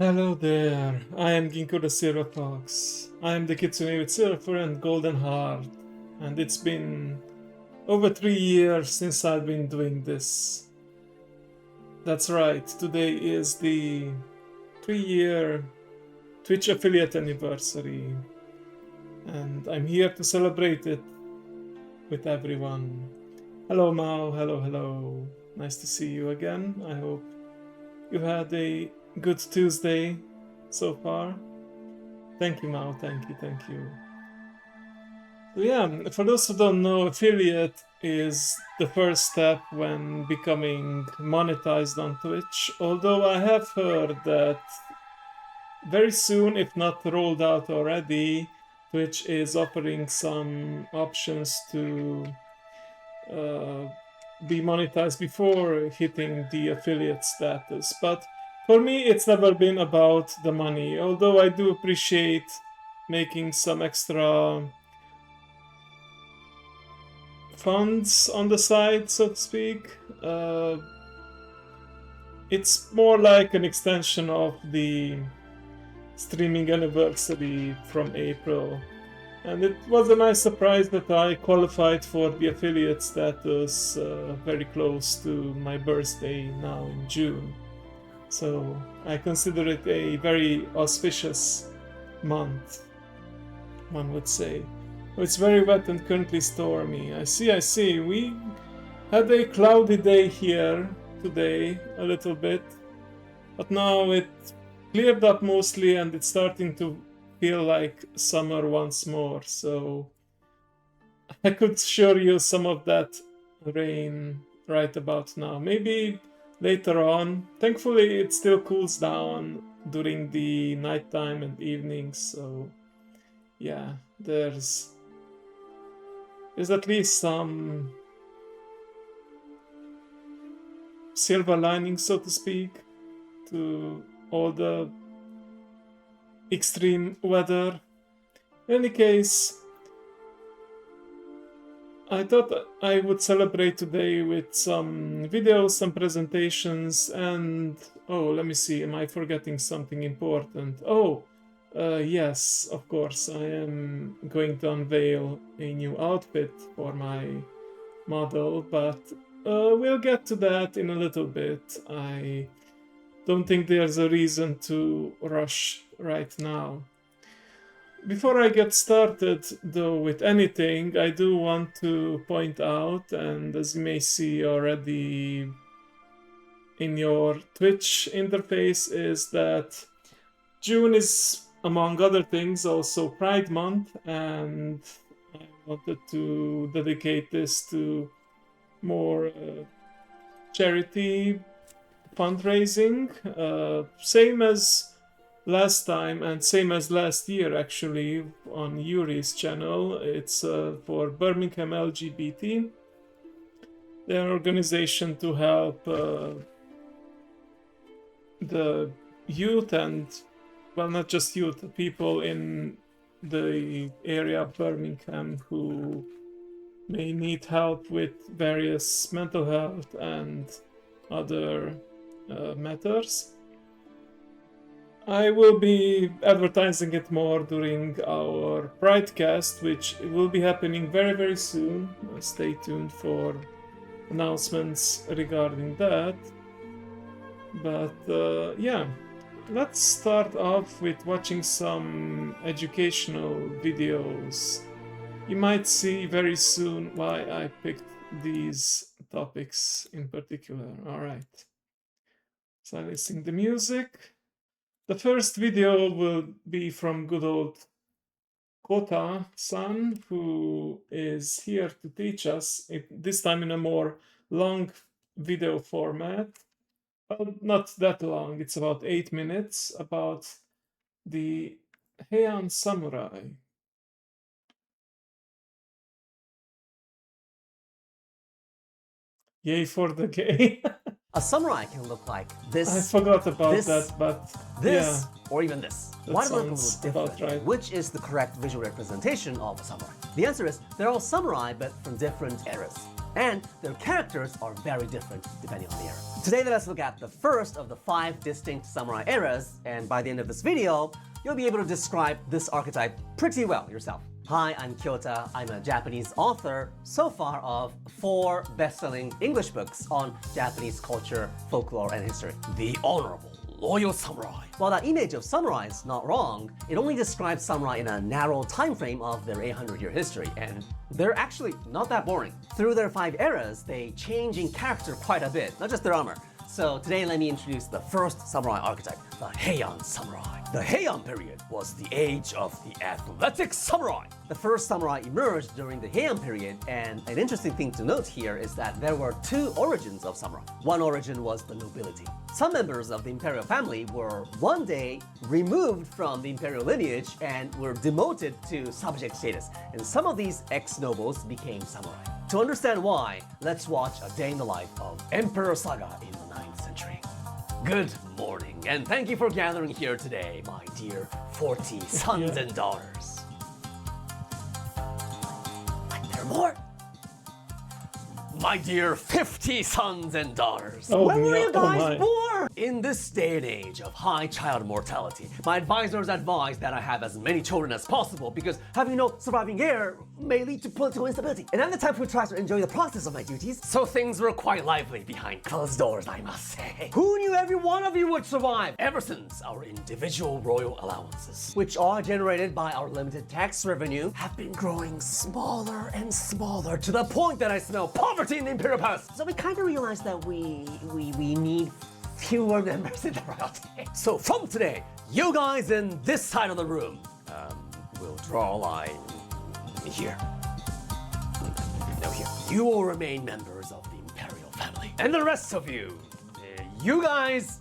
Hello there, I am Ginkgo the Silver Fox. I am the Kitsune with Silver and Golden Heart, and it's been over 3 years since I've been doing this. That's right, today is the 3-year Twitch affiliate anniversary, and I'm here to celebrate it with everyone. Hello Mao, hello. Nice to see you again. I hope you had a good Tuesday so far. Thank you, Mao. Thank you. So yeah, for those who don't know, affiliate is the first step when becoming monetized on Twitch. Although I have heard that very soon, if not rolled out already, Twitch is offering some options to be monetized before hitting the affiliate status. But for me, it's never been about the money, although I do appreciate making some extra funds on the side, so to speak. It's more like an extension of the streaming anniversary from April. And it was a nice surprise that I qualified for the affiliate status very close to my birthday now in June. So I consider it a very auspicious month, one would say. It's very wet and currently stormy. I see. We had a cloudy day here today, a little bit. But now it cleared up mostly and it's starting to feel like summer once more. So I could show you some of that rain right about now. Maybe later on. Thankfully, it still cools down during the nighttime and evenings. So yeah, there's at least some silver lining, so to speak, to all the extreme weather. In any case, I thought I would celebrate today with some videos, some presentations, and let me see, am I forgetting something important? Yes, of course, I am going to unveil a new outfit for my model, but we'll get to that in a little bit. I don't think there's a reason to rush right now. Before I get started, though, with anything, I do want to point out, and as you may see already in your Twitch interface, is that June is, among other things, also Pride Month, and I wanted to dedicate this to more charity fundraising, same as last time and same as last year actually on Yuri's channel. It's for Birmingham LGBT. They're an organization to help the youth and, well, not just youth, people in the area of Birmingham who may need help with various mental health and other matters. I will be advertising it more during our Pridecast, which will be happening very, very soon. Stay tuned for announcements regarding that. But yeah, let's start off with watching some educational videos. You might see very soon why I picked these topics in particular. Alright. Silencing the music. The first video will be from good old Kota-san, who is here to teach us, this time in a more long video format. Well, not that long, it's about 8 minutes, about the Heian Samurai. Yay for the gay. A samurai can look like this. I forgot about that, but this, yeah, or even this. that Why do they look sounds different? about right. Which is the correct visual representation of a samurai? The answer is they're all samurai, but from different eras. and their characters are very different depending on the era. Today, let us look at the first of the 5 distinct samurai eras, and by the end of this video, you'll be able to describe this archetype pretty well yourself. Hi, I'm Kyota. I'm a Japanese author so far of 4 best-selling English books on Japanese culture, folklore, and history. The Honorable Loyal Samurai. While that image of samurai is not wrong, it only describes samurai in a narrow time frame of their 800-year history, and they're actually not that boring. Through their 5 eras, they change in character quite a bit, not just their armor. So today let me introduce the first samurai archetype, the Heian Samurai. The Heian period was the age of the athletic samurai. The first samurai emerged during the Heian period, and an interesting thing to note here is that there were 2 origins of samurai. One origin was the nobility. Some members of the imperial family were one day removed from the imperial lineage and were demoted to subject status, and some of these ex-nobles became samurai. To understand why, let's watch a day in the life of Emperor Saga in the 9th century. Good morning, and thank you for gathering here today, my dear 40 sons and daughters. Like there are more? My dear 50 sons and daughters. When were you guys born? In this day and age of high child mortality, my advisors advise that I have as many children as possible because having no surviving heir may lead to political instability. And I'm the type who tries to enjoy the process of my duties, so things were quite lively behind closed doors, I must say. Who knew every one of you would survive? Ever since our individual royal allowances, which are generated by our limited tax revenue, have been growing smaller and smaller to the point that I smell poverty in the imperial palace. So we kind of realized that we need fewer members in the royalty. So from today, you guys in this side of the room will draw a line here. No, here. You will remain members of the imperial family. And the rest of you, you guys,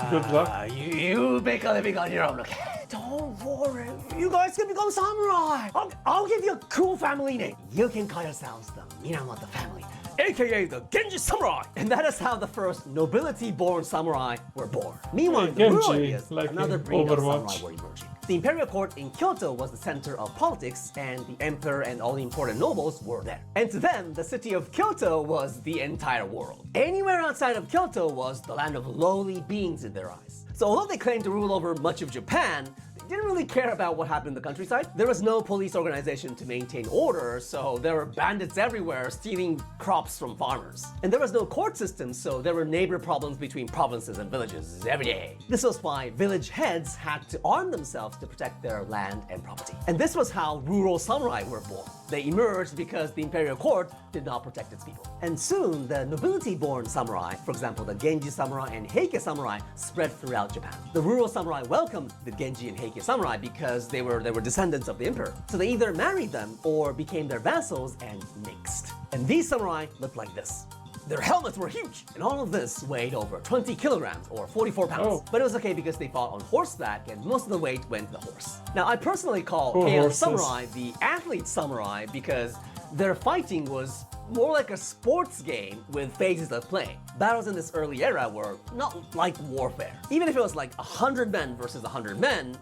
good luck. You make a living on your own, okay? Don't worry, you guys can become samurai. I'll give you a cool family name. You can call yourselves the Minamoto family, aka the Genji Samurai. And that is how the first nobility-born samurai were born. Meanwhile, the rural areas, like another breed of samurai were emerging. The imperial court in Kyoto was the center of politics, and the emperor and all the important nobles were there. And to them, the city of Kyoto was the entire world. Anywhere outside of Kyoto was the land of lowly beings in their eyes. So although they claimed to rule over much of Japan, they didn't really care about what happened in the countryside. There was no police organization to maintain order, so there were bandits everywhere stealing crops from farmers. And there was no court system, so there were neighbor problems between provinces and villages every day. This was why village heads had to arm themselves to protect their land and property. And this was how rural samurai were born. They emerged because the imperial court did not protect its people. And soon, the nobility-born samurai, for example, the Genji samurai and Heike samurai, spread throughout Japan. The rural samurai welcomed the Genji and Heike samurai because they were descendants of the emperor. So they either married them or became their vassals and mixed. And these samurai looked like this. Their helmets were huge, and all of this weighed over 20 kilograms or 44 pounds. But it was okay because they fought on horseback, and most of the weight went to the horse. Now, I personally call Heian Samurai the athlete samurai because their fighting was more like a sports game with phases of play. Battles in this early era were not like warfare. Even if it was like 100 men versus 100 men,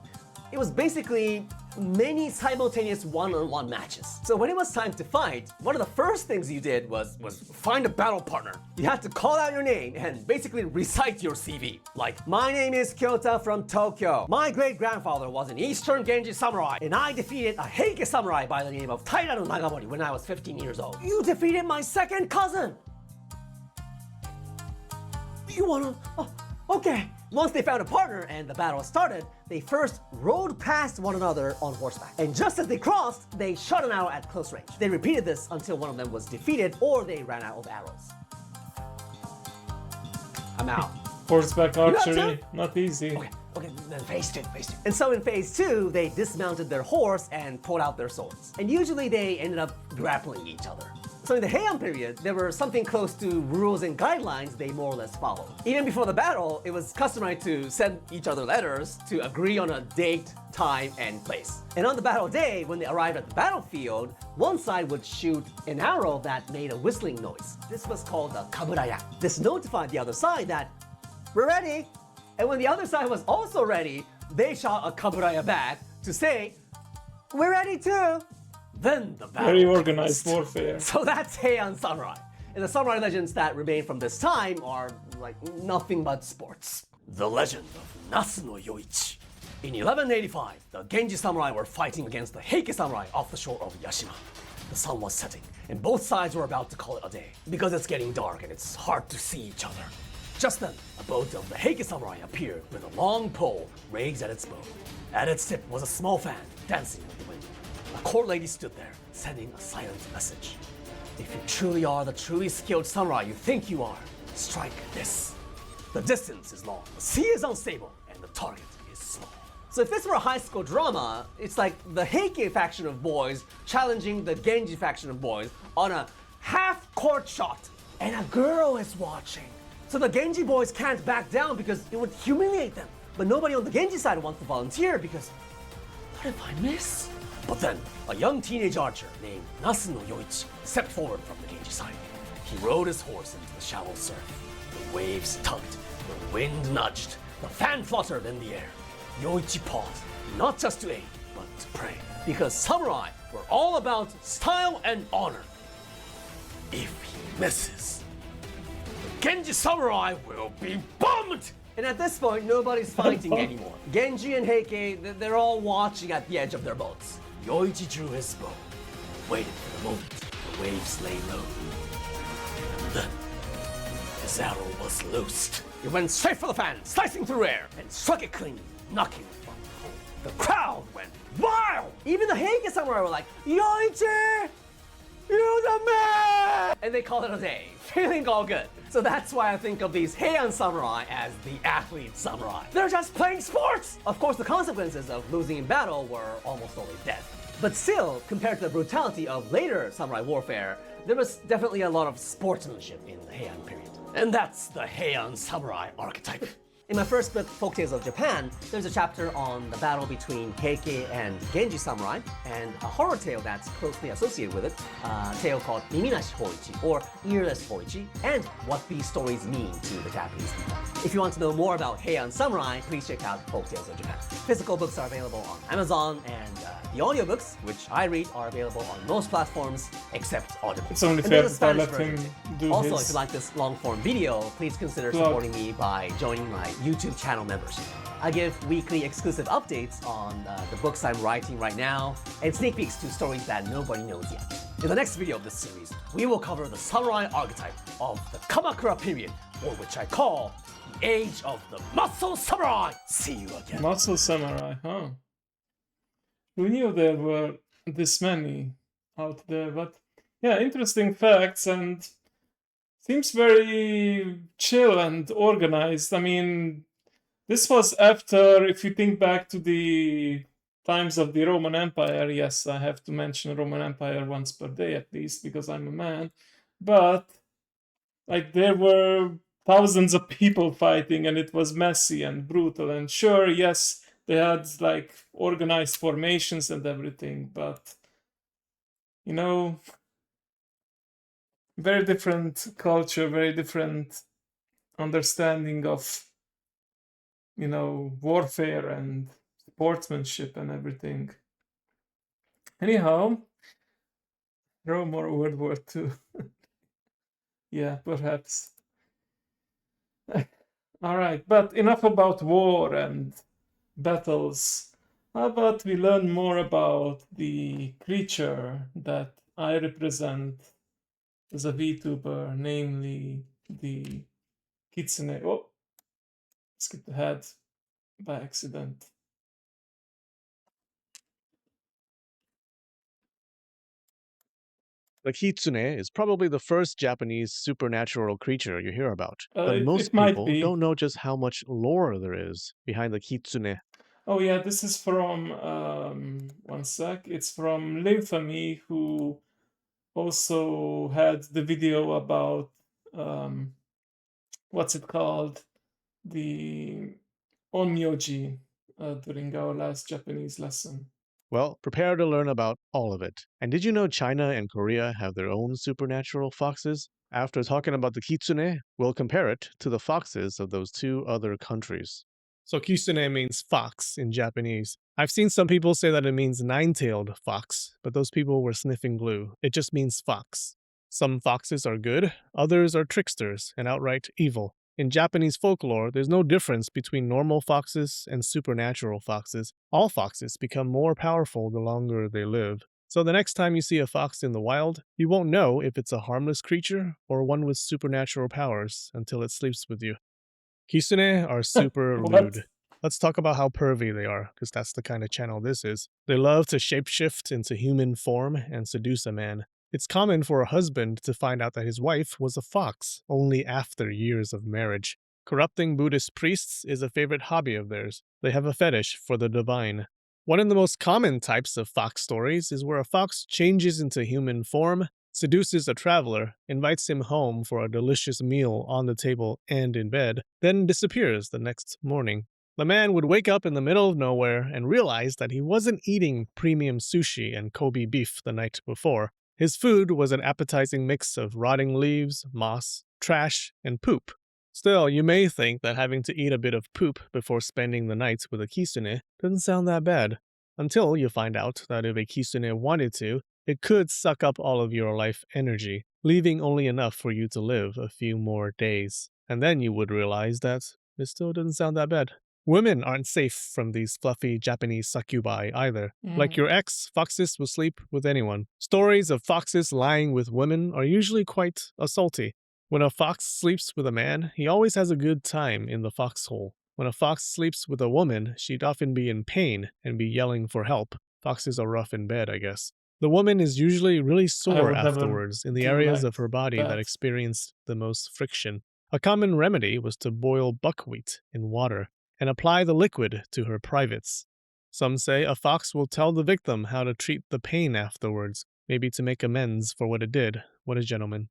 it was basically many simultaneous one-on-one matches. So when it was time to fight, one of the first things you did was find a battle partner. You had to call out your name and basically recite your CV. Like, my name is Kyota from Tokyo. My great-grandfather was an Eastern Genji samurai, and I defeated a Heike samurai by the name of Taira no Nagamori when I was 15 years old. You defeated my second cousin! You wanna... Oh, okay. Once they found a partner and the battle started, they first rode past one another on horseback. And just as they crossed, they shot an arrow at close range. They repeated this until one of them was defeated or they ran out of arrows. I'm out. Horseback archery, not easy. Okay, then phase two. And so in phase 2, they dismounted their horse and pulled out their swords. And usually they ended up grappling each other. So in the Heian period, there were something close to rules and guidelines they more or less followed. Even before the battle, it was customary to send each other letters to agree on a date, time, and place. And on the battle day, when they arrived at the battlefield, one side would shoot an arrow that made a whistling noise. This was called the kaburaya. This notified the other side that, we're ready. And when the other side was also ready, they shot a kaburaya back to say, we're ready too. Then the battle Very organized commenced. warfare. So that's Heian Samurai. And the samurai legends that remain from this time are like nothing but sports. The legend of Nasu no Yoichi. In 1185, the Genji samurai were fighting against the Heike samurai off the shore of Yashima. The sun was setting, and both sides were about to call it a day, because it's getting dark and it's hard to see each other. Just then, a boat of the Heike samurai appeared with a long pole raised at its bow. At its tip was a small fan dancing with the wind. A court lady stood there, sending a silent message. If you truly are the truly skilled samurai you think you are, strike this. The distance is long, the sea is unstable, and the target is small. So if this were a high school drama, it's like the Heike faction of boys challenging the Genji faction of boys on a half-court shot, and a girl is watching. So the Genji boys can't back down because it would humiliate them. But nobody on the Genji side wants to volunteer because, what if I miss? But then, a young teenage archer named Nasu no Yoichi stepped forward from the Genji side. He rode his horse into the shallow surf. The waves tugged, the wind nudged, the fan fluttered in the air. Yoichi paused, not just to aim, but to pray. Because samurai were all about style and honor. If he misses, the Genji samurai will be bummed! And at this point, nobody's fighting anymore. Genji and Heike, they're all watching at the edge of their boats. Yoichi drew his bow, waited for the moment the waves lay low. And then, his arrow was loosed. It went straight for the fan, slicing through air, and struck it clean, knocking it from the pole. The crowd went wild! Even the Heike samurai were like, Yoichi! You're the man! And they called it a day, feeling all good. So that's why I think of these Heian samurai as the athlete samurai. They're just playing sports! Of course, the consequences of losing in battle were almost always death. But still, compared to the brutality of later samurai warfare, there was definitely a lot of sportsmanship in the Heian period. And that's the Heian samurai archetype. In my first book, Folktales of Japan, there's a chapter on the battle between Heike and Genji samurai, and a horror tale that's closely associated with it, a tale called Miminashi Hoichi, or Earless Hoichi, and what these stories mean to the Japanese people. If you want to know more about Heian samurai, please check out Folktales of Japan. Physical books are available on Amazon, and the audiobooks, which I read, are available on most platforms except Audible. It's only And fair there's a that I Spanish let him version too. do Also, his if you like this long-form video, please consider plug. supporting me by joining my YouTube channel membership. I give weekly exclusive updates on the books I'm writing right now, and sneak peeks to stories that nobody knows yet. In the next video of this series, we will cover the samurai archetype of the Kamakura period, or which I call the Age of the Muscle Samurai. See you again. Muscle Samurai, huh? Who knew there were this many out there? But yeah, interesting facts, and seems very chill and organized. I mean, this was after, if you think back to the times of the Roman Empire, yes, I have to mention Roman Empire once per day at least because I'm a man, but like there were thousands of people fighting and it was messy and brutal, and sure, yes, they had like organized formations and everything, but you know, very different culture, very different understanding of, you know, warfare and sportsmanship and everything. Anyhow, Rome or World War II. Yeah, perhaps. All right, but enough about war and battles. How about we learn more about the creature that I represent as a VTuber, namely the Kitsune. Oh, skipped ahead by accident. The kitsune is probably the first Japanese supernatural creature you hear about, but It most might people be. don't know just how much lore there is behind the kitsune. Oh yeah, this is from one sec. It's from Lymphamy, who also had the video about what's it called? The onmyoji during our last Japanese lesson. Well, prepare to learn about all of it. And did you know China and Korea have their own supernatural foxes? After talking about the kitsune, we'll compare it to the foxes of those two other countries. So kisune means fox in Japanese. I've seen some people say that it means nine-tailed fox, but those people were sniffing glue. It just means fox. Some foxes are good, others are tricksters and outright evil. In Japanese folklore, there's no difference between normal foxes and supernatural foxes. All foxes become more powerful the longer they live. So the next time you see a fox in the wild, you won't know if it's a harmless creature or one with supernatural powers until it sleeps with you. Kisune are super What? lewd. Let's talk about how pervy they are, because that's the kind of channel this is. They love to shapeshift into human form and seduce a man. It's common for a husband to find out that his wife was a fox only after years of marriage. Corrupting Buddhist priests is a favorite hobby of theirs. They have a fetish for the divine. One of the most common types of fox stories is where a fox changes into human form, seduces a traveler, invites him home for a delicious meal on the table and in bed, then disappears the next morning. The man would wake up in the middle of nowhere and realize that he wasn't eating premium sushi and Kobe beef the night before. His food was an appetizing mix of rotting leaves, moss, trash, and poop. Still, you may think that having to eat a bit of poop before spending the night with a kisune doesn't sound that bad, until you find out that if a kisune wanted to, it could suck up all of your life energy, leaving only enough for you to live a few more days. And then you would realize that it still doesn't sound that bad. Women aren't safe from these fluffy Japanese succubi either. Like your ex, foxes will sleep with anyone. Stories of foxes lying with women are usually quite assaulty. When a fox sleeps with a man, he always has a good time in the foxhole. When a fox sleeps with a woman, she'd often be in pain and be yelling for help. Foxes are rough in bed, I guess. The woman is usually really I sore would never afterwards in the do areas like of her body that that. experienced the most friction. A common remedy was to boil buckwheat in water and apply the liquid to her privates. Some say a fox will tell the victim how to treat the pain afterwards, maybe to make amends for what it did. What a gentleman.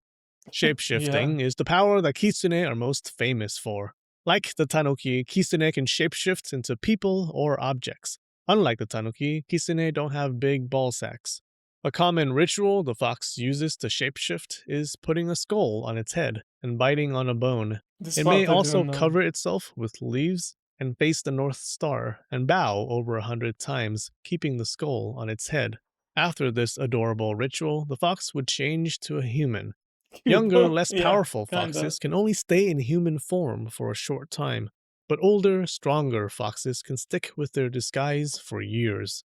Yeah. Shapeshifting is the power that Kitsune are most famous for. Like the Tanuki, Kitsune can shapeshift into people or objects. Unlike the Tanuki, Kitsune don't have big ball sacks. A common ritual the fox uses to shapeshift is putting a skull on its head and biting on a bone. This It may part I also didn't know. cover itself with leaves and face the North Star and bow over 100 times, keeping the skull on its head. After this adorable ritual, the fox would change to a human. Younger, less Yeah, powerful kinda. foxes can only stay in human form for a short time, but older, stronger foxes can stick with their disguise for years.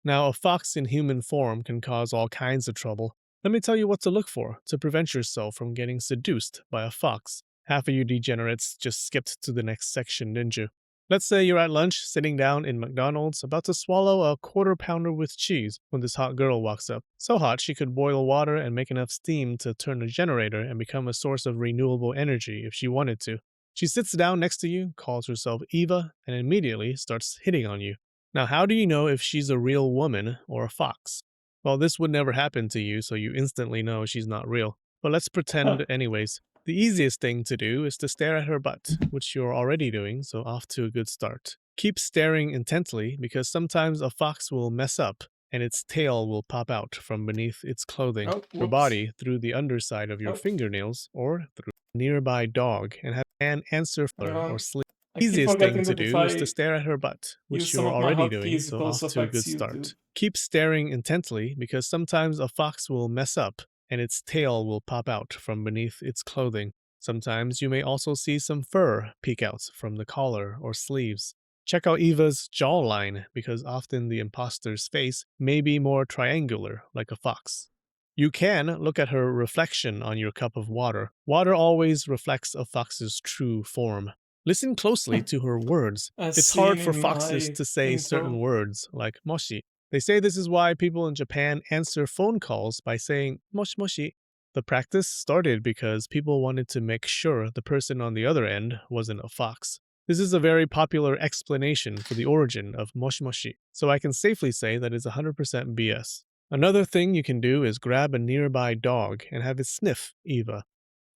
Now, a fox in human form can cause all kinds of trouble. Let me tell you what to look for to prevent yourself from getting seduced by a fox. Half of you degenerates just skipped to the next section, didn't you? Let's say you're at lunch, sitting down in McDonald's, about to swallow a quarter pounder with cheese when this hot girl walks up. So hot she could boil water and make enough steam to turn a generator and become a source of renewable energy if she wanted to. She sits down next to you, calls herself Eva, and immediately starts hitting on you. Now, how do you know if she's a real woman or a fox? Well, this would never happen to you, so you instantly know she's not real. But let's pretend anyways. The easiest thing to do is to stare at her butt, which you're already doing, so off to a good start. Keep staring intently because sometimes a fox will mess up and its tail will pop out from beneath its clothing, Oh, your whoops. body through the underside of your Oh, fingernails, or through a nearby dog and have an answer for hang her or on. sleep. I The keep easiest thing forgetting to that if do is to I stare at her butt, use which some you're of my already doing, hotkeys, it so off also to a affects good YouTube. start. Keep staring intently because sometimes a fox will mess up and its tail will pop out from beneath its clothing. Sometimes you may also see some fur peek out from the collar or sleeves. Check out Eva's jawline because often the imposter's face may be more triangular, like a fox. You can look at her reflection on your cup of water. Water always reflects a fox's true form. Listen closely to her words. As It's seen hard for in foxes my to say certain intro. words, like moshi. They say this is why people in Japan answer phone calls by saying moshi moshi. The practice started because people wanted to make sure the person on the other end wasn't a fox. This is a very popular explanation for the origin of moshi moshi, so I can safely say that it's 100% BS. Another thing you can do is grab a nearby dog and have it sniff Eva.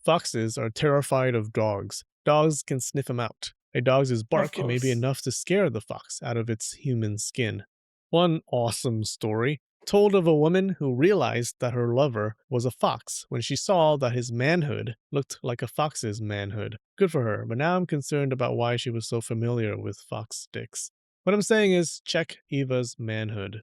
Foxes are terrified of dogs. Dogs can sniff them out. A dog's Of bark may be course. enough to scare the fox out of its human skin. One awesome story. told of a woman who realized that her lover was a fox when she saw that his manhood looked like a fox's manhood. Good for her, but now I'm concerned about why she was so familiar with fox dicks. What I'm saying is, check Eva's manhood.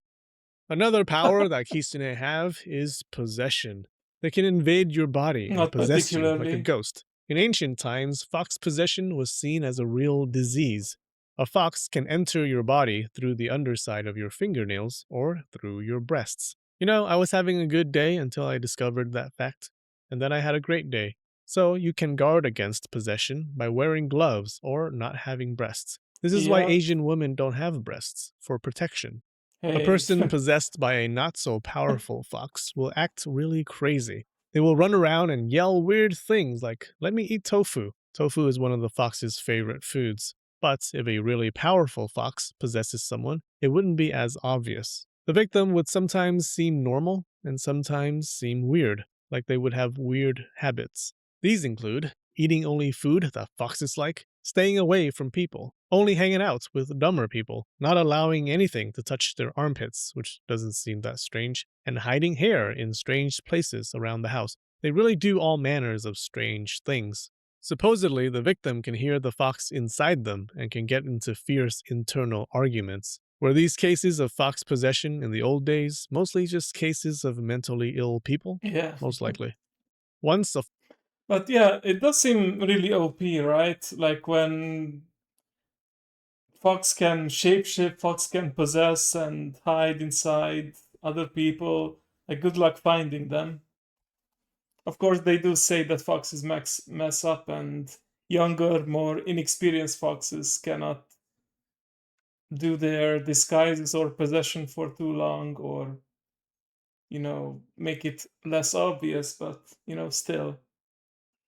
Another power that Kitsune have is possession. They can invade your body and Not possess you like a particularly. ghost. In ancient times, fox possession was seen as a real disease. A fox can enter your body through the underside of your fingernails or through your breasts. You know, I was having a good day until I discovered that fact, and then I had a great day. So, you can guard against possession by wearing gloves or not having breasts. This is why Yep. Asian women don't have breasts, for protection. A Hey. person possessed by a not so powerful fox will act really crazy. They will run around and yell weird things like, "Let me eat tofu." Tofu is one of the fox's favorite foods. But if a really powerful fox possesses someone, it wouldn't be as obvious. The victim would sometimes seem normal and sometimes seem weird, like they would have weird habits. These include eating only food that foxes like, staying away from people, only hanging out with dumber people, not allowing anything to touch their armpits, which doesn't seem that strange, and hiding hair in strange places around the house. They really do all manners of strange things. Supposedly, the victim can hear the fox inside them and can get into fierce internal arguments. Were these cases of fox possession in the old days mostly just cases of mentally ill people? Yeah. Most likely. Once a But yeah, it does seem really OP, right? Like when Fox can shapeshift, Fox can possess and hide inside other people. Like, good luck finding them. Of course, they do say that foxes mess up, and younger, more inexperienced foxes cannot do their disguises or possession for too long, or make it less obvious. But still,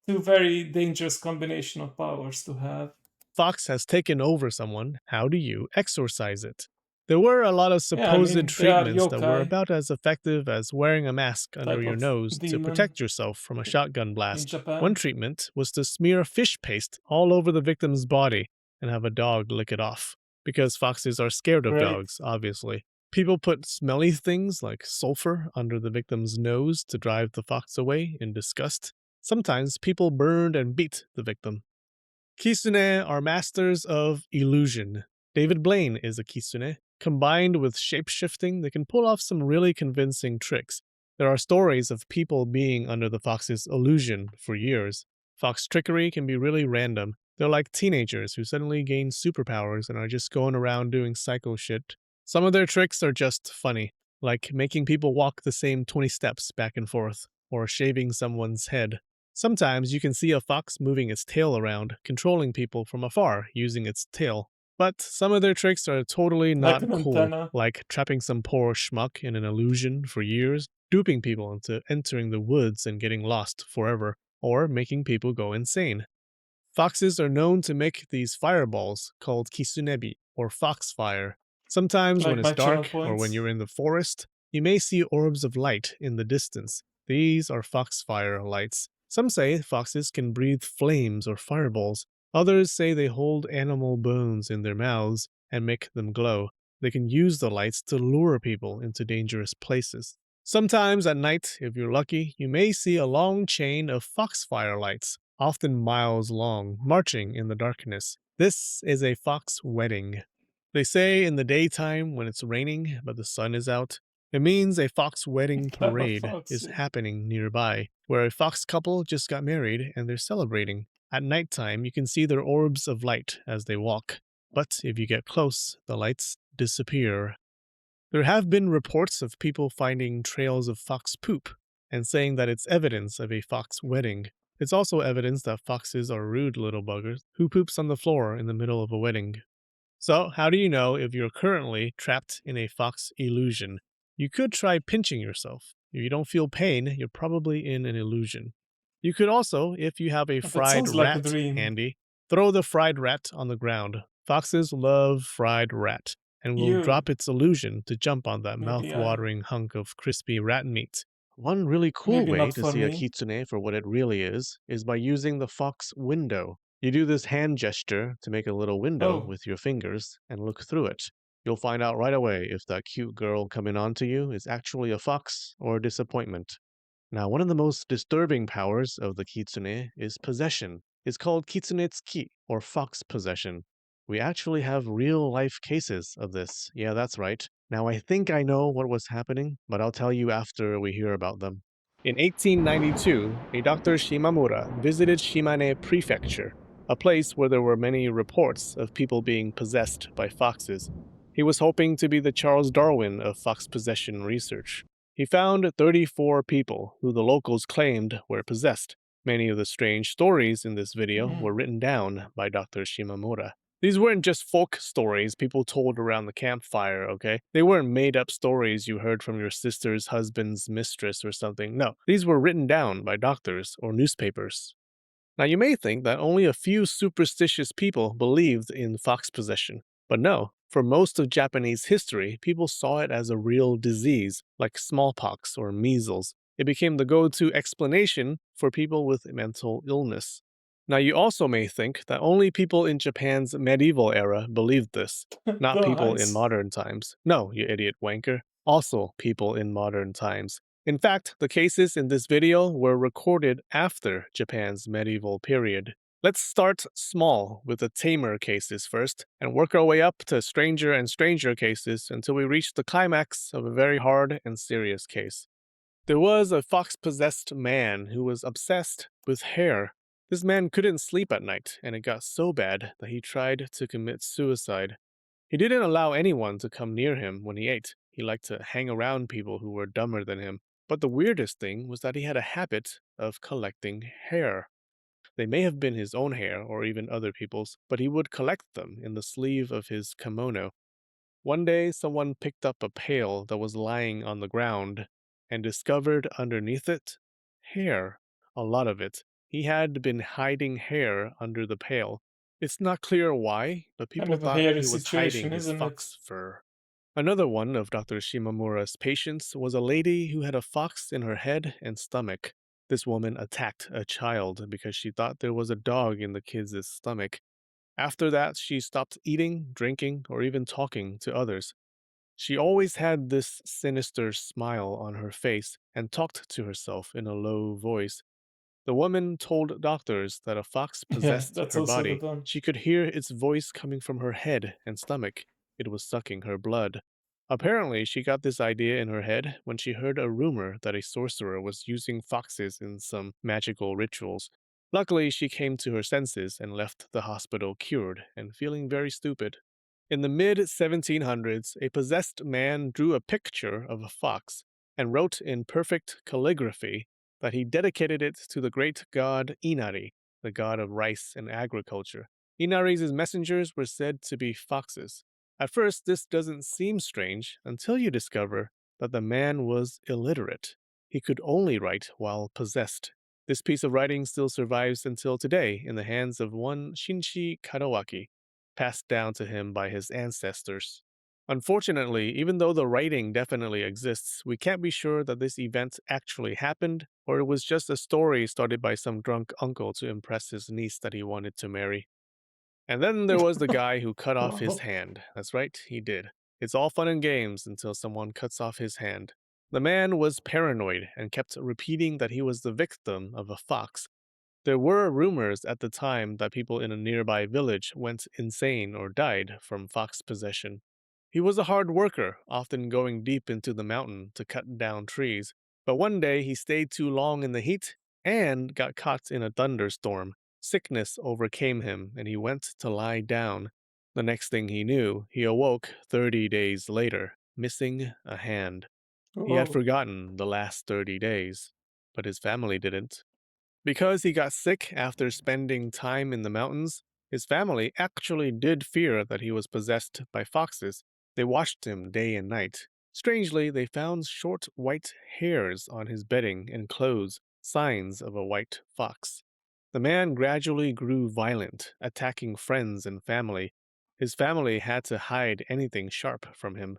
two very dangerous combination of powers to have. fox has taken over someone, how do you exorcise it? There were a lot of Yeah, I supposed mean, they are treatments that were yokai about as effective as wearing a mask under type your of nose to demon protect yourself from a shotgun in blast. One Japan. treatment was to smear fish paste all over the victim's body and have a dog lick it off. Because foxes are scared of Great. dogs, obviously. People put smelly things like sulfur under the victim's nose to drive the fox away in disgust. Sometimes people burned and beat the victim. Kitsune are masters of illusion. David Blaine is a kitsune. Combined with shapeshifting, they can pull off some really convincing tricks. There are stories of people being under the fox's illusion for years. Fox trickery can be really random. They're like teenagers who suddenly gain superpowers and are just going around doing psycho shit. Some of their tricks are just funny, like making people walk the same 20 steps back and forth, or shaving someone's head. Sometimes you can see a fox moving its tail around, controlling people from afar using its tail. But some of their tricks are totally Like not an cool, antenna. like trapping some poor schmuck in an illusion for years, duping people into entering the woods and getting lost forever, or making people go insane. Foxes are known to make these fireballs called kisunebi, or foxfire. Sometimes when Like it's my channel dark or when points. you're in the forest, you may see orbs of light in the distance. These are foxfire lights. Some say foxes can breathe flames or fireballs. Others say they hold animal bones in their mouths and make them glow. They can use the lights to lure people into dangerous places. Sometimes at night, if you're lucky, you may see a long chain of foxfire lights, often miles long, marching in the darkness. This is a fox wedding. They say in the daytime when it's raining but the sun is out, it means a fox wedding Clever parade is foxes. happening nearby, where a fox couple just got married and they're celebrating. At nighttime, you can see their orbs of light as they walk. But if you get close, the lights disappear. There have been reports of people finding trails of fox poop and saying that it's evidence of a fox wedding. It's also evidence that foxes are rude little buggers who poops on the floor in the middle of a wedding. So, how do you know if you're currently trapped in a fox illusion? You could try pinching yourself. If you don't feel pain, you're probably in an illusion. You could also, if you have a That fried sounds like a rat dream. handy, throw the fried rat on the ground. Foxes love fried rat and will You. drop its illusion to jump on that Maybe I. mouth-watering hunk of crispy rat meat. One really cool Maybe way not to for see a me. kitsune for what it really is by using the fox window. You do this hand gesture to make a little window Oh, with your fingers and look through it. You'll find out right away if that cute girl coming on to you is actually a fox or a disappointment. Now, one of the most disturbing powers of the kitsune is possession. It's called kitsunetsuki, or fox possession. We actually have real life cases of this. Yeah, that's right. Now, I think I know what was happening, but I'll tell you after we hear about them. In 1892, a Dr. Shimamura visited Shimane Prefecture, a place where there were many reports of people being possessed by foxes. He was hoping to be the Charles Darwin of fox possession research. He found 34 people who the locals claimed were possessed. Many of the strange stories in this video were written down by Dr. Shimamura. These weren't just folk stories people told around the campfire, okay? They weren't made up stories you heard from your sister's husband's mistress or something. No, these were written down by doctors or newspapers. Now, you may think that only a few superstitious people believed in fox possession, but no. For most of Japanese history, people saw it as a real disease, like smallpox or measles. It became the go to explanation for people with mental illness. Now, you also may think that only people in Japan's medieval era believed this, not people in Guys, modern times. No, you idiot wanker. Also, people in modern times. In fact, the cases in this video were recorded after Japan's medieval period. Let's start small with the tamer cases first, and work our way up to stranger and stranger cases until we reach the climax of a very hard and serious case. There was a fox possessed man who was obsessed with hair. This man couldn't sleep at night, and it got so bad that he tried to commit suicide. He didn't allow anyone to come near him when he ate. He liked to hang around people who were dumber than him. But the weirdest thing was that he had a habit of collecting hair. They may have been his own hair or even other people's, but he would collect them in the sleeve of his kimono. One day, someone picked up a pail that was lying on the ground and discovered underneath it hair. A lot of it. He had been hiding hair under the pail. It's not clear why, but kind people of a thought hairy he was hiding situation, his isn't it? fox fur. Another one of Dr. Shimamura's patients was a lady who had a fox in her head and stomach. This woman attacked a child because she thought there was a dog in the kid's stomach. After that, she stopped eating, drinking, or even talking to others. She always had this sinister smile on her face and talked to herself in a low voice. The woman told doctors that a fox Yeah, possessed that's her also the body. one. She could hear its voice coming from her head and stomach. It was sucking her blood. Apparently, she got this idea in her head when she heard a rumor that a sorcerer was using foxes in some magical rituals. Luckily, she came to her senses and left the hospital cured and feeling very stupid. In the mid 1700s, a possessed man drew a picture of a fox and wrote in perfect calligraphy that he dedicated it to the great god Inari, the god of rice and agriculture. Inari's messengers were said to be foxes. At first, this doesn't seem strange until you discover that the man was illiterate. He could only write while possessed. This piece of writing still survives until today in the hands of one Shinshi Kadawaki, passed down to him by his ancestors. Unfortunately, even though the writing definitely exists, we can't be sure that this event actually happened, or it was just a story started by some drunk uncle to impress his niece that he wanted to marry. And then there was the guy who cut off his Wow. hand. That's right, he did. It's all fun and games until someone cuts off his hand. The man was paranoid and kept repeating that he was the victim of a fox. There were rumors at the time that people in a nearby village went insane or died from fox possession. He was a hard worker, often going deep into the mountain to cut down trees, but one day he stayed too long in the heat and got caught in a thunderstorm. Sickness overcame him and he went to lie down. The next thing he knew, he awoke 30 days later, missing a hand. He had Oh, forgotten the last 30 days, but his family didn't. Because he got sick after spending time in the mountains, his family actually did fear that he was possessed by foxes. They watched him day and night. Strangely, they found short white hairs on his bedding and clothes, signs of a white fox. The man gradually grew violent, attacking friends and family. His family had to hide anything sharp from him.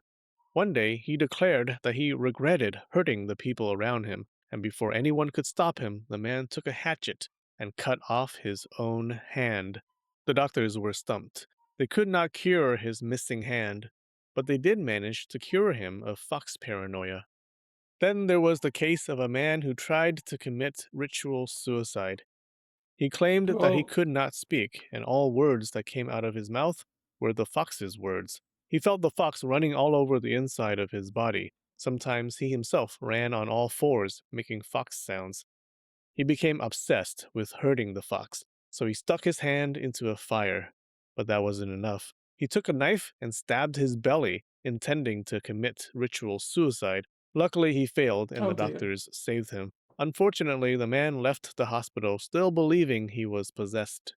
One day, he declared that he regretted hurting the people around him, and before anyone could stop him, the man took a hatchet and cut off his own hand. The doctors were stumped. They could not cure his missing hand, but they did manage to cure him of fox paranoia. Then there was the case of a man who tried to commit ritual suicide. He claimed that he Oh, could not speak, and all words that came out of his mouth were the fox's words. He felt the fox running all over the inside of his body. Sometimes he himself ran on all fours, making fox sounds. He became obsessed with hurting the fox, so he stuck his hand into a fire. But that wasn't enough. He took a knife and stabbed his belly, intending to commit ritual suicide. Luckily, he failed and oh the dear. doctors saved him. Unfortunately, the man left the hospital still believing he was possessed.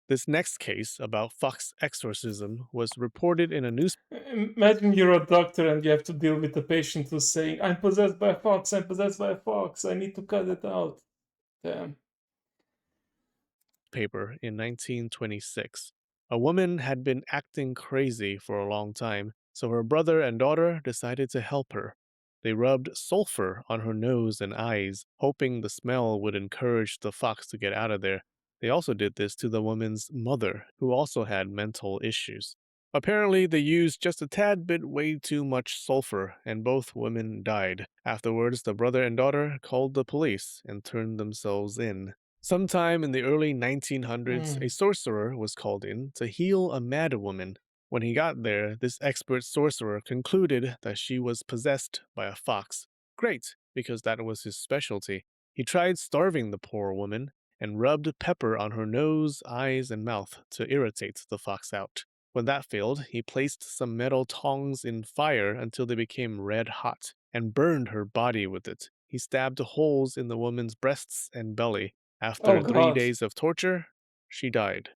This next case about fox exorcism was reported in a newspaper Imagine you're a doctor and you have to deal with a patient who's saying, I'm possessed by a fox, I'm possessed by a fox, I need to cut it out. Damn. in 1926. A woman had been acting crazy for a long time, so her brother and daughter decided to help her. They rubbed sulfur on her nose and eyes, hoping the smell would encourage the fox to get out of there. They also did this to the woman's mother, who also had mental issues. Apparently, they used just a tad bit way too much sulfur, and both women died. Afterwards, the brother and daughter called the police and turned themselves in. Sometime in the early 1900s, a Mm. sorcerer was called in to heal a mad woman. When he got there, this expert sorcerer concluded that she was possessed by a fox. Great, because that was his specialty. He tried starving the poor woman and rubbed pepper on her nose, eyes, and mouth to irritate the fox out. When that failed, he placed some metal tongs in fire until they became red hot and burned her body with it. He stabbed holes in the woman's breasts and belly. Oh After 3 god. days of torture, she died.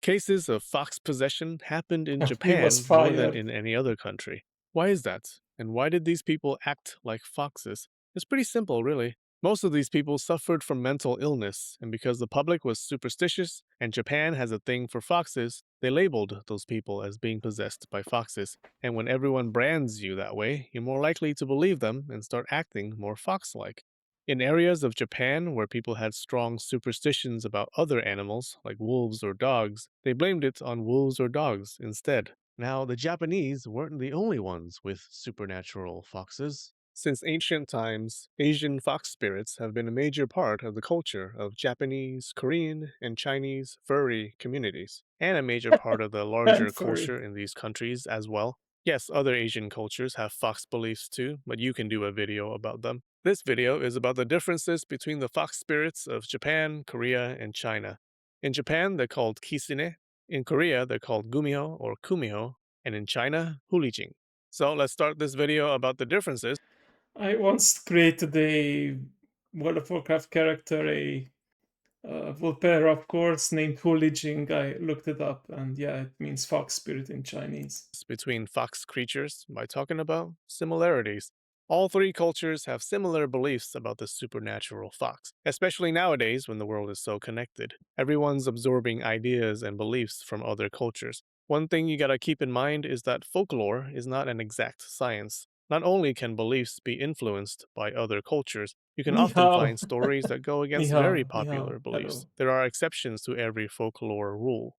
Cases of fox possession happened in He was Japan more than fired. in any other country. Why is that? And why did these people act like foxes? It's pretty simple, really. Most of these people suffered from mental illness, and because the public was superstitious and Japan has a thing for foxes, they labeled those people as being possessed by foxes. And when everyone brands you that way, you're more likely to believe them and start acting more fox like. In areas of Japan where people had strong superstitions about other animals, like wolves or dogs, they blamed it on wolves or dogs instead. Now, the Japanese weren't the only ones with supernatural foxes. Since ancient times, Asian fox spirits have been a major part of the culture of Japanese, Korean, and Chinese furry communities, and a major part of the larger And furry. culture in these countries as well. Yes, other Asian cultures have fox beliefs too, but you can do a video about them. This video is about the differences between the fox spirits of Japan, Korea, and China. In Japan, they're called kisine. In Korea, they're called gumiho or kumiho. And in China, hulijing. So let's start this video about the differences I once created a World of Warcraft character, a Volpera, of course, named Hu Lijing. I looked it up, and yeah, it means fox spirit in Chinese. between fox creatures by talking about similarities. All three cultures have similar beliefs about the supernatural fox, especially nowadays when the world is so connected. Everyone's absorbing ideas and beliefs from other cultures. One thing you gotta keep in mind is that folklore is not an exact science. Not only can beliefs be influenced by other cultures, you can Ni often hao. find stories that go Ni against very hao. Ni hao. popular beliefs. Hello. There are exceptions to every folklore rule.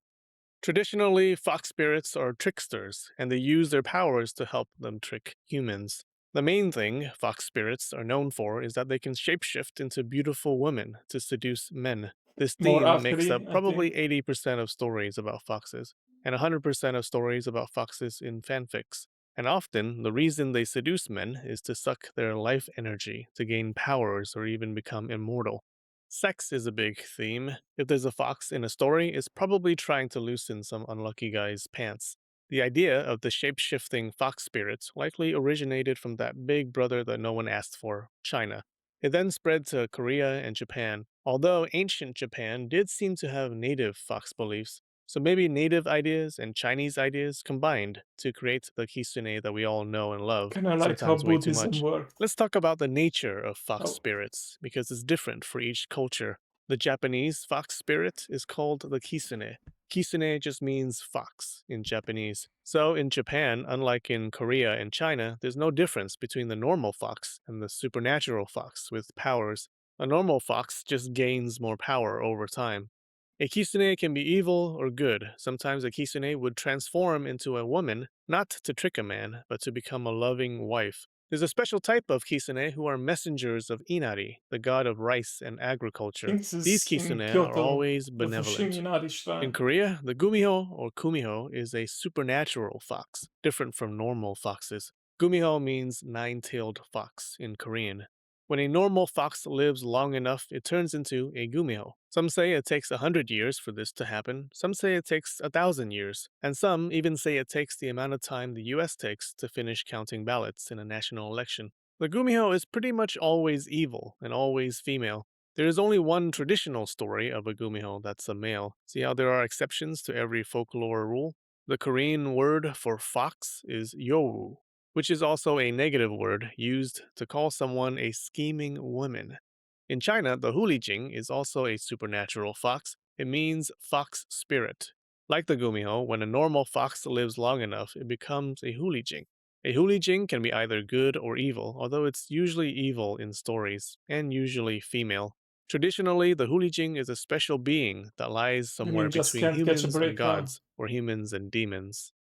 Traditionally, fox spirits are tricksters, and they use their powers to help them trick humans. The main thing fox spirits are known for is that they can shapeshift into beautiful women to seduce men. This More theme makes archery, up I probably think. 80% of stories about foxes, and 100% of stories about foxes in fanfics. And often, the reason they seduce men is to suck their life energy to gain powers or even become immortal. Sex is a big theme. If there's a fox in a story, it's probably trying to loosen some unlucky guy's pants. The idea of the shape-shifting fox spirit likely originated from that big brother that no one asked for, China. It then spread to Korea and Japan, although ancient Japan did seem to have native fox beliefs, so maybe native ideas and Chinese ideas combined to create the kitsune that we all know and love, Kind of like how sometimes way too Buddhism much. worked. Let's talk about the nature of fox Oh, spirits, because it's different for each culture. The Japanese fox spirit is called the kisune. Kisune just means fox in Japanese. So in Japan, unlike in Korea and China, there's no difference between the normal fox and the supernatural fox with powers. A normal fox just gains more power over time. A kisune can be evil or good. Sometimes a kisune would transform into a woman, not to trick a man, but to become a loving wife. There's a special type of kisune who are messengers of Inari, the god of rice and I agriculture. think this These is in kisune are Kyoto, always the Fushimi benevolent. Inari In Shrine. Korea, the gumiho or kumiho is a supernatural fox, different from normal foxes. Gumiho means nine-tailed fox in Korean. When a normal fox lives long enough, it turns into a gumiho. Some say it takes 100 years for this to happen, some say it takes 1,000 years, and some even say it takes the amount of time the US takes to finish counting ballots in a national election. The gumiho is pretty much always evil and always female. There is only one traditional story of a gumiho that's a male. See how there are exceptions to every folklore rule? The Korean word for fox is yowu, which is also a negative word used to call someone a scheming woman. In China, the hulijing is also a supernatural fox. It means fox spirit. Like the gumiho, when a normal fox lives long enough, it becomes a hulijing. A hulijing can be either good or evil, although it's usually evil in stories, and usually female. Traditionally, the hulijing is a special being that lies And somewhere you just between can't catch a humans and break, huh? gods, or humans and demons.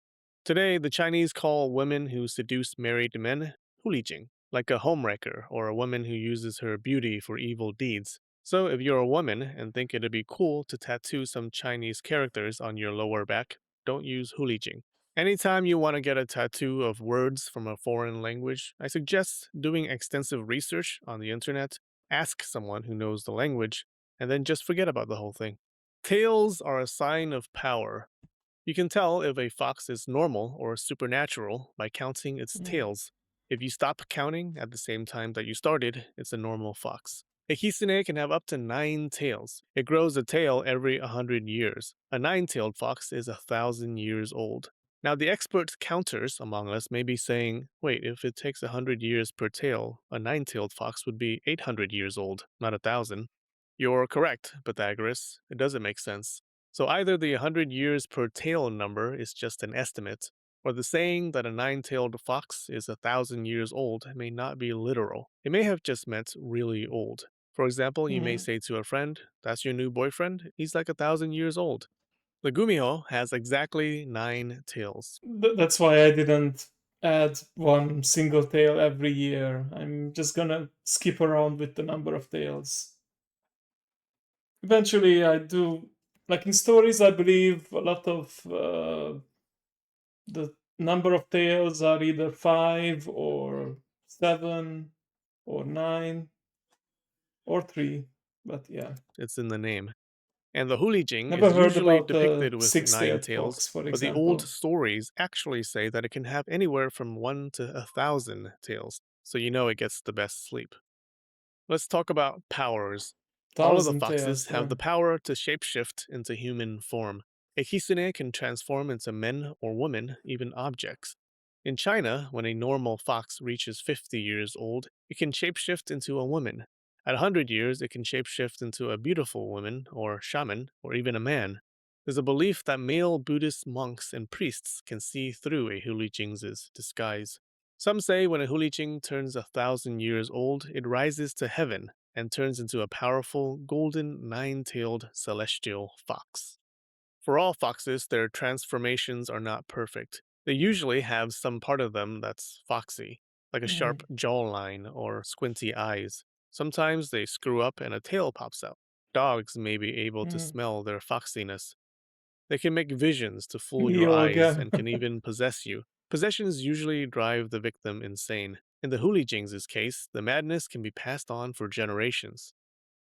Today, the Chinese call women who seduce married men hulijing, like a homewrecker or a woman who uses her beauty for evil deeds. So, if you're a woman and think it'd be cool to tattoo some Chinese characters on your lower back, don't use hulijing. Anytime you want to get a tattoo of words from a foreign language, I suggest doing extensive research on the internet, ask someone who knows the language, and then just forget about the whole thing. Tails are a sign of power. You can tell if a fox is normal or supernatural by counting its Mm. tails. If you stop counting at the same time that you started, it's a normal fox. A kisune can have up to 9 tails. It grows a tail every 100 years. A nine-tailed fox is 1,000 years old. Now, the expert counters among us may be saying, wait, if it takes 100 years per tail, a nine-tailed fox would be 800 years old, not 1,000. You're correct, Pythagoras. It doesn't make sense. So either the 100 years per tail number is just an estimate, or the saying that a nine-tailed fox is 1,000 years old may not be literal. It may have just meant really old. For example, you may Mm. say to a friend, that's your new boyfriend? He's like 1,000 years old. The gumiho has exactly 9 tails. That's why I didn't add one single tail every year. I'm just gonna skip around with the number of tails. Eventually, I do. Like in stories, I believe a lot of the number of tails are either five or seven or nine or three. But yeah, It's in the name. And the hulijing never is heard usually about the depicted with nine six-tailed tails, fox, for but the old example. stories actually say that it can have anywhere from 1 to 1,000 tails, so you know it gets the best sleep. Let's talk about powers. All of the Thousand foxes tails have the there. power to shapeshift into human form. A kisune can transform into men or women, even objects. In China, when a normal fox reaches 50 years old, it can shapeshift into a woman. At 100 years, it can shapeshift into a beautiful woman, or shaman, or even a man. There's a belief that male Buddhist monks and priests can see through a Hulijing's disguise. Some say when a Hulijing turns 1,000 years old, it rises to heaven and turns into a powerful golden nine-tailed celestial fox. For all foxes, their transformations are not perfect. They usually have some part of them that's foxy, like a Mm, sharp jawline or squinty eyes. Sometimes they screw up and a tail pops out. Dogs may be able to mm. smell their foxiness. They can make visions to fool your Neo eyes again. and can even possess you. Possessions usually drive the victim insane. In the Hulijing's case, the madness can be passed on for generations.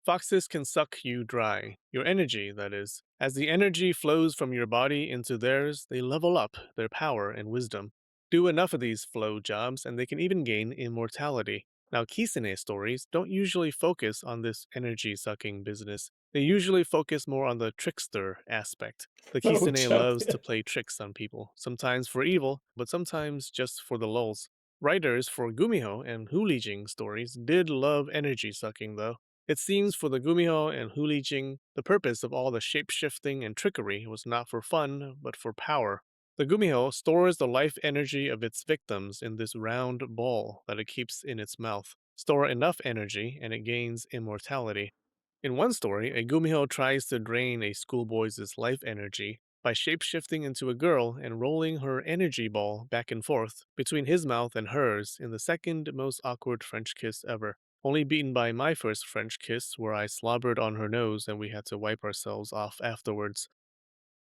Foxes can suck you dry, your energy, that is. As the energy flows from your body into theirs, they level up their power and wisdom. Do enough of these flow jobs, and they can even gain immortality. Now, Kisene stories don't usually focus on this energy sucking business. They usually focus more on the trickster aspect. The Oh, Kisene chap. loves to play tricks on people, sometimes for evil, but sometimes just for the lulz. Writers for Gumiho and Hulijing stories did love energy sucking, though. It seems for the Gumiho and Hulijing, the purpose of all the shape-shifting and trickery was not for fun, but for power. The Gumiho stores the life energy of its victims in this round ball that it keeps in its mouth. Store enough energy and it gains immortality. In one story, a Gumiho tries to drain a schoolboy's life energy by shapeshifting into a girl and rolling her energy ball back and forth between his mouth and hers in the second most awkward French kiss ever. Only beaten by my first French kiss, where I slobbered on her nose and we had to wipe ourselves off afterwards.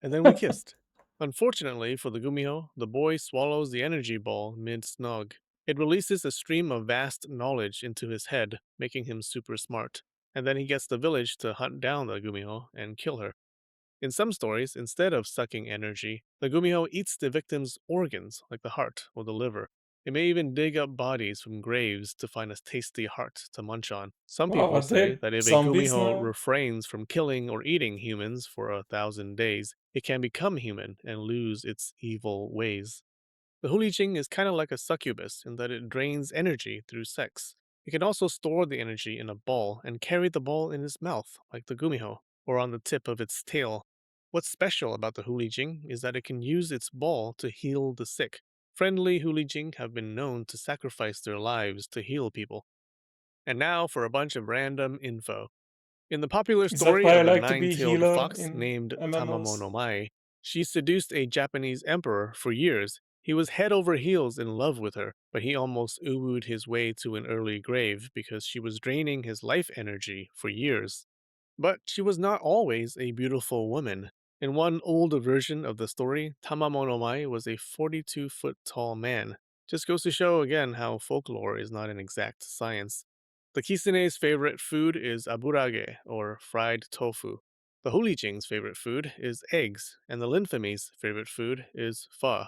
And then we kissed. Unfortunately for the Gumiho, the boy swallows the energy ball mid snog. It releases a stream of vast knowledge into his head, making him super smart. And then he gets the village to hunt down the Gumiho and kill her. In some stories, instead of sucking energy, the Gumiho eats the victim's organs, like the heart or the liver. It may even dig up bodies from graves to find a tasty heart to munch on. Some Wow, people are say they that if a zombies Gumiho now? refrains from killing or eating humans for 1,000 days, it can become human and lose its evil ways. The Hulijing is kind of like a succubus in that it drains energy through sex. It can also store the energy in a ball and carry the ball in its mouth, like the Gumiho, or on the tip of its tail. What's special about the Hulijing is that it can use its ball to heal the sick. Friendly Hulijing have been known to sacrifice their lives to heal people. And now for a bunch of random info. In the popular Is that story why I of the like to be nine-tailed healer fox in named Tamamo MMOs? no Mai, she seduced a Japanese emperor for years. He was head over heels in love with her, but he almost uwooed his way to an early grave because she was draining his life energy for years. But she was not always a beautiful woman. In one old version of the story, Tamamo no Mai was a 42-foot tall man. Just goes to show again how folklore is not an exact science. The Kisene's favorite food is aburage, or fried tofu. The Hulijing's favorite food is eggs, and the Linfame's favorite food is pho.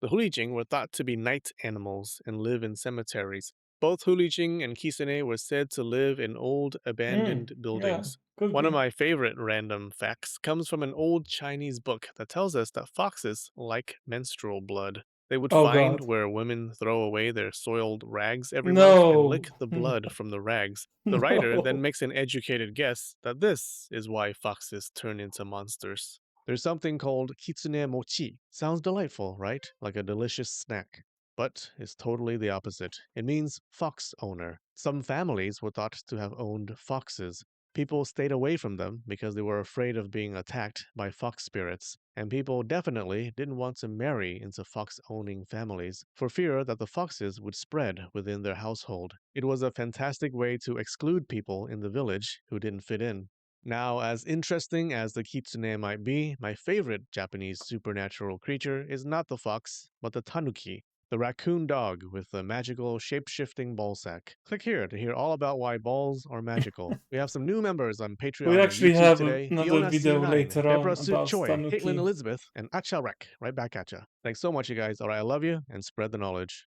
The Hulijing were thought to be night animals and live in cemeteries. Both Hulijing and Kisene were said to live in old, abandoned Yeah, buildings. could One of be. my favorite random facts comes from an old Chinese book that tells us that foxes like menstrual blood. They would Oh find god. where women throw away their soiled rags every month and No! lick the blood from the rags. The writer then No! makes an educated guess that this is why foxes turn into monsters. There's something called kitsune mochi. Sounds delightful, right? Like a delicious snack. But it's totally the opposite. It means fox owner. Some families were thought to have owned foxes. People stayed away from them because they were afraid of being attacked by fox spirits, and people definitely didn't want to marry into fox owning families for fear that the foxes would spread within their household. It was a fantastic way to exclude people in the village who didn't fit in. Now, as interesting as the kitsune might be, my favorite Japanese supernatural creature is not the fox, but the tanuki, the raccoon dog with the magical shape-shifting ball sack. Click here to hear all about why balls are magical. We have some new members on We Patreon and actually YouTube have today. another Fiona video C9, later Deborah on Suk about Choi, Caitlin Tanuki. Elizabeth, and Acha Rek. Right back at ya. Thanks so much, you guys. All right, I love you, and spread the knowledge.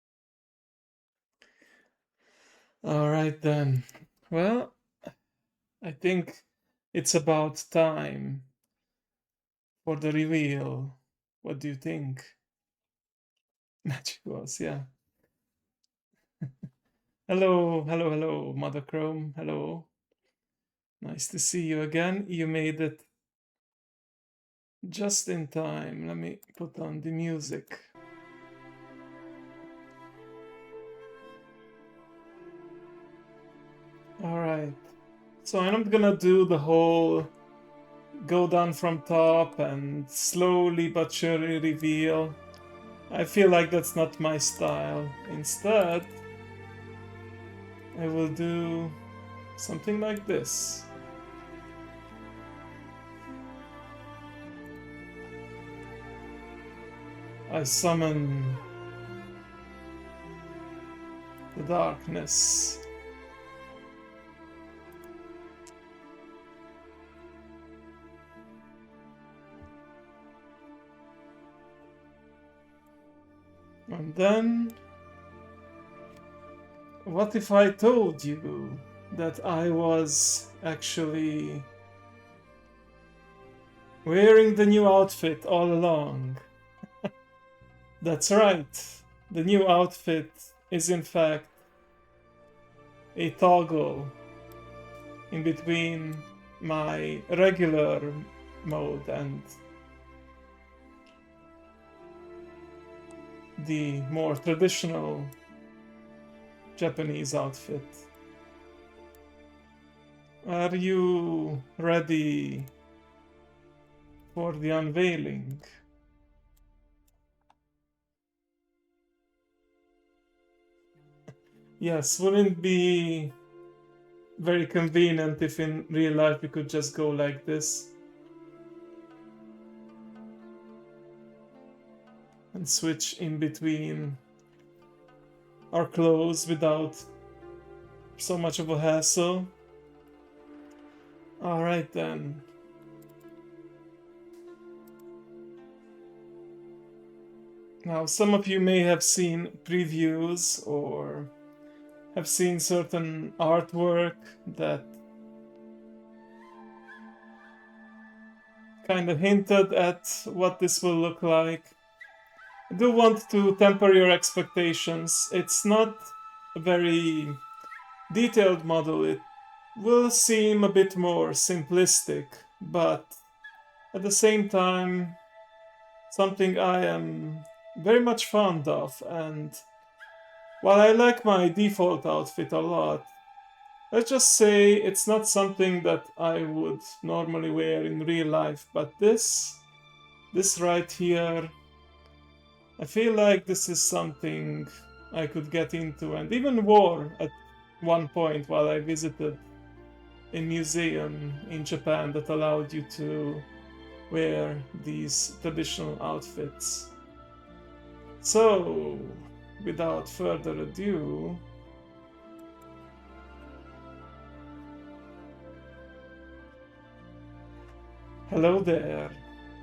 Alright then. Well, I think it's about time for the reveal. What do you think? Magic was, yeah. Hello, hello, hello, Mother Chrome. Hello. Nice to see you again. You made it just in time. Let me put on the music. Alright. So I'm not gonna do the whole go down from top and slowly but surely reveal. I feel like that's not my style. Instead, I will do something like this. I summon the darkness. And then, what if I told you that I was actually wearing the new outfit all along? That's right. The new outfit is in fact a toggle in between my regular mode and the more traditional Japanese outfit. Are you ready for the unveiling? Yes, wouldn't it be very convenient if in real life we could just go like this and switch in between our clothes without so much of a hassle? Alright then. Now, some of you may have seen previews or have seen certain artwork that kind of hinted at what this will look like. I do want to temper your expectations. It's not a very detailed model. It will seem a bit more simplistic, but at the same time, something I am very much fond of. And while I like my default outfit a lot, let's just say it's not something that I would normally wear in real life, but this right here, I feel like this is something I could get into and even wore at one point while I visited a museum in Japan that allowed you to wear these traditional outfits. So, without further ado, hello there.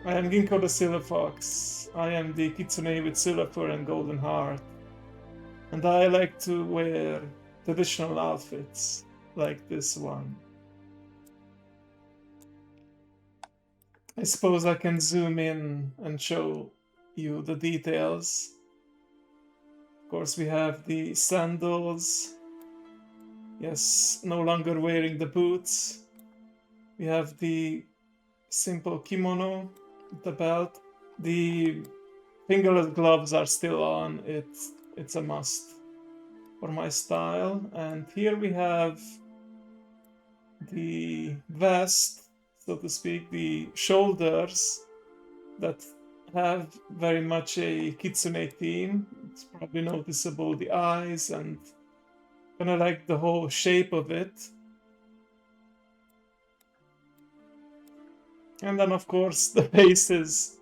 I am Ginkgo the Silver Fox. I am the kitsune with silver fur and golden heart. And I like to wear traditional outfits like this one. I suppose I can zoom in and show you the details. Of course, we have the sandals. Yes, no longer wearing the boots. We have the simple kimono, the belt. The fingerless gloves are still on. It's a must for my style. And here we have the vest, so to speak, the shoulders that have very much a kitsune theme. It's probably noticeable, the eyes and kind of like the whole shape of it. And then, of course, the face is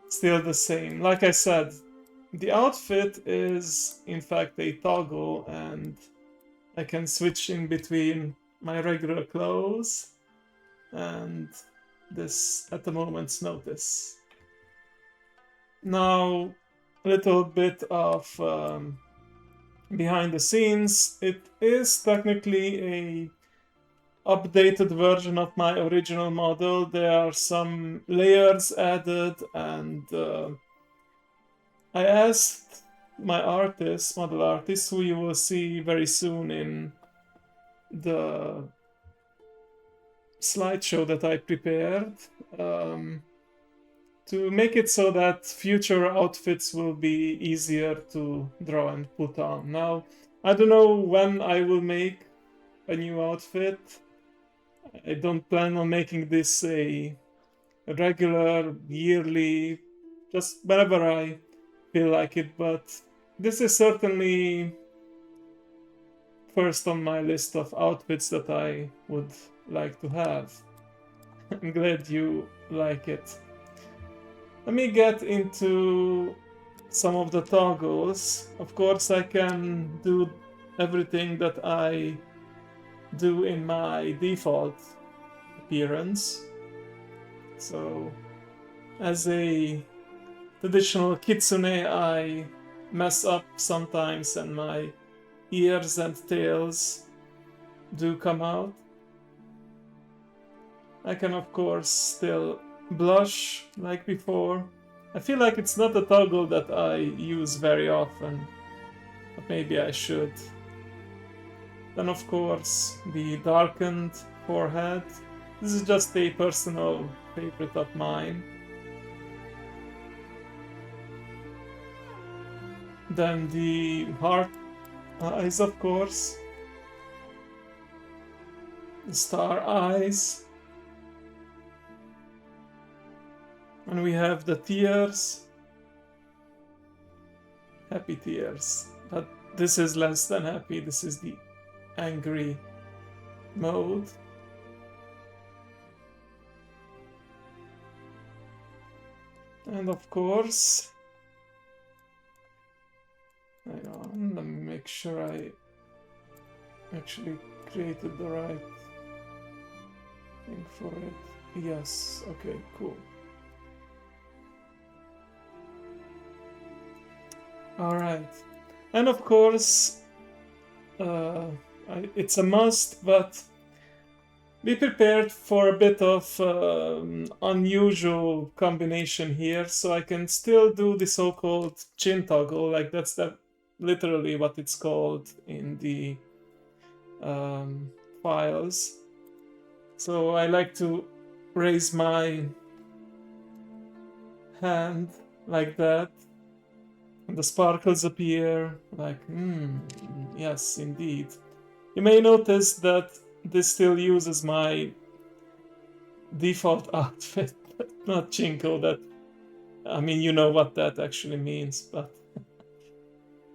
still the same. Like I said, the outfit is in fact a toggle, and I can switch in between my regular clothes and this at the moment's notice. Now, a little bit of behind the scenes. It is technically a updated version of my original model. There are some layers added, and I asked my artist, model artist, who you will see very soon in the slideshow that I prepared, to make it so that future outfits will be easier to draw and put on. Now, I don't know when I will make a new outfit. I don't plan on making this a regular, yearly, just whenever I feel like it, but this is certainly first on my list of outfits that I would like to have. I'm glad you like it. Let me get into some of the toggles. Of course, I can do everything that I do in my default appearance. So, as a traditional kitsune, I mess up sometimes and my ears and tails do come out. I can, of course, still blush like before. I feel like it's not a toggle that I use very often, but maybe I should. Then, of course, the darkened forehead. This is just a personal favorite of mine. Then the heart eyes, of course. star eyes. And we have the tears. Happy tears. But this is less than happy. This is the angry mode. And of course, hang on, let me make sure I actually created the right thing for it. Yes, okay, cool. Alright. And of course, it's a must, but be prepared for a bit of unusual combination here, so I can still do the so-called chin toggle, like that's literally what it's called in the files. So I like to raise my hand like that, and the sparkles appear, like, yes, indeed. You may notice that this still uses my default outfit, not Chinko. That, I mean, you know what that actually means, but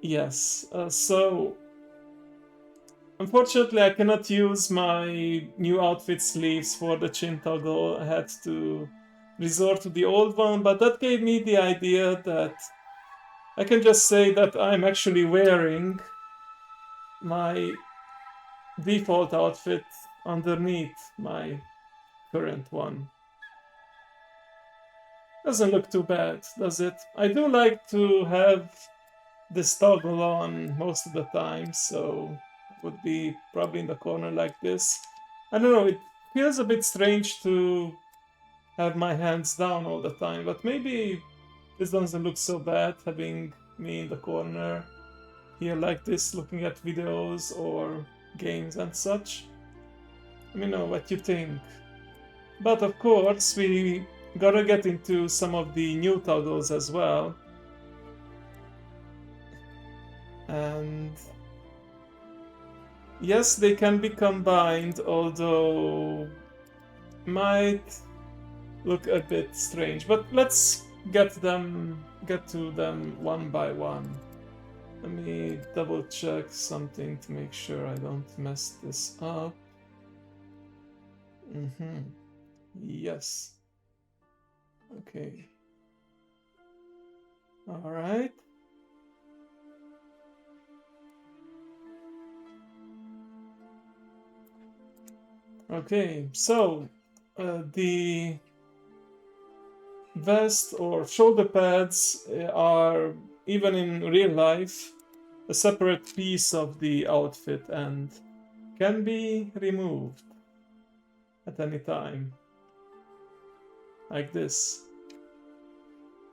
yes. So, unfortunately, I cannot use my new outfit sleeves for the chin toggle. I had to resort to the old one, but that gave me the idea that I can just say that I'm actually wearing my default outfit underneath my current one. Doesn't look too bad, does it? I do like to have this toggle on most of the time, so it would be probably in the corner like this. I don't know, it feels a bit strange to have my hands down all the time, but maybe this doesn't look so bad, having me in the corner here like this, looking at videos or games and such. Let me know what you think. But of course, we gotta get into some of the new toggles as well. And yes, they can be combined, although might look a bit strange. But let's get to them one by one. Let me double check something to make sure I don't mess this up. Yes. Okay. All right. Okay, so the vest or shoulder pads are, even in real life, a separate piece of the outfit and can be removed at any time. Like this.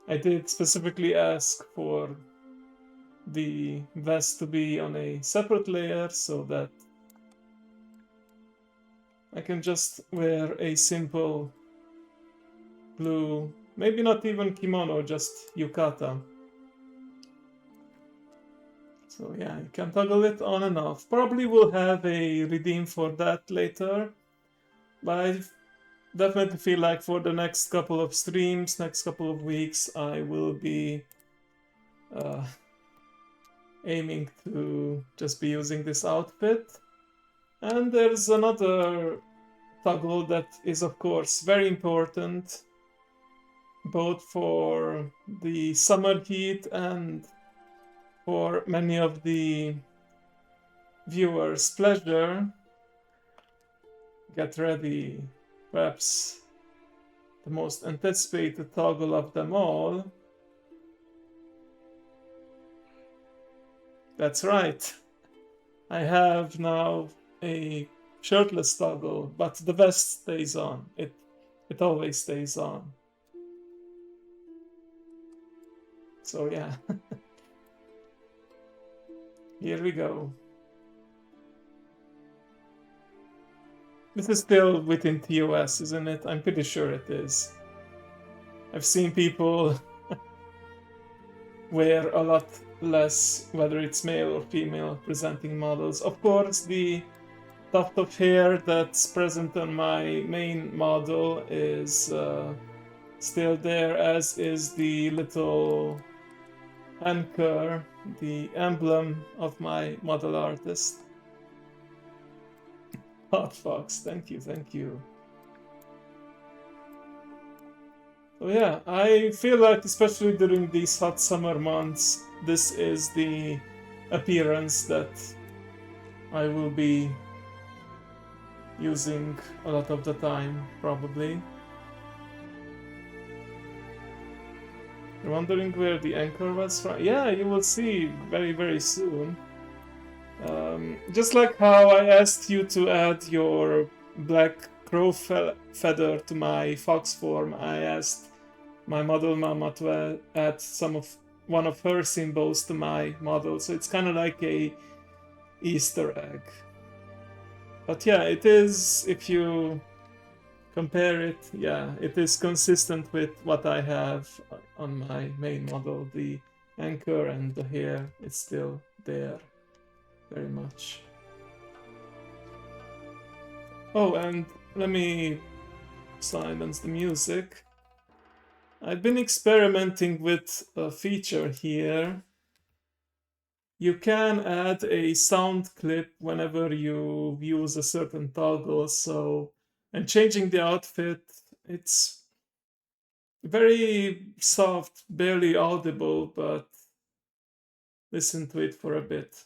I did specifically ask for the vest to be on a separate layer so that I can just wear a simple blue, maybe not even kimono, just yukata. So yeah, you can toggle it on and off. Probably will have a redeem for that later, but I definitely feel like for the next couple of streams, next couple of weeks, I will be aiming to just be using this outfit. And there's another toggle that is, of course, very important, both for the summer heat and for many of the viewers' pleasure. Get ready, perhaps the most anticipated toggle of them all. That's right. I have now a shirtless toggle, but the vest stays on. It always stays on. So yeah. Here we go. This is still within TOS, isn't it? I'm pretty sure it is. I've seen people wear a lot less, whether it's male or female presenting models. Of course, the tuft of hair that's present on my main model is still there, as is the little anchor, the emblem of my model artist. Hot Fox, thank you, thank you. So yeah, I feel like, especially during these hot summer months, this is the appearance that I will be using a lot of the time, probably. You're wondering where the anchor was from? Yeah, you will see very, very soon. Just like how I asked you to add your black crow feather to my fox form, I asked my model mama to add one of her symbols to my model. So it's kind of like a Easter egg. But yeah, it is, if you compare it, yeah, it is consistent with what I have on my main model. The anchor and the hair is still there, very much. Oh, and let me silence the music. I've been experimenting with a feature here. You can add a sound clip whenever you use a certain toggle, so, and changing the outfit, it's very soft, barely audible, but listen to it for a bit.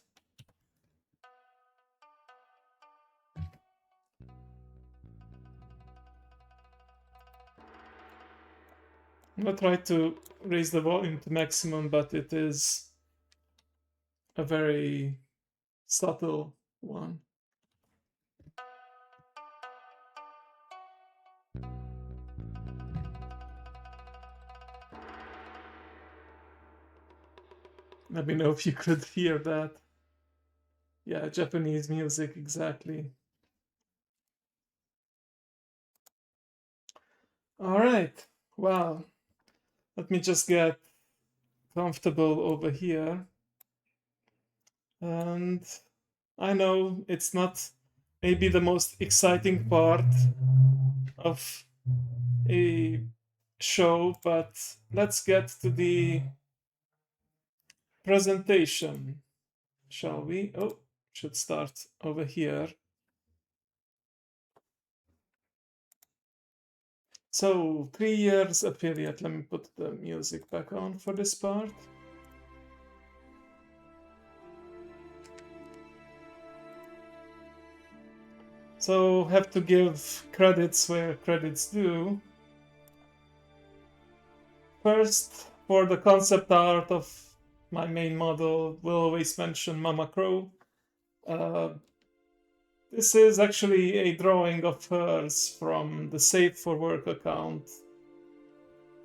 I'm gonna try to raise the volume to maximum, but it is a very subtle one. Let me know if you could hear that. Yeah, Japanese music, exactly. All right, well, let me just get comfortable over here. And I know it's not maybe the most exciting part of a show, but let's get to the presentation, shall we? Oh, should start over here. So 3 years affiliate. Let me put the music back on for this part. So have to give credits where credits due. First, for the concept art of my main model, we'll always mention Mama Crow. This is actually a drawing of hers from the Safe for Work account.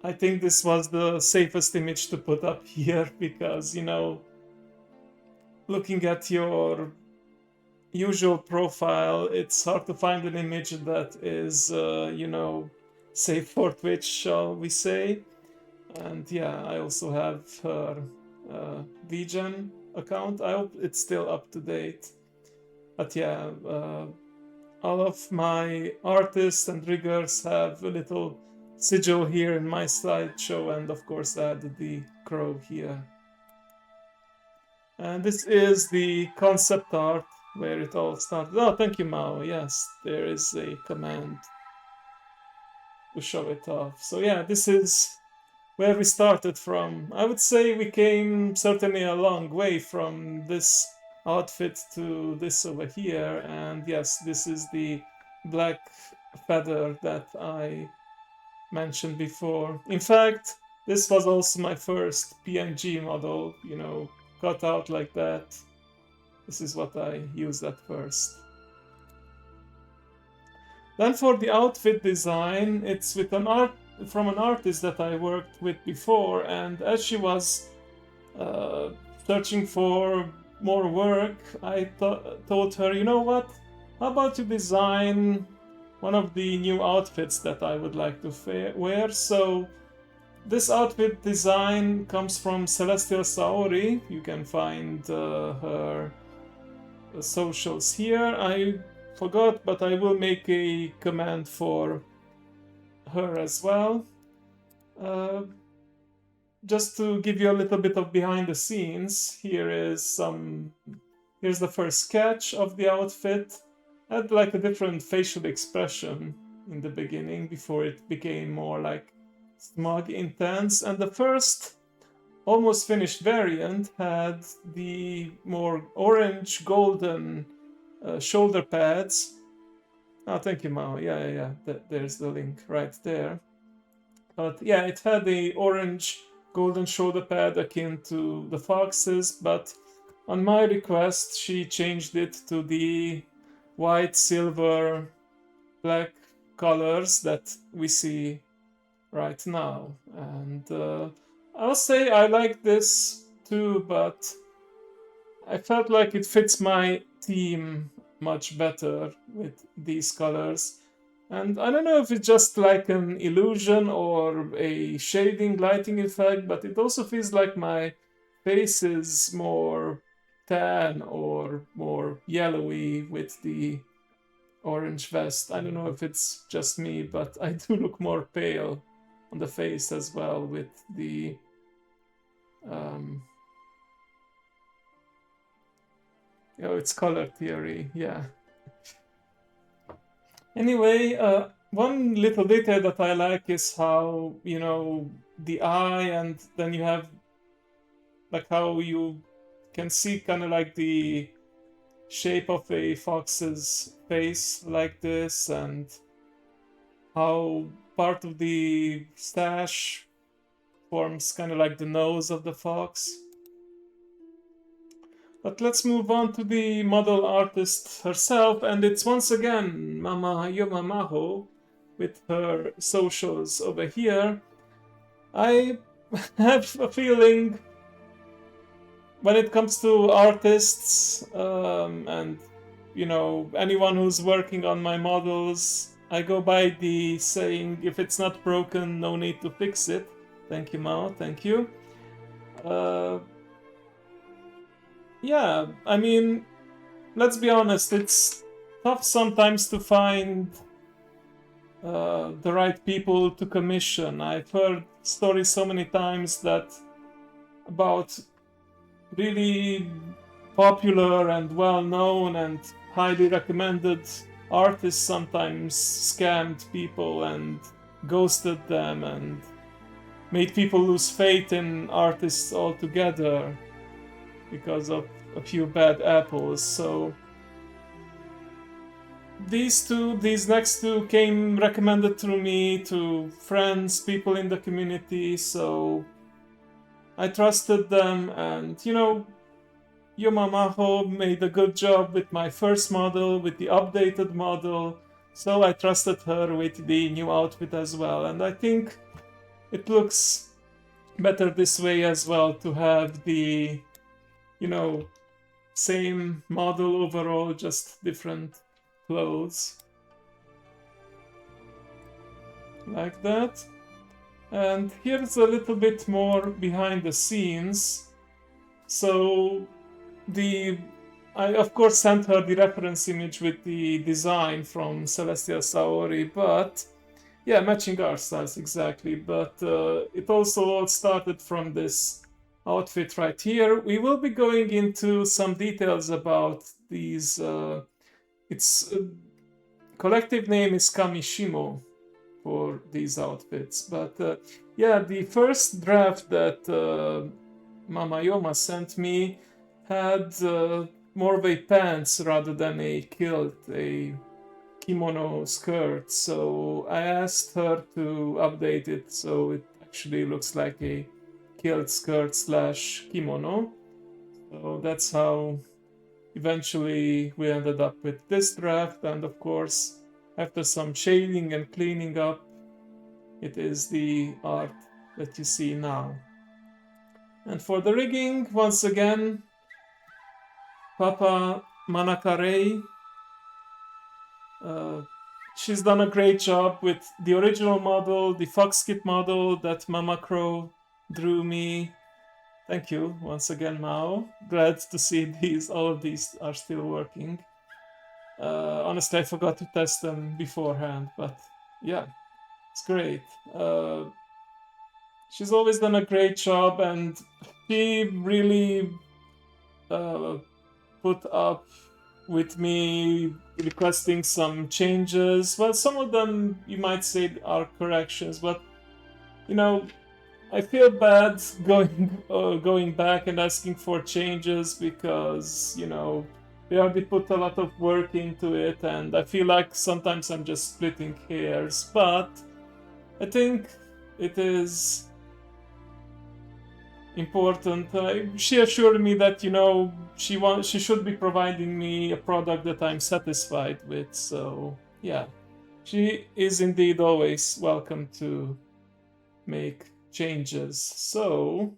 I think this was the safest image to put up here because, you know, looking at your usual profile, it's hard to find an image that is, you know, safe for Twitch, shall we say. And yeah, I also have her VGen account. I hope it's still up to date. But yeah, all of my artists and riggers have a little sigil here in my slideshow, and of course I added the crow here. And this is the concept art where it all started. Oh, thank you, Mao. Yes, there is a command to show it off. So yeah, this is where we started from. I would say we came certainly a long way from this outfit to this over here. And yes, this is the black feather that I mentioned before. In fact, this was also my first PNG model, you know, cut out like that. This is what I used at first. Then for the outfit design, it's with an from an artist that I worked with before, and as she was searching for more work, I told her, you know what, how about you design one of the new outfits that I would like to wear. So this outfit design comes from Celestial Saori. You can find her socials here. I forgot, but I will make a command for her as well. Just to give you a little bit of behind the scenes, here's the first sketch of the outfit. I had like a different facial expression in the beginning before it became more like smug, intense, and the first almost finished variant had the more orange golden shoulder pads. Oh, thank you, Mao. Yeah. There's the link right there. But yeah, it had the orange golden shoulder pad akin to the foxes, but on my request, she changed it to the white, silver, black colors that we see right now. And I'll say I like this too, but I felt like it fits my theme much better with these colors. And I don't know if it's just like an illusion or a shading lighting effect, but it also feels like my face is more tan or more yellowy with the orange vest. I don't know if it's just me, but I do look more pale on the face as well with the it's color theory, yeah. Anyway, one little detail that I like is how, the eye, and then you have like how you can see kind of like the shape of a fox's face like this, and how part of the stash forms kind of like the nose of the fox. But let's move on to the model artist herself, and it's once again Mama Yoma Maho with her socials over here. I have a feeling when it comes to artists and anyone who's working on my models, I go by the saying, if it's not broken, no need to fix it. Thank you, Mao, thank you. Yeah, I mean, let's be honest, it's tough sometimes to find the right people to commission. I've heard stories so many times that about really popular and well-known and highly recommended artists sometimes scammed people and ghosted them and made people lose faith in artists altogether because of a few bad apples. So these next two came recommended through me to friends, people in the community, so I trusted them, and Yoma Maho made a good job with my first model, with the updated model, so I trusted her with the new outfit as well, and I think it looks better this way as well, to have the same model overall, just different clothes. Like that. And here's a little bit more behind the scenes. So I of course sent her the reference image with the design from Celestia Saori, but yeah, matching art styles, exactly. But it also all started from this outfit right here. We will be going into some details about these. Its collective name is Kamishimo for these outfits. But yeah, the first draft that Mama Yoma sent me had more of a pants rather than a kilt, a kimono skirt. So I asked her to update it so it actually looks like a kilt skirt / kimono. So that's how eventually we ended up with this draft, and of course after some shading and cleaning up, it is the art that you see now. And for the rigging, once again, Papa Manakarei. She's done a great job with the original model, the Foxkit model that Mama Crow drew me. Thank you once again, Mao. Glad to see all of these are still working. Honestly, I forgot to test them beforehand, but yeah, it's great. She's always done a great job, and she really uh, put up with me requesting some changes. Well, some of them you might say are corrections, but you know, I feel bad going back and asking for changes because they already put a lot of work into it, and I feel like sometimes I'm just splitting hairs. But I think it is important. She assured me that she should be providing me a product that I'm satisfied with. So yeah, she is indeed always welcome to make changes. So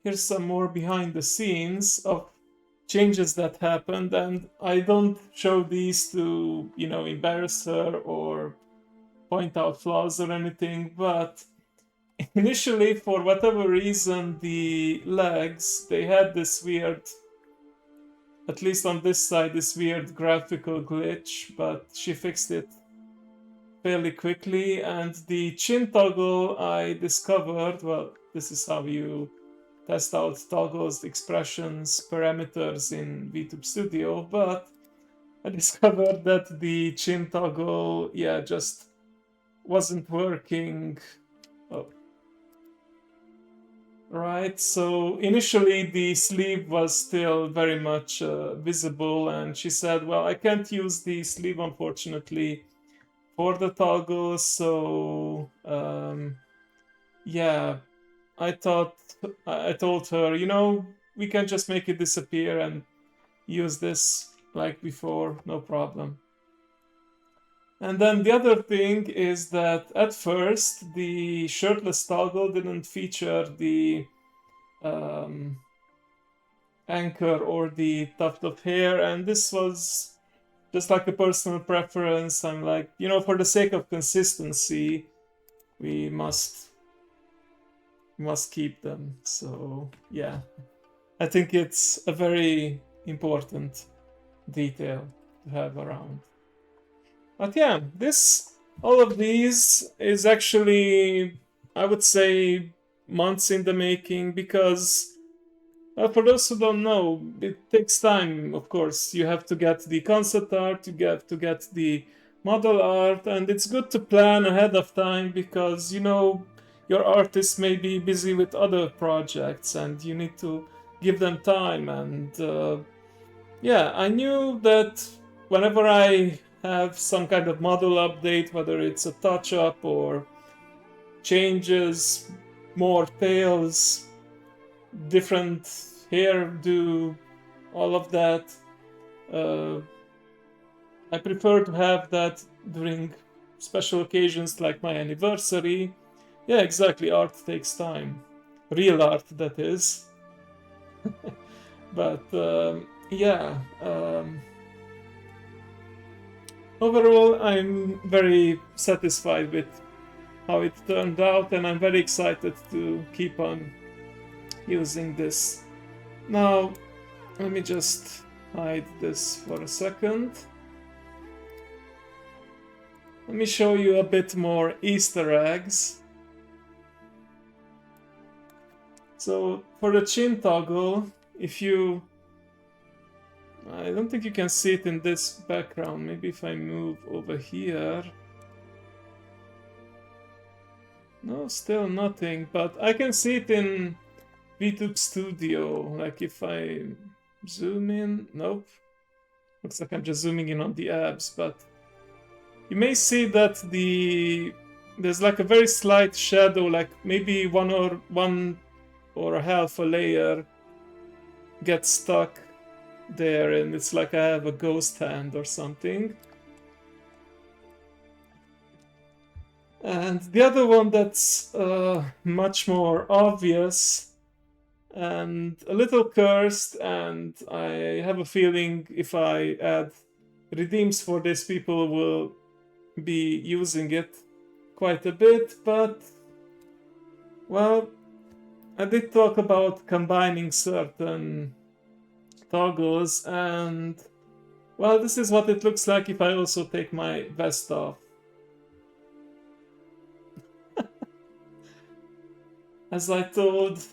here's some more behind the scenes of changes that happened, and I don't show these to embarrass her or point out flaws or anything, but initially, for whatever reason, the legs, they had this weird, at least on this side, this weird graphical glitch, but she fixed it fairly quickly. And the chin toggle I discovered, well, this is how you test out toggles, expressions, parameters in VTube Studio, but I discovered that the chin toggle, yeah, just wasn't working. Oh, right, so initially the sleeve was still very much visible, and she said, well, I can't use the sleeve unfortunately for the toggle, so yeah, I told her, we can just make it disappear and use this like before, no problem. And then the other thing is that at first the shirtless toggle didn't feature the anchor or the tuft of hair, and this was just like a personal preference. I'm like, for the sake of consistency, we must keep them. So yeah, I think it's a very important detail to have around. But yeah, all of these is actually, I would say, months in the making, because for those who don't know, it takes time, of course. You have to get the concept art, you have to get the model art, and it's good to plan ahead of time because, your artist may be busy with other projects and you need to give them time. And yeah, I knew that whenever I have some kind of model update, whether it's a touch up or changes, more tails, different hairdo, all of that, I prefer to have that during special occasions like my anniversary. Yeah, exactly, art takes time. Real art, that is. But yeah, overall, I'm very satisfied with how it turned out, and I'm very excited to keep on using this. Now, let me just hide this for a second. Let me show you a bit more Easter eggs. So for the chin toggle, I don't think you can see it in this background. Maybe if I move over here. No, still nothing, but I can see it in VTube Studio. Like if I zoom in, nope. Looks like I'm just zooming in on the abs, but you may see that there's like a very slight shadow, like maybe one or a half a layer gets stuck there, and it's like I have a ghost hand or something. And the other one that's much more obvious and a little cursed, and I have a feeling if I add redeems for this, people will be using it quite a bit, but well, I did talk about combining certain toggles, and Well, this is what it looks like if I also take my vest off. As I told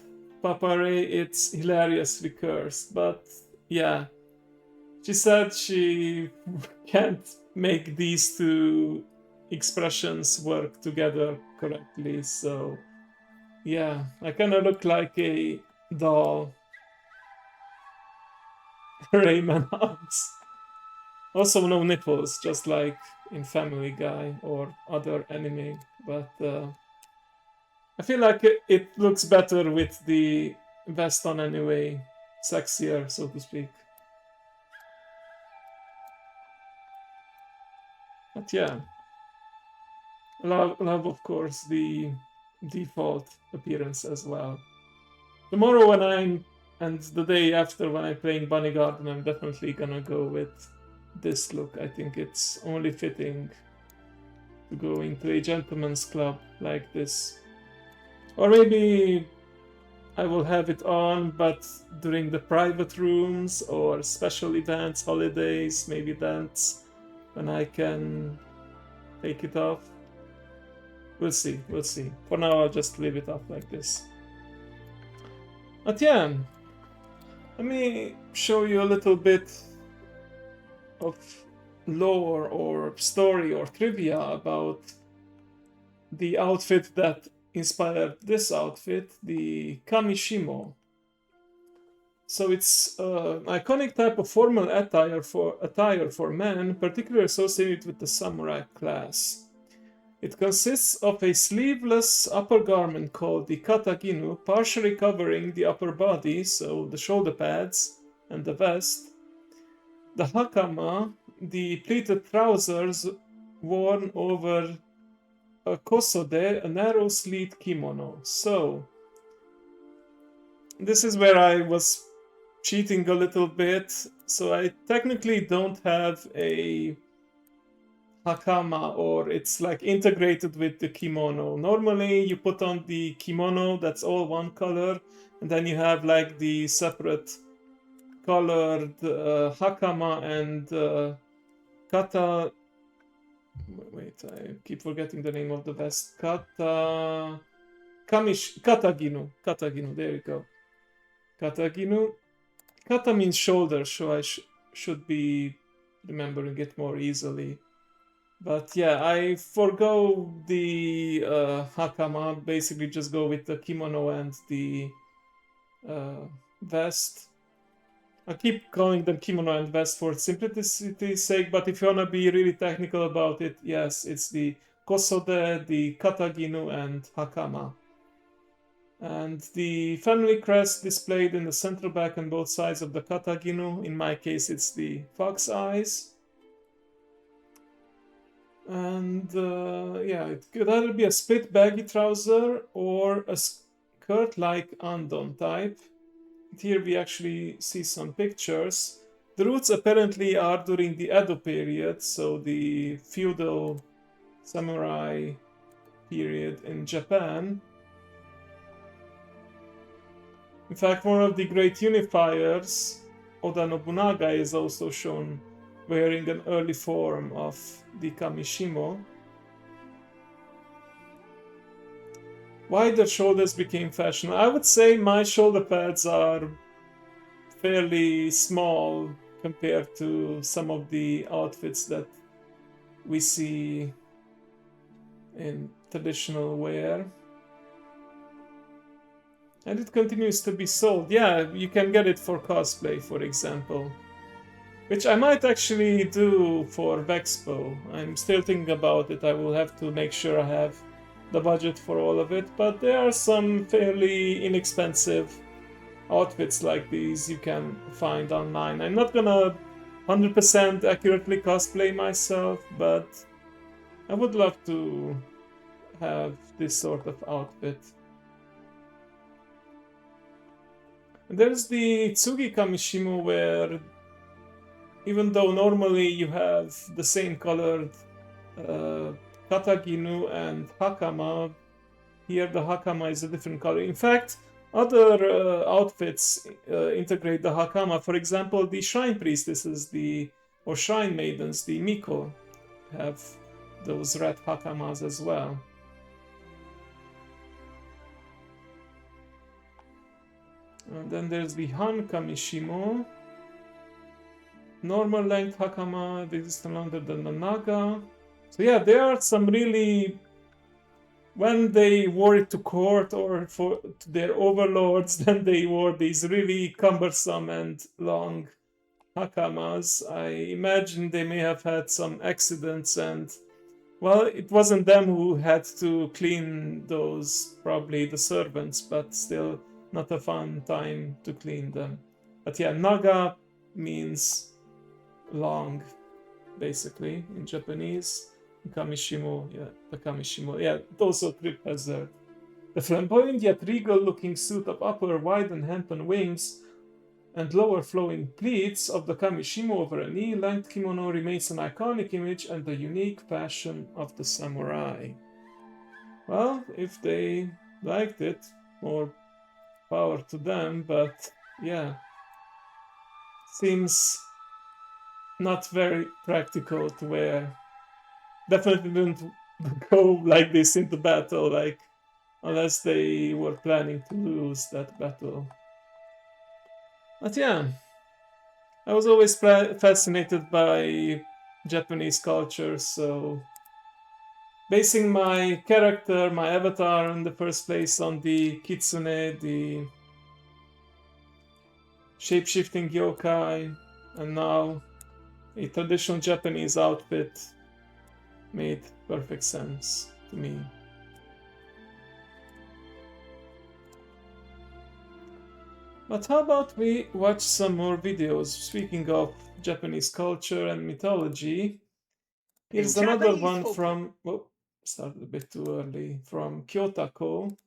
Papa Ray, it's hilariously cursed, but yeah. She said she can't make these two expressions work together correctly, so yeah, I kind of look like a doll. Rayman arms. Also no nipples, just like in Family Guy or other anime, but I feel like it looks better with the vest on anyway, sexier, so to speak. But yeah, love of course the default appearance as well. Tomorrow and the day after when I'm playing Bunny Garden, I'm definitely gonna go with this look. I think it's only fitting to go into a gentleman's club like this. Or maybe I will have it on, but during the private rooms or special events, holidays, maybe that's when I can take it off. We'll see, we'll see. For now, I'll just leave it off like this. But yeah, let me show you a little bit of lore or story or trivia about the outfit that inspired this outfit, the kamishimo. So it's an iconic type of formal attire for men, particularly associated with the samurai class. It consists of a sleeveless upper garment called the kataginu, partially covering the upper body, so the shoulder pads and the vest. The hakama, the pleated trousers worn over a kosode, a narrow sleeved kimono. So, this is where I was cheating a little bit. So I technically don't have a hakama, or it's like integrated with the kimono. Normally you put on the kimono, that's all one color, and then you have like the separate colored hakama and kata. Wait, I keep forgetting the name of the vest. Kataginu. Kataginu, there you go. Kataginu. Kata means shoulder, so I should be remembering it more easily. But yeah, I forgo the hakama, basically just go with the kimono and the vest. I keep calling them kimono and vest for simplicity's sake, but if you want to be really technical about it, yes, it's the kosode, the kataginu, and hakama. And the family crest displayed in the central back and both sides of the kataginu. In my case, it's the fox eyes. And yeah, it could either be a split baggy trouser or a skirt-like andon type. Here we actually see some pictures. The roots apparently are during the Edo period, so the feudal samurai period in Japan. In fact, one of the great unifiers, Oda Nobunaga, is also shown wearing an early form of the kamishimo. Wider shoulders became fashion. I would say my shoulder pads are fairly small compared to some of the outfits that we see in traditional wear. And it continues to be sold. Yeah, you can get it for cosplay, for example. Which I might actually do for Vexpo. I'm still thinking about it. I will have to make sure I have the budget for all of it. But there are some fairly inexpensive outfits like these you can find online. I'm not gonna 100% accurately cosplay myself, but I would love to have this sort of outfit. And there's the Tsugi Kamishimo, where even though normally you have the same colored kataginu and hakama, here the hakama is a different color. In fact, other outfits integrate the hakama. For example, the Shrine Priestesses, the or shrine maidens, the Miko, have those red hakamas as well. And then there's the Han Kamishimo. Normal length hakama, this is longer than the Naga. So yeah, there are some really, when they wore it to court or for their overlords, then they wore these really cumbersome and long hakamas. I imagine they may have had some accidents, and well, it wasn't them who had to clean those, probably the servants, but still not a fun time to clean them. But yeah, Naga means long, basically, in Japanese. Kamishimo, yeah, the Kamishimo, yeah, it also trip hazard. The flamboyant yet regal-looking suit of upper widened hempen wings and lower flowing pleats of the Kamishimo over a knee-length kimono remains an iconic image and the unique passion of the samurai. Well, if they liked it, more power to them, but yeah, seems not very practical to wear. Definitely didn't go like this into battle, like, unless they were planning to lose that battle. But yeah, I was always fascinated by Japanese culture, so basing my character, my avatar in the first place on the kitsune, the shape-shifting yokai, and now a traditional Japanese outfit made perfect sense to me. But how about we watch some more videos? Speaking of Japanese culture and mythology, here's another one from, oh, started a bit too early, from Kyotako.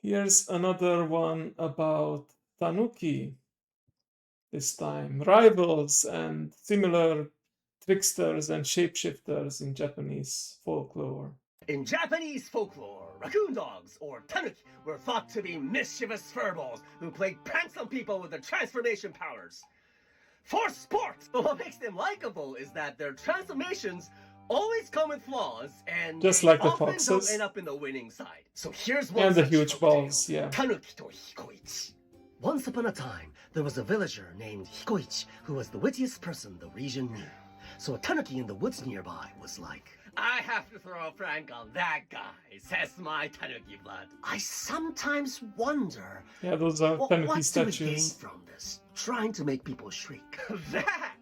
Here's another one about Tanuki, this time. Rivals and similar tricksters and shapeshifters in Japanese folklore. In Japanese folklore, raccoon dogs, or tanuki, were thought to be mischievous furballs who played pranks on people with their transformation powers. For sport, but what makes them likable is that their transformations always come with flaws, and just they like the often foxes don't end up in the winning side. So here's one and the such huge balls, tale. yeah. Tanuki to Hikoichi. Once upon a time, there was a villager named Hikoichi who was the wittiest person the region knew. So a tanuki in the woods nearby was like, I have to throw a prank on that guy, says my tanuki blood. I sometimes wonder, yeah, those are tanuki what do we gain statues. from this? Trying to make people shriek. That?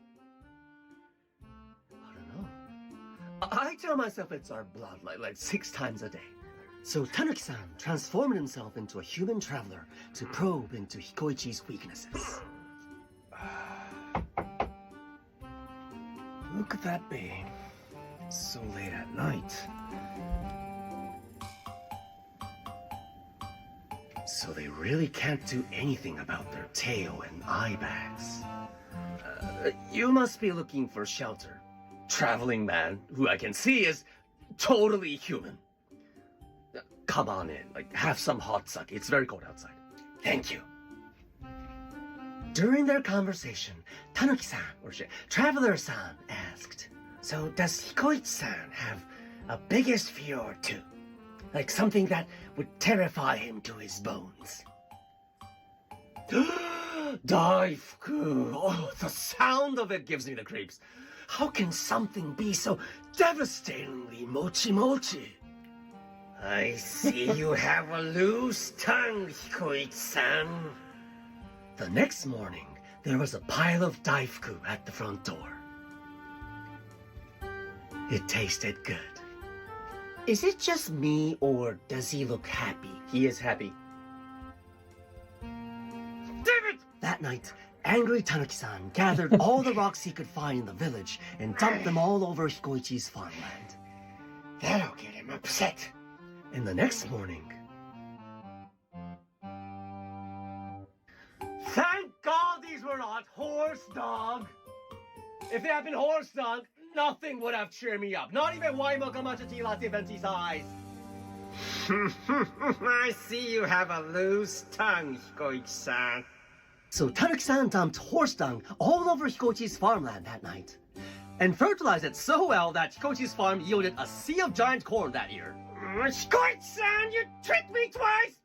I don't know. I tell myself it's our blood like 6 times a day. So Tanuki-san transformed himself into a human traveler to probe into Hikoichi's weaknesses. Who could that be? So late at night. So they really can't do anything about their tail and eye bags. You must be looking for shelter. Traveling man, who I can see is totally human. Come on in, have some hot sake. It's very cold outside. Thank you. During their conversation, Tanuki-san, or Traveler-san, asked, so does Hikoichi-san have a biggest fear or two? Like something that would terrify him to his bones? Daifuku! Oh, the sound of it gives me the creeps. How can something be so devastatingly mochi-mochi? I see you have a loose tongue, Hikoichi-san. The next morning, there was a pile of daifuku at the front door. It tasted good. Is it just me, or does he look happy? He is happy. Damn it! That night, angry Tanuki-san gathered all the rocks he could find in the village and dumped them all over Hikoichi's farmland. That'll get him upset. And the next morning... Thank God these were not horse dog! If they had been horse dog, nothing would have cheered me up. Not even Y Mocha Matcha Tea Latte Venti size. I see you have a loose tongue, Hikoichi-san. So Tanuki-san dumped horse dung all over Hikoichi's farmland that night, and fertilized it so well that Hikoichi's farm yielded a sea of giant corn that year. Hikoichi-san, you tricked me twice!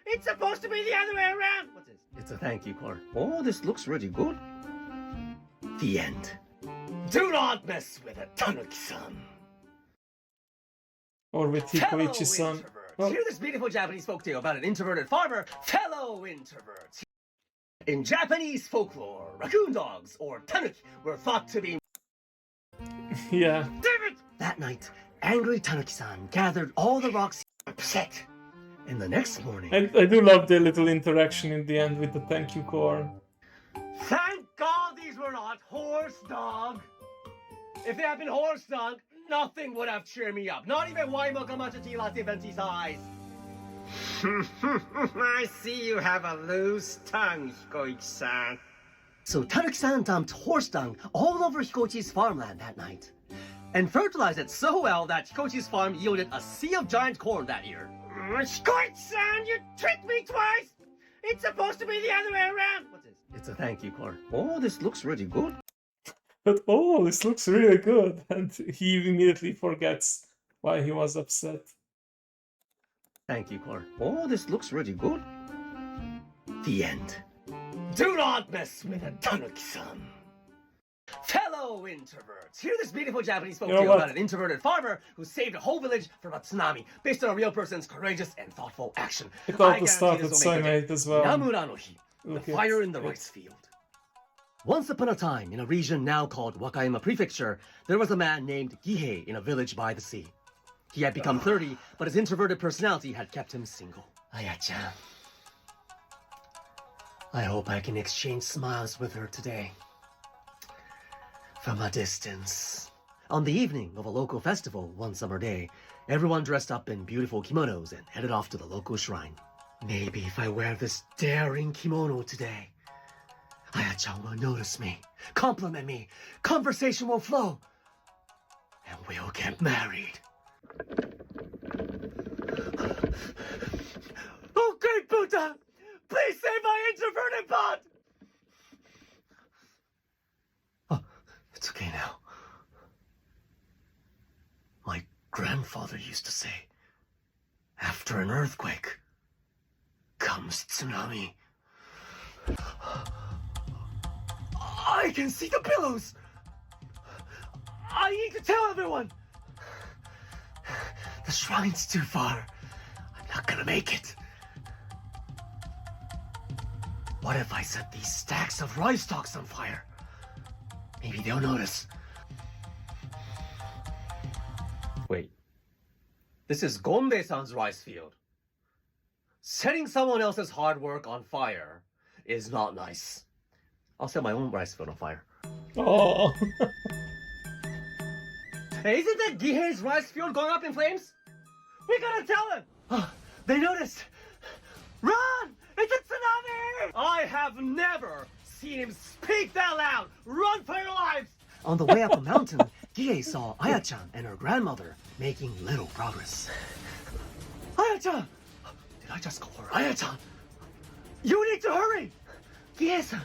It's supposed to be the other way around! What's this? It's a thank you card. Oh, this looks really good. The end. Do not mess with a Tanuki-san. Or with Hikoichi-san. Well, hear this beautiful Japanese folktale about an introverted farmer. Fellow introverts. In Japanese folklore, raccoon dogs, or tanuki, were thought to be... Yeah. Damn it! That night, angry Tanuki-san gathered all the rocks upset. And the next morning... I do love the little interaction in the end with the thank you core. Thank God these were not horse dog! If they had been horse dog, nothing would have cheered me up. Not even Waimo Kamacha tea latte venti size. I see you have a loose tongue, Hikoichi-san. So Tanuki-san dumped horse dung all over Hikoichi's farmland that night, and fertilized it so well that Hikoichi's farm yielded a sea of giant corn that year. Hikoichi-san, you tricked me twice! It's supposed to be the other way around! What's this? It's a thank you card. Oh, this looks really good. But oh, this looks really good. And he immediately forgets why he was upset. Thank you card. Oh, this looks really good. The end. Do not mess with a Tanuki-san. Fellow introverts, hear this beautiful Japanese folktale about an introverted farmer who saved a whole village from a tsunami based on a real person's courageous and thoughtful action. It also started Soymate as well. Namura no Hi, the fire in the rice field. Once upon a time, in a region now called Wakayama Prefecture, there was a man named Gihei in a village by the sea. He had become 30, but his introverted personality had kept him single. Aya-chan. I hope I can exchange smiles with her today. From a distance. On the evening of a local festival one summer day, everyone dressed up in beautiful kimonos and headed off to the local shrine. Maybe if I wear this daring kimono today, Aya-chan will notice me, compliment me, conversation will flow, and we'll get married. Oh, great Buddha! Please save my introverted bond! Oh, it's okay now. My grandfather used to say, after an earthquake comes tsunami. I can see the pillows! I need to tell everyone! The shrine's too far. I'm not gonna make it. What if I set these stacks of rice stalks on fire? Maybe they'll notice. Wait. This is Gonbei-san's rice field. Setting someone else's hard work on fire is not nice. I'll set my own rice field on fire. Oh. Hey, isn't that Gihei's rice field going up in flames? We gotta tell him! Oh, they noticed! Run! It's a tsunami! I have never seen him speak that loud! Run for your lives! On the way up a mountain, Gihei saw Aya-chan and her grandmother making little progress. Aya-chan! Did I just call her Aya-chan? You need to hurry! Gihei-san,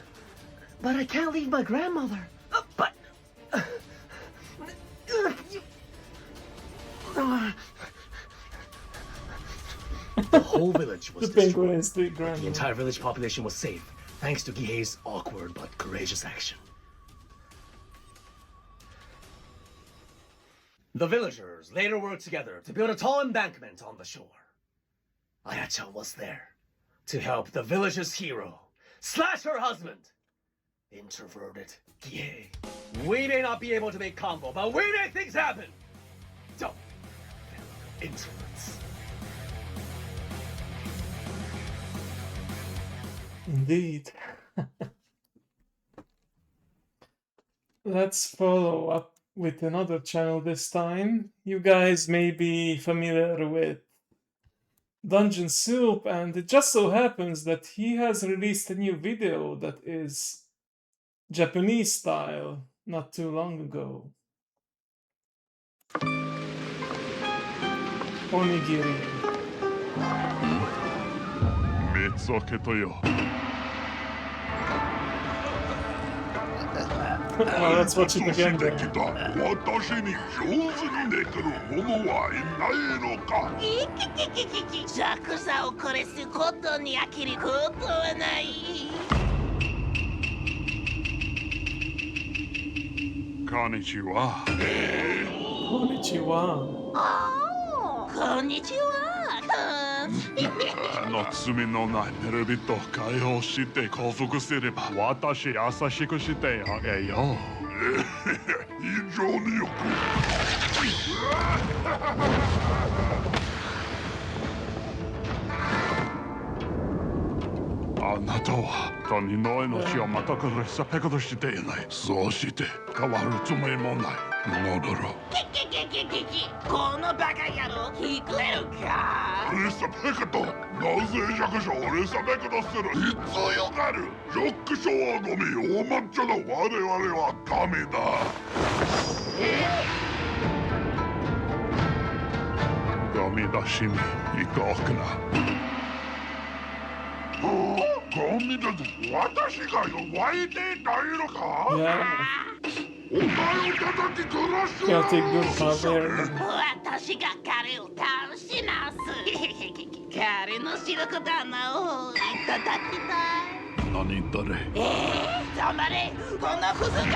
but I can't leave my grandmother. But... The whole village was destroyed. The entire village population was safe, thanks to Gihei's awkward but courageous action. The villagers later worked together to build a tall embankment on the shore. Aya-chan was there to help the village's hero slash her husband, introverted Gihei. We may not be able to make combo, but we make things happen! So, introverts. Indeed. Let's follow up with another channel this time. You guys may be familiar with Dungeon Soup, and it just so happens that he has released a new video that is Japanese style not too long ago. Onigiri. 滅をけとよ Well, let's watch it again で then. きた私に上手にできる者はいないのか。いききききき弱さをこれすことに飽きることはない。こんにちは。Konnichiwa. こんにちは。罪のないテレビと解放して降伏すれば私優しくしてあげよう。非常によく。あなたは他人の命を全くリスペクトしていない。そうして変わるつもりもないのだろう。キキキキキキこのバカ野郎聞こえるか。リスペクト。なぜ弱者をリスペクトする必要がある。弱者はゴミ、大抹茶の我々は神だ。ゴミ出しに行こうかな。ゴミだと私が弱いていたいのか。 Yeah. お前を叩き殺す。 Gotta take good barbarian. 私が彼を倒します。彼の白く玉をいただきたい。何誰。頑張れこのクズが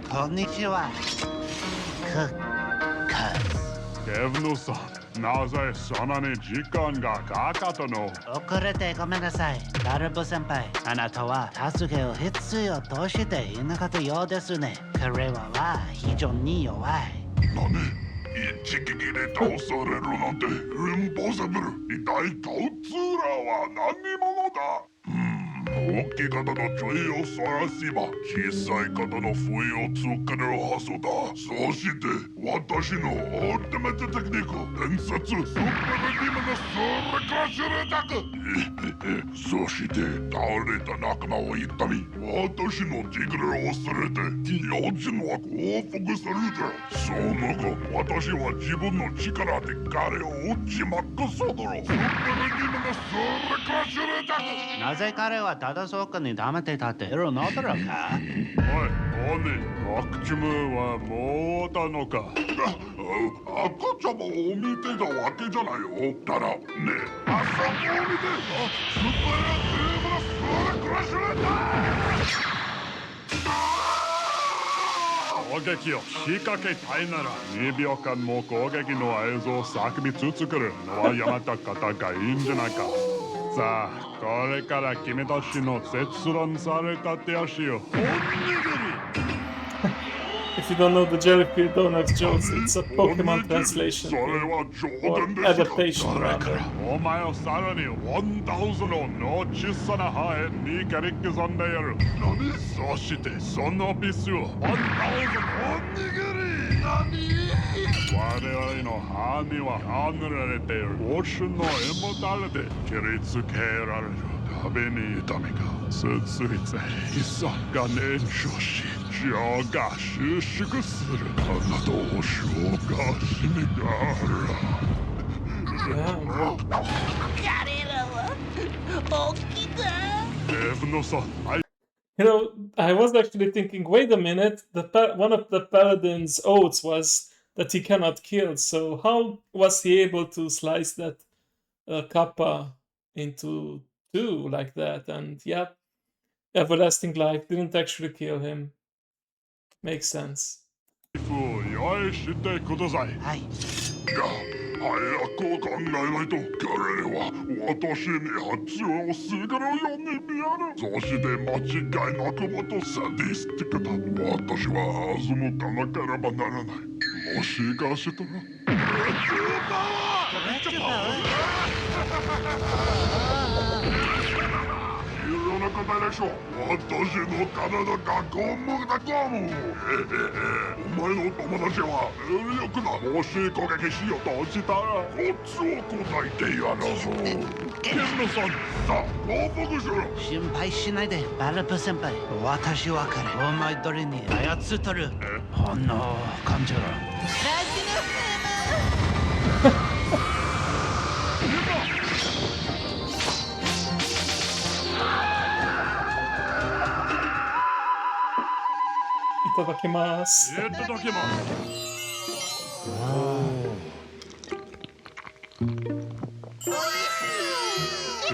こんにちは。ケブノさん、なぜそんなに時間がかかったの。遅れてごめんなさい。バルブ先輩、あなたは助けを必要としていなかったようですね。彼は非常に弱い。何、一撃で倒されるなんてインポッシブル。一体こいつらは何者だ。大きい方の注意をそらせば小さい方の不意を作れるはずだ。そして私のオーティメットテクニック、伝説スーパーディムのスールクラッシュレタック。そして倒れた仲間を痛み、私のディグルを忘れて用心は降伏するじゃ。その後私は自分の力で彼を撃ちまくすだろ。スーパーディムのスールクラッシュレタック。なぜ彼はただそこに黙って立っているのだろうか。おい、ワクチムはもうたのか。赤ちゃまを見てたわけじゃないよ。ただね、あそこを見て、スーパーディムのスールクラッシュレタック。攻撃を仕掛けたいなら2秒間も攻撃の映像を叫びつつ来るのはやめた方がいいんじゃないか。さあ、これから君たちの切断された手足をおにぎり。 If you don't know the Jellyfield Donuts jokes, it's a Pokemon translation それは冗 or 談ですか。 adaptation rather. お前をさらに1000の小さな歯へに蹴り刻んでやる。何。そしてそのピスを1000おにぎり。何。我々の歯にはは塗られているオシュのエモタレで切りつけられるたびに痛みが続いて胃酸が燃焼し血が収縮する。あなたを消化しにがら。 Yeah. 彼らは大きいだ。デブのさん、You know, I was actually thinking, wait a minute, one of the paladin's oaths was that he cannot kill, so how was he able to slice that kappa into two like that? And yeah, everlasting life didn't actually kill him. Makes sense. を用意してください。はい。いや、早く考えないと彼は私に発をするように見える。そして間違いなくもとサディスティックだ。私は欺かなければならない。もしかしたらいろんな答えでしょ。私の体がゴムだゴム。お前の友達は有力だ。もし攻撃しようとしたらこっちを答えてやろう。ケンノさん、さあ降伏しろ。心配しないで、バルブ先輩。私は彼を思い通りに操っとる。本能を感じろ。Itadakimasu. いただきますデ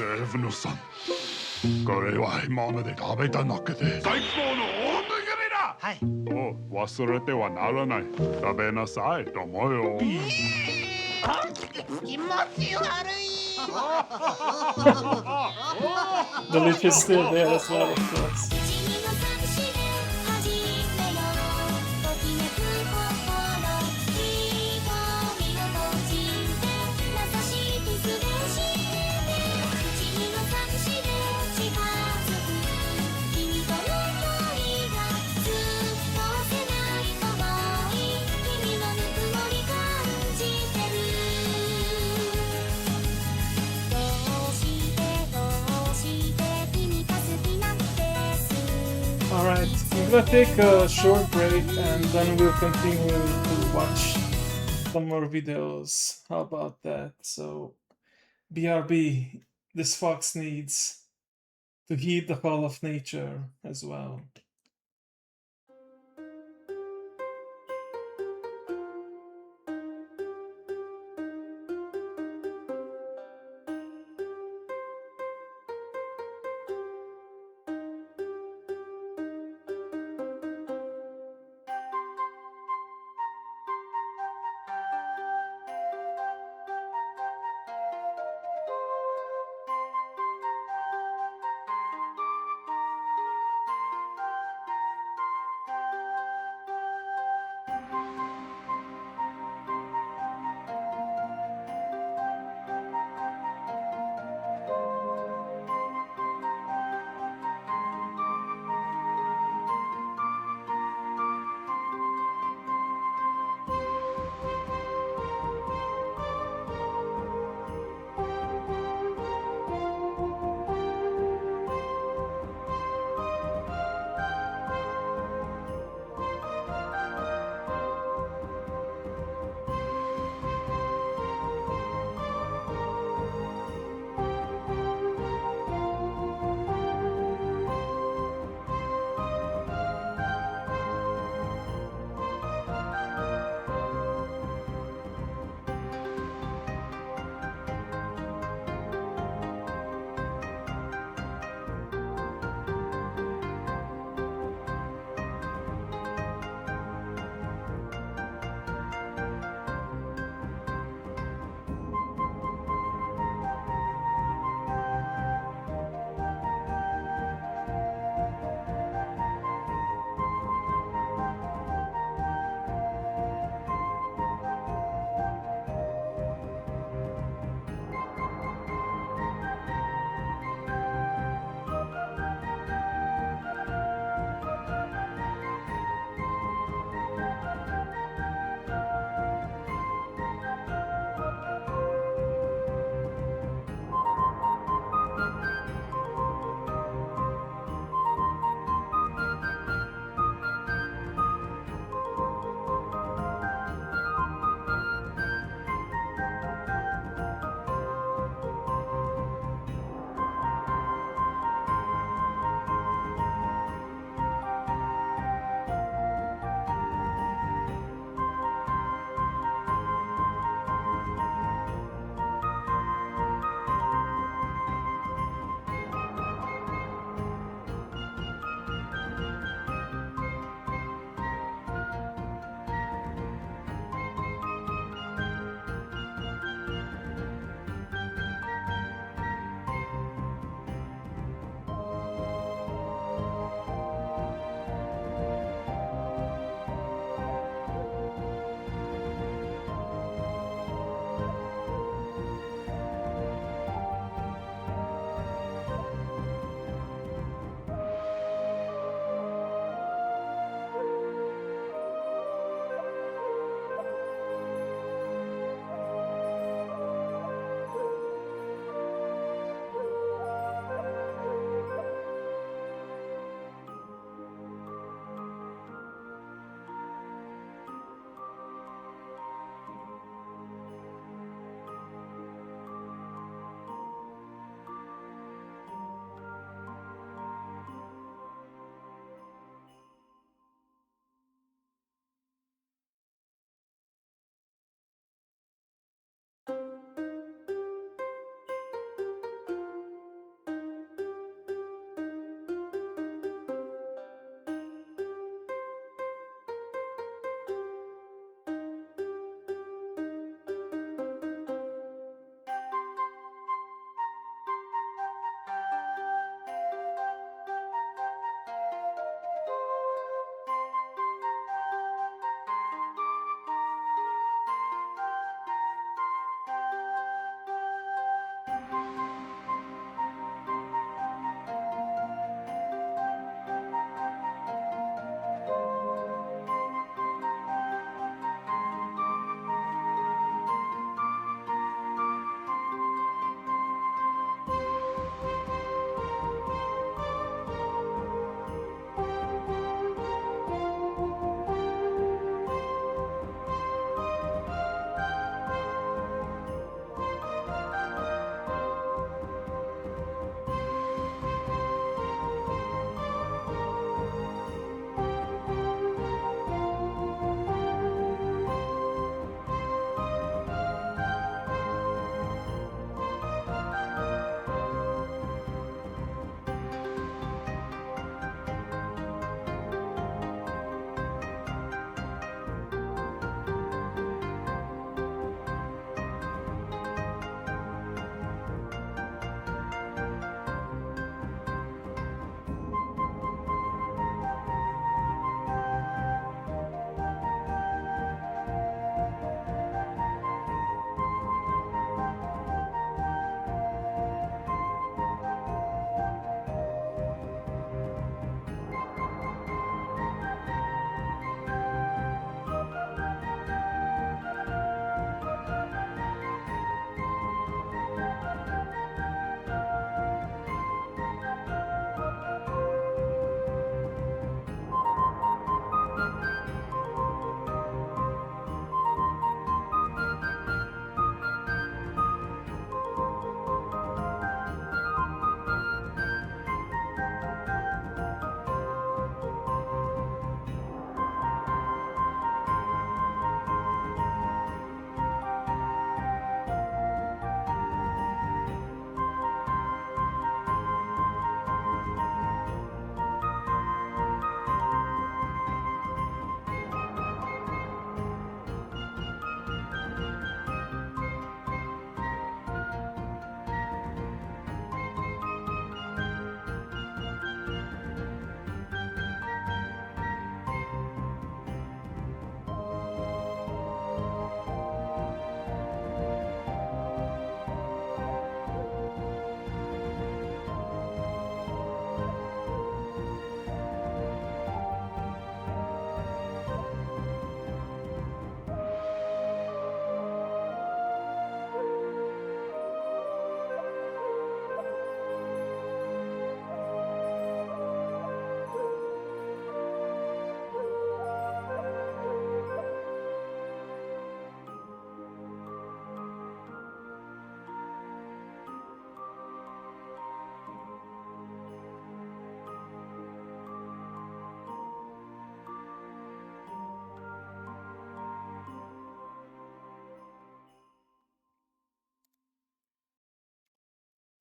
ーブのさんこれは今まで食べた中で最高の大食いだはい。お忘れてはならない食べなさいと思うよ気持ち悪い The leech is still there as well, of course. 'Alright, I'm gonna take a short break and then we'll continue to watch some more videos. How about that? So, BRB, this fox needs to heed the call of nature as well.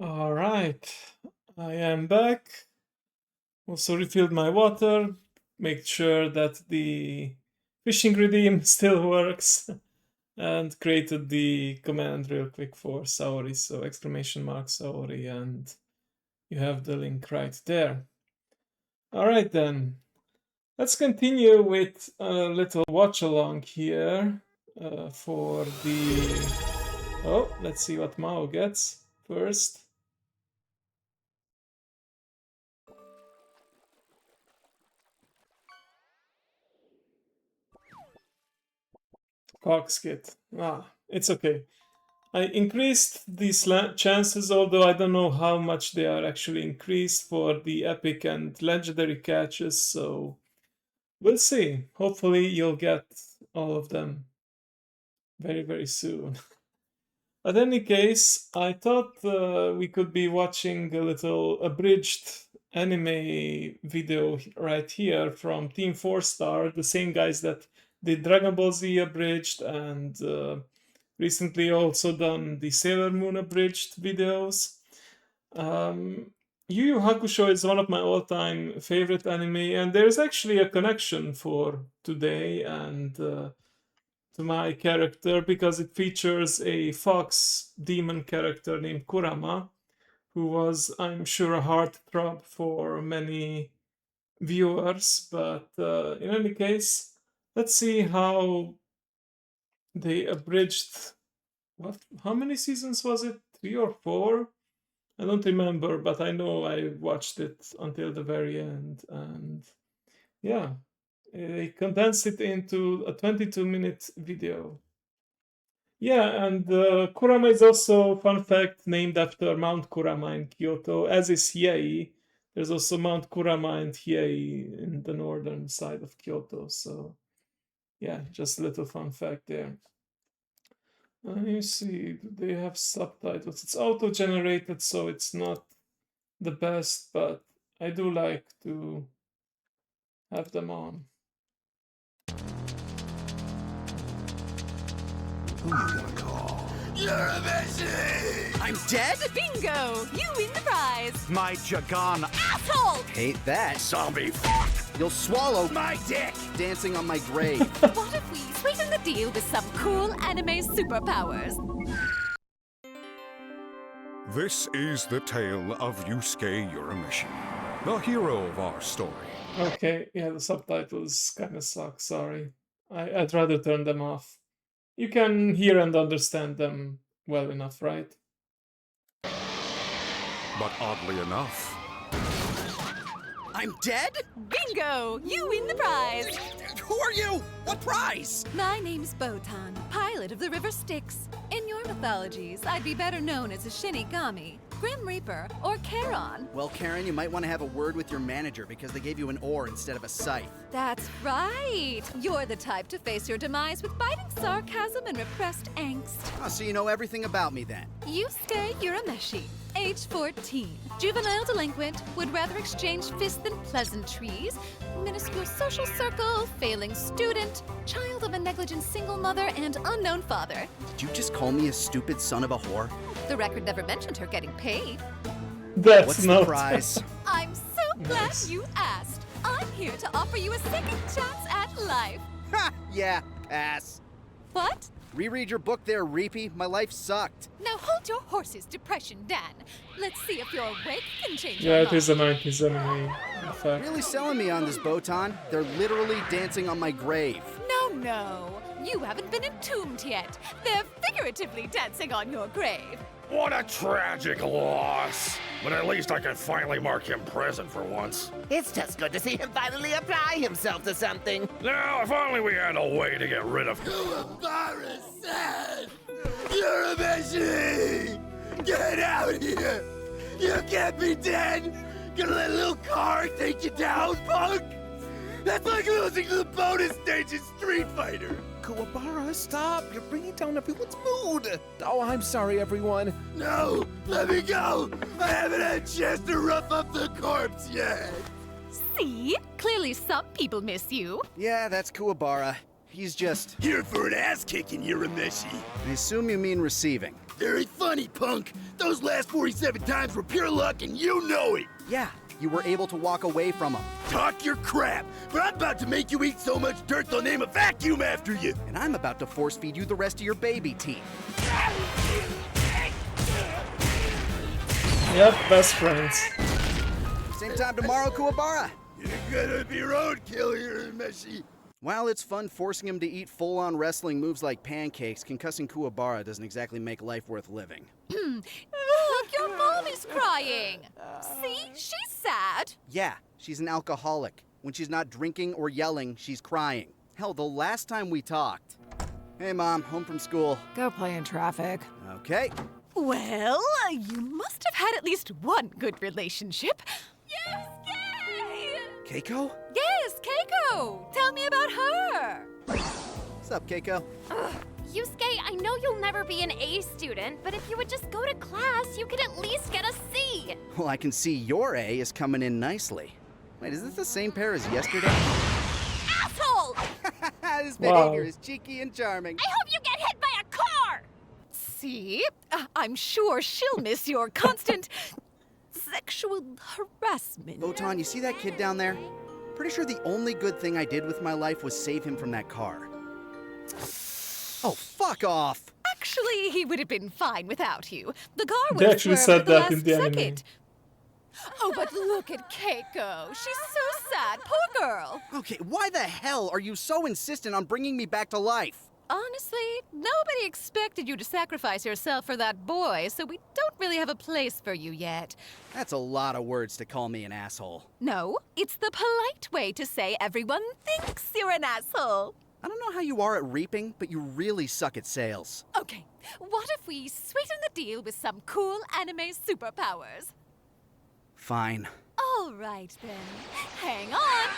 All right, I am back. Also refilled my water, make sure that the fishing redeem still works, and created the command real quick for Saori. So exclamation mark Saori, and you have the link right there. All right then, let's continue with a little watch along here for the. Oh, let's see what Mao gets first. Cox kit. It's okay. I increased these chances, although I don't know how much they are actually increased for the epic and legendary catches, so we'll see. Hopefully you'll get all of them very, very soon. In any case, I thought we could be watching a little abridged anime video right here from Team 4 Star, the same guys that did Dragon Ball Z abridged and recently also done the Sailor Moon abridged videos. Yu Yu Hakusho is one of my all-time favorite anime, and there's actually a connection for today and to my character because it features a fox demon character named Kurama, who was, I'm sure, a heartthrob for many viewers. But in any case, let's see how they abridged. What? How many seasons was it? 3 or 4? I don't remember, but I know I watched it until the very end, and yeah, they condensed it into a 22-minute video. Yeah, and Kurama is also, fun fact, named after Mount Kurama in Kyoto, as is Hiei. There's also Mount Kurama and Hiei in the northern side of Kyoto, so yeah, just a little fun fact there. You see, they have subtitles. It's auto-generated, so it's not the best, but I do like to have them on. Who you gonna call? You're a machine! I'm dead? Bingo! You win the prize! My Jagan Asshole! hate that. Zombie fuck! You'll swallow my dick! Dancing on my grave. What if we sweeten the deal with some cool anime superpowers? This is the tale of Yusuke Urameshi, the hero of our story. Okay, yeah, the subtitles kind of suck, sorry. I'd rather turn them off. You can hear and understand them well enough, right? But oddly enough, I'm dead? Bingo! You win the prize! Who are you? What prize? My name's Botan, pilot of the River Styx. In your mythologies, I'd be better known as a Shinigami, Grim Reaper, or Charon. Well, Karen, you might want to have a word with your manager because they gave you an oar instead of a scythe. That's right! You're the type to face your demise with biting sarcasm and repressed angst. Oh, so you know everything about me then. Yusuke Urameshi, age 14, juvenile delinquent, would rather exchange fists than pleasantries, minuscule social circle, failing student, child of a negligent single mother, and unknown father. Did you just call me a stupid son of a whore? The record never mentioned her getting paid. That's What's not the prize? I'm so glad Nice. you asked. I'm here to offer you a second chance at life. Ha! Yeah, pass. What? Reread your book there, Reapy. My life sucked. Now hold your horses, Depression Dan. Let's see if your wake can change Yeah, your it is a mind. 90s anime, in fact. Really selling me on this, Botan. They're literally dancing on my grave. No. You haven't been entombed yet. They're figuratively dancing on your grave. What a tragic loss. But at least I can finally mark him present for once. It's just good to see him finally apply himself to something. Now, if only we had a way to get rid of Embarrassing! You're a machine! Get out here! You can't be dead! Gonna let a little car take you down, punk? That's like losing to the bonus stage in Street Fighter! Kuwabara, stop! You're bringing down everyone's mood! Oh, I'm sorry, everyone. No! Let me go! I haven't had a chance to rough up the corpse yet! See? Clearly some people miss you. Yeah, that's Kuwabara. He's just... Here for an ass-kicking, Urameshi. I assume you mean receiving. Very funny, punk. Those last 47 times were pure luck, and you know it. Yeah, you were able to walk away from him. Talk your crap, but I'm about to make you eat so much dirt they'll name a vacuum after you. And I'm about to force feed you the rest of your baby teeth. Yep, best friends. Same time tomorrow, Kuwabara. You're gonna be roadkill, Urameshi. While it's fun forcing him to eat full-on wrestling moves like pancakes, concussing Kuwabara doesn't exactly make life worth living. Look, your mom is crying. See, she's sad. Yeah, she's an alcoholic. When she's not drinking or yelling, she's crying. Hell, the last time we talked. Hey, Mom, home from school. Go play in traffic. Okay. Well, you must have had at least one good relationship. Yes, Kay! Keiko? Yes, Keiko! Tell me about her! What's up, Keiko? Yusuke, I know you'll never be an A student, but if you would just go to class, you could at least get a C. Well, I can see your A is coming in nicely. Wait, is this the same pair as yesterday? Asshole! This behavior is cheeky and charming. I hope you get hit by a car! See? I'm sure she'll miss your constant sexual harassment. Botan, you see that kid down there? Pretty sure the only good thing I did with my life was save him from that car. Oh, fuck off! Actually, he would have been fine without you. The car would They have actually swerved said at the that last in the anime. second. Oh, but look at Keiko. She's so sad. Poor girl. Okay, why the hell are you so insistent on bringing me back to life? Honestly, nobody expected you to sacrifice yourself for that boy, so we don't really have a place for you yet. That's a lot of words to call me an asshole. No, it's the polite way to say everyone thinks you're an asshole. I don't know how you are at reaping, but you really suck at sales. Okay, what if we sweeten the deal with some cool anime superpowers? Fine. All right, then. Hang on.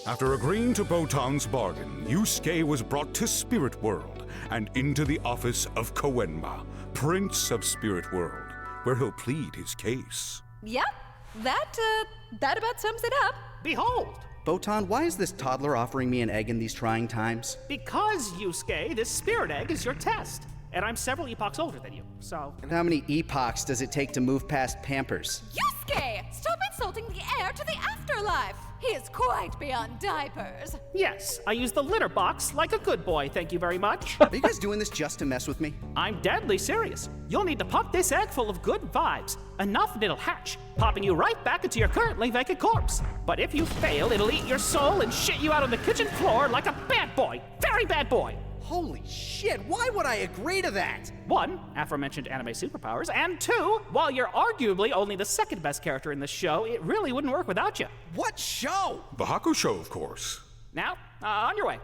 After agreeing to Botan's bargain, Yusuke was brought to Spirit World and into the office of Koenma, Prince of Spirit World, where he'll plead his case. Yep, that about sums it up. Behold! Botan, why is this toddler offering me an egg in these trying times? Because, Yusuke, this spirit egg is your test. And I'm several epochs older than you, so... And how many epochs does it take to move past Pampers? Yusuke! Stop insulting the heir to the afterlife! He is quite beyond diapers. Yes, I use the litter box like a good boy, thank you very much. Are you guys doing this just to mess with me? I'm deadly serious. You'll need to pump this egg full of good vibes. Enough and it'll hatch, popping you right back into your currently vacant corpse. But if you fail, it'll eat your soul and shit you out on the kitchen floor like a bad boy. Very bad boy. Holy shit, why would I agree to that? 1, aforementioned anime superpowers, and 2, while you're arguably only the second best character in the show, it really wouldn't work without you. What show? The Hakusho, of course. Now, on your way.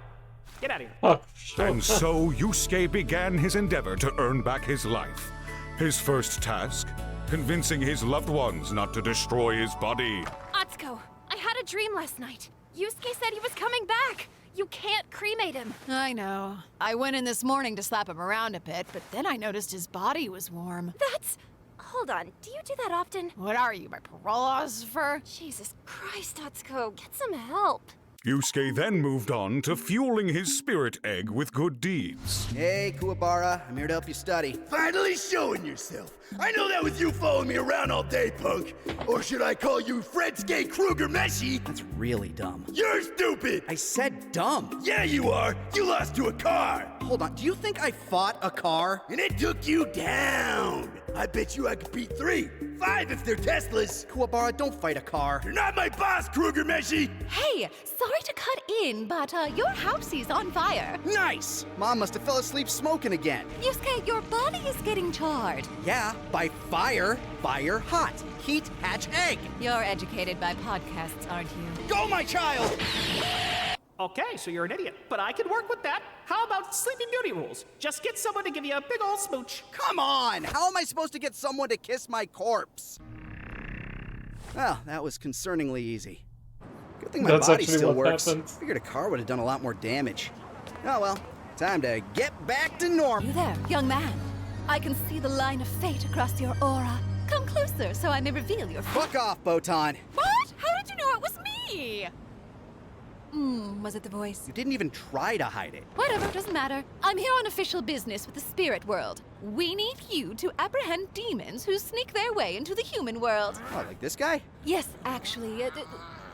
Get out of here. Oh, sure. And so Yusuke began his endeavor to earn back his life. His first task, convincing his loved ones not to destroy his body. Atsuko, I had a dream last night. Yusuke said he was coming back. You can't cremate him. I know. I went in this morning to slap him around a bit, but then I noticed his body was warm. That's... Hold on, do you do that often? What are you, my parole officer? Jesus Christ, Atsuko, get some help. Yusuke then moved on to fueling his spirit egg with good deeds. Hey, Kuwabara, I'm here to help you study. Finally showing yourself. I know that was you following me around all day, punk. Or should I call you Fredske Kruger Meshi? That's really dumb. You're stupid! I said dumb. Yeah, you are. You lost to a car. Hold on, do you think I fought a car? And it took you down. I bet you I could beat 3, 5 if they're Teslas. Kuwabara, don't fight a car. You're not my boss, Kruger Meshi. Hey, sorry to cut in, but your house is on fire. Nice! Mom must have fell asleep smoking again. Yusuke, your body is getting charred. Yeah, by fire. Fire hot. Heat hatch egg. You're educated by podcasts, aren't you? Go, my child! Okay, so you're an idiot, but I can work with that. How about Sleeping Beauty rules? Just get someone to give you a big old smooch. Come on! How am I supposed to get someone to kiss my corpse? Well, that was concerningly easy. Good thing my That's body actually still what works. happened. Figured a car would have done a lot more damage. Oh well, time to get back to normal. You there, young man? I can see the line of fate across your aura. Come closer so I may reveal your... Fuck off, Botan. What? How did you know it was me? Was it the voice? You didn't even try to hide it. Whatever, doesn't matter. I'm here on official business with the spirit world. We need you to apprehend demons who sneak their way into the human world. Oh, like this guy? Yes, actually.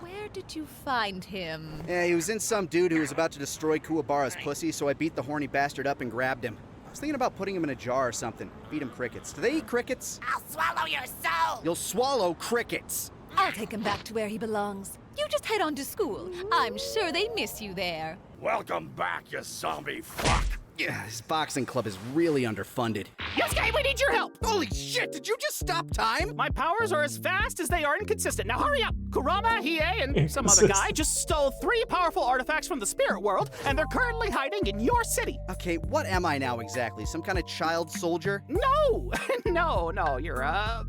Where did you find him? Yeah, he was in some dude who was about to destroy Kuwabara's pussy, so I beat the horny bastard up and grabbed him. I was thinking about putting him in a jar or something. Feed him crickets. Do they eat crickets? I'll swallow your soul! You'll swallow crickets. I'll take him back to where he belongs. You just head on to school. I'm sure they miss you there. Welcome back, you zombie fuck! Yeah, this boxing club is really underfunded. Yosuke, we need your help! Holy shit, did you just stop time? My powers are as fast as they are inconsistent. Now hurry up! Kurama, Hiei, and some other guy just stole 3 powerful artifacts from the spirit world, and they're currently hiding in your city. Okay, what am I now exactly? Some kind of child soldier? No! no, you're a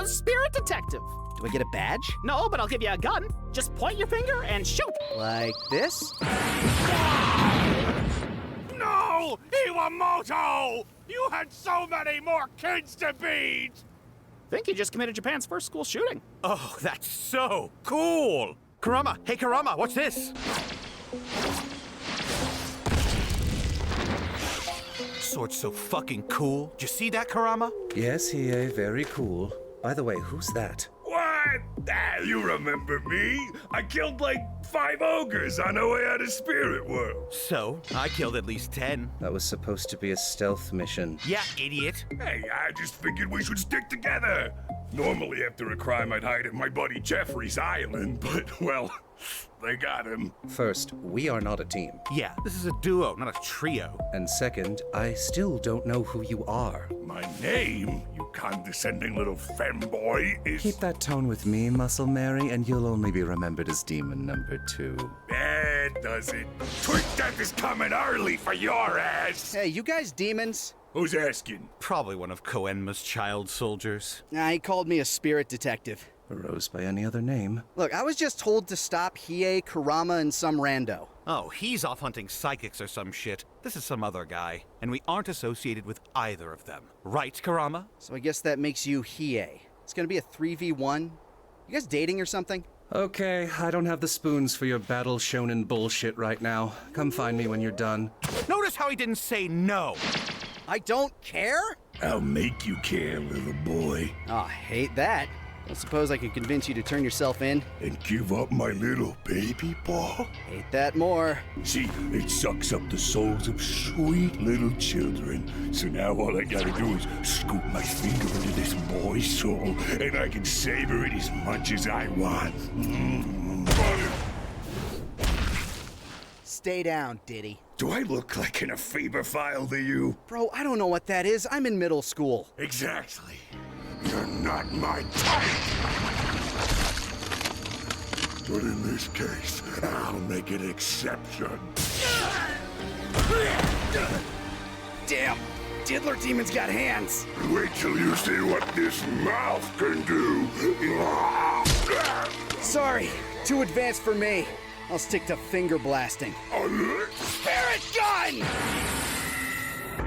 spirit detective. Do I get a badge? No, but I'll give you a gun. Just point your finger and shoot. Like this? No! Iwamoto! You had so many more kids to beat! Think you just committed Japan's first school shooting. Oh, that's so cool! Kurama, hey Kurama, what's this? Sword's so fucking cool. Did you see that, Kurama? Yes, Hiei, very cool. By the way, who's that? What? Ah, you remember me? I killed like 5 ogres on our way out of Spirit World. So, I killed at least 10. That was supposed to be a stealth mission. Yeah, idiot. Hey, I just figured we should stick together. Normally after a crime I'd hide at my buddy Jeffrey's island, but well, they got him. First, we are not a team. Yeah, this is a duo, not a trio. And second, I still don't know who you are. My name, you condescending little femboy, is... Keep that tone with me, Muscle Mary, and you'll only be remembered as Demon number 2. That does it. Twink Death is coming early for your ass. Hey, you guys demons? Who's asking? Probably one of Koenma's child soldiers. Nah, he called me a spirit detective. Rose by any other name. Look, I was just told to stop Hiei, Kurama, and some rando. Oh, he's off hunting psychics or some shit. This is some other guy, and we aren't associated with either of them. Right, Kurama? So I guess that makes you Hiei. It's gonna be a 3v1. You guys dating or something? Okay, I don't have the spoons for your battle shonen bullshit right now. Come find me when you're done. Notice how he didn't say no. I don't care? I'll make you care, little boy. Oh, I hate that. I suppose I can convince you to turn yourself in? And give up my little baby paw? Hate that more. See, it sucks up the souls of sweet little children. So now all I gotta do is scoop my finger into this boy's soul, and I can savor it as much as I want. Stay down, Diddy. Do I look like an ephebophile to you? Bro, I don't know what that is. I'm in middle school. Exactly. You're not my type. But in this case, I'll make an exception. Damn! Diddler Demon's got hands. Wait till you see what this mouth can do. Sorry, too advanced for me. I'll stick to finger blasting. Spirit gun!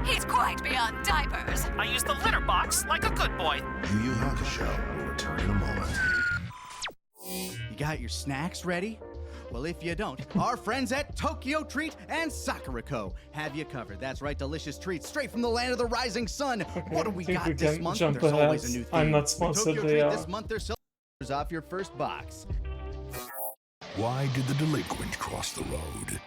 He's quite beyond diapers. I use the litter box like a good boy. Yu Yu Hakusho will return in a moment. You got your snacks ready? Well, if you don't, our friends at Tokyo Treat and Sakurako have you covered. That's right, delicious treats straight from the land of the rising sun. What do we got this month? Jump There's ahead. always a new thing. I'm not sponsored, Tokyo they Treat are. this month they're selling off your first box. Why did the delinquent cross the road?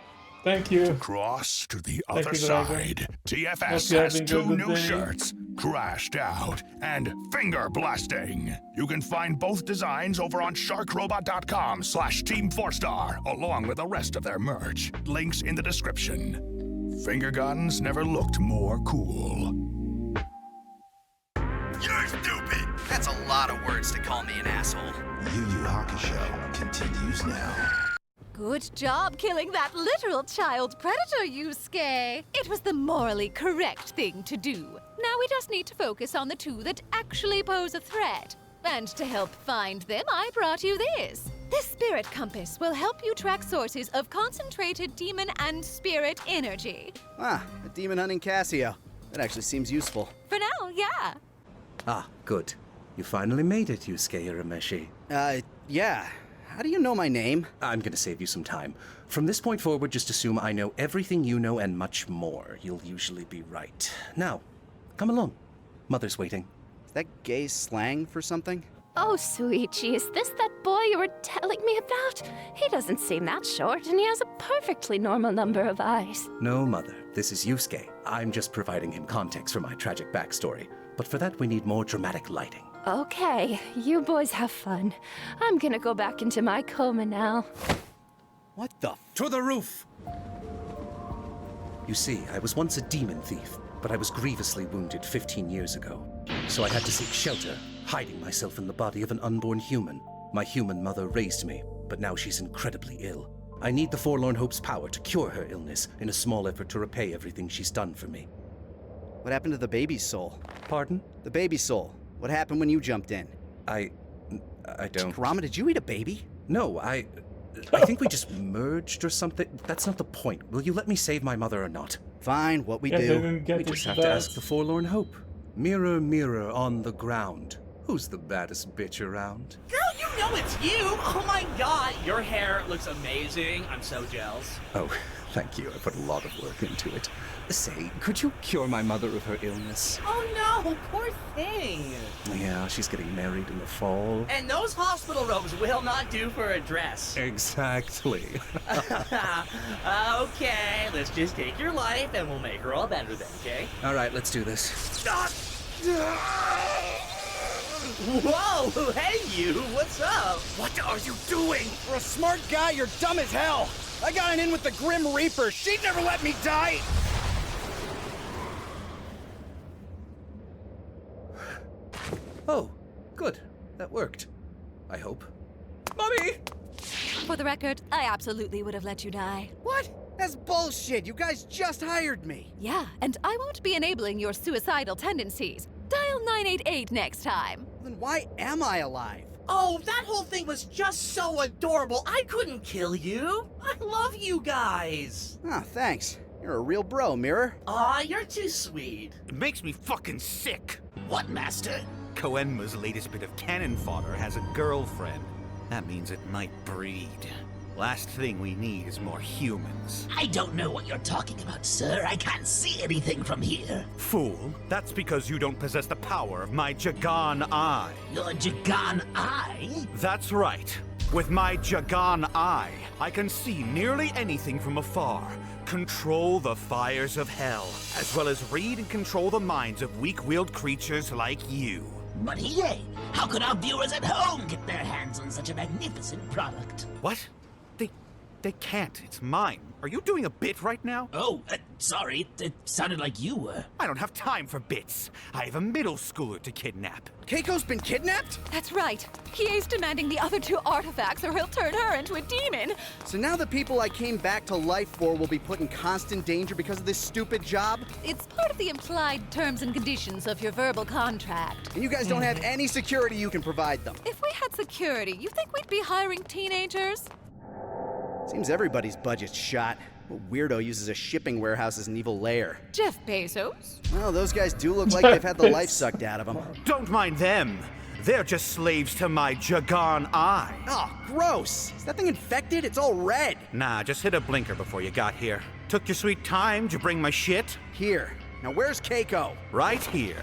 Thank you. To cross to the Thank other you, Dragon. side. TFS Hope has you're having a 2 good new day. shirts, Crashed Out and Finger Blasting. You can find both designs over on sharkrobot.com/Team4Star, along with the rest of their merch. Links in the description. Finger guns never looked more cool. You're stupid! That's a lot of words to call me an asshole. Yu Yu Hakusho continues now. Good job killing that literal child predator, Yusuke. It was the morally correct thing to do. Now we just need to focus on the 2 that actually pose a threat. And to help find them, I brought you this. This spirit compass will help you track sources of concentrated demon and spirit energy. Ah, a demon hunting Casio. That actually seems useful. For now, yeah. Ah, good. You finally made it, Yusuke Urameshi. Yeah. How do you know my name? I'm gonna save you some time. From this point forward, just assume I know everything you know and much more. You'll usually be right. Now, come along. Mother's waiting. Is that gay slang for something? Oh, Suichi, is this that boy you were telling me about? He doesn't seem that short, and he has a perfectly normal number of eyes. No, Mother. This is Yusuke. I'm just providing him context for my tragic backstory. But for that, we need more dramatic lighting. Okay, you boys have fun. I'm gonna go back into my coma now. What the? To the roof! You see, I was once a demon thief, but I was grievously wounded 15 years ago. So I had to seek shelter, hiding myself in the body of an unborn human. My human mother raised me, but now she's incredibly ill. I need the Forlorn Hope's power to cure her illness in a small effort to repay everything she's done for me. What happened to the baby's soul? Pardon? The baby's soul. What happened when you jumped in? I don't... Kurama, did you eat a baby? No, I think we just merged or something. That's not the point. Will you let me save my mother or not? Fine, what we do. We just have to ask the Forlorn Hope. Mirror, mirror on the ground. Who's the baddest bitch around? Girl, you know it's you! Oh my god, your hair looks amazing. I'm so jealous. Oh, thank you. I put a lot of work into it. Say, could you cure my mother of her illness? Oh no, poor thing. Yeah, she's getting married in the fall. And those hospital robes will not do for a dress. Exactly. Okay, let's just take your life and we'll make her all better then, okay? All right, let's do this. Whoa, hey you, what's up? What are you doing? For a smart guy, you're dumb as hell. I got an in with the Grim Reaper. She'd never let me die. Oh, good. That worked. I hope. Mommy! For the record, I absolutely would have let you die. What? That's bullshit. You guys just hired me. Yeah, and I won't be enabling your suicidal tendencies. Dial 988 next time. Then why am I alive? Oh, that whole thing was just so adorable. I couldn't kill you. I love you guys. Oh, thanks. You're a real bro, Mirror. Aw, you're too sweet. It makes me fucking sick. What, Master? Koenma's latest bit of cannon fodder has a girlfriend. That means it might breed. Last thing we need is more humans. I don't know what you're talking about, sir. I can't see anything from here. Fool, that's because you don't possess the power of my Jagan Eye. Your Jagan Eye? That's right. With my Jagan Eye, I can see nearly anything from afar, control the fires of hell, as well as read and control the minds of weak-willed creatures like you. But yay! How could our viewers at home get their hands on such a magnificent product? What? They can't. It's mine. Are you doing a bit right now? Oh, sorry. It sounded like you were. I don't have time for bits. I have a middle schooler to kidnap. Keiko's been kidnapped? That's right. Kie's demanding the other two artifacts or he'll turn her into a demon. So now the people I came back to life for will be put in constant danger because of this stupid job? It's part of the implied terms and conditions of your verbal contract. And you guys don't have any security you can provide them. If we had security, you think we'd be hiring teenagers? Seems everybody's budget's shot. What weirdo uses a shipping warehouse as an evil lair? Jeff Bezos? Well, those guys do look like they've had the life sucked out of them. Don't mind them. They're just slaves to my Jagan Eye. Oh, gross. Is that thing infected? It's all red. Nah, just hit a blinker before you got here. Took your sweet time to bring my shit? Here. Now where's Keiko? Right here.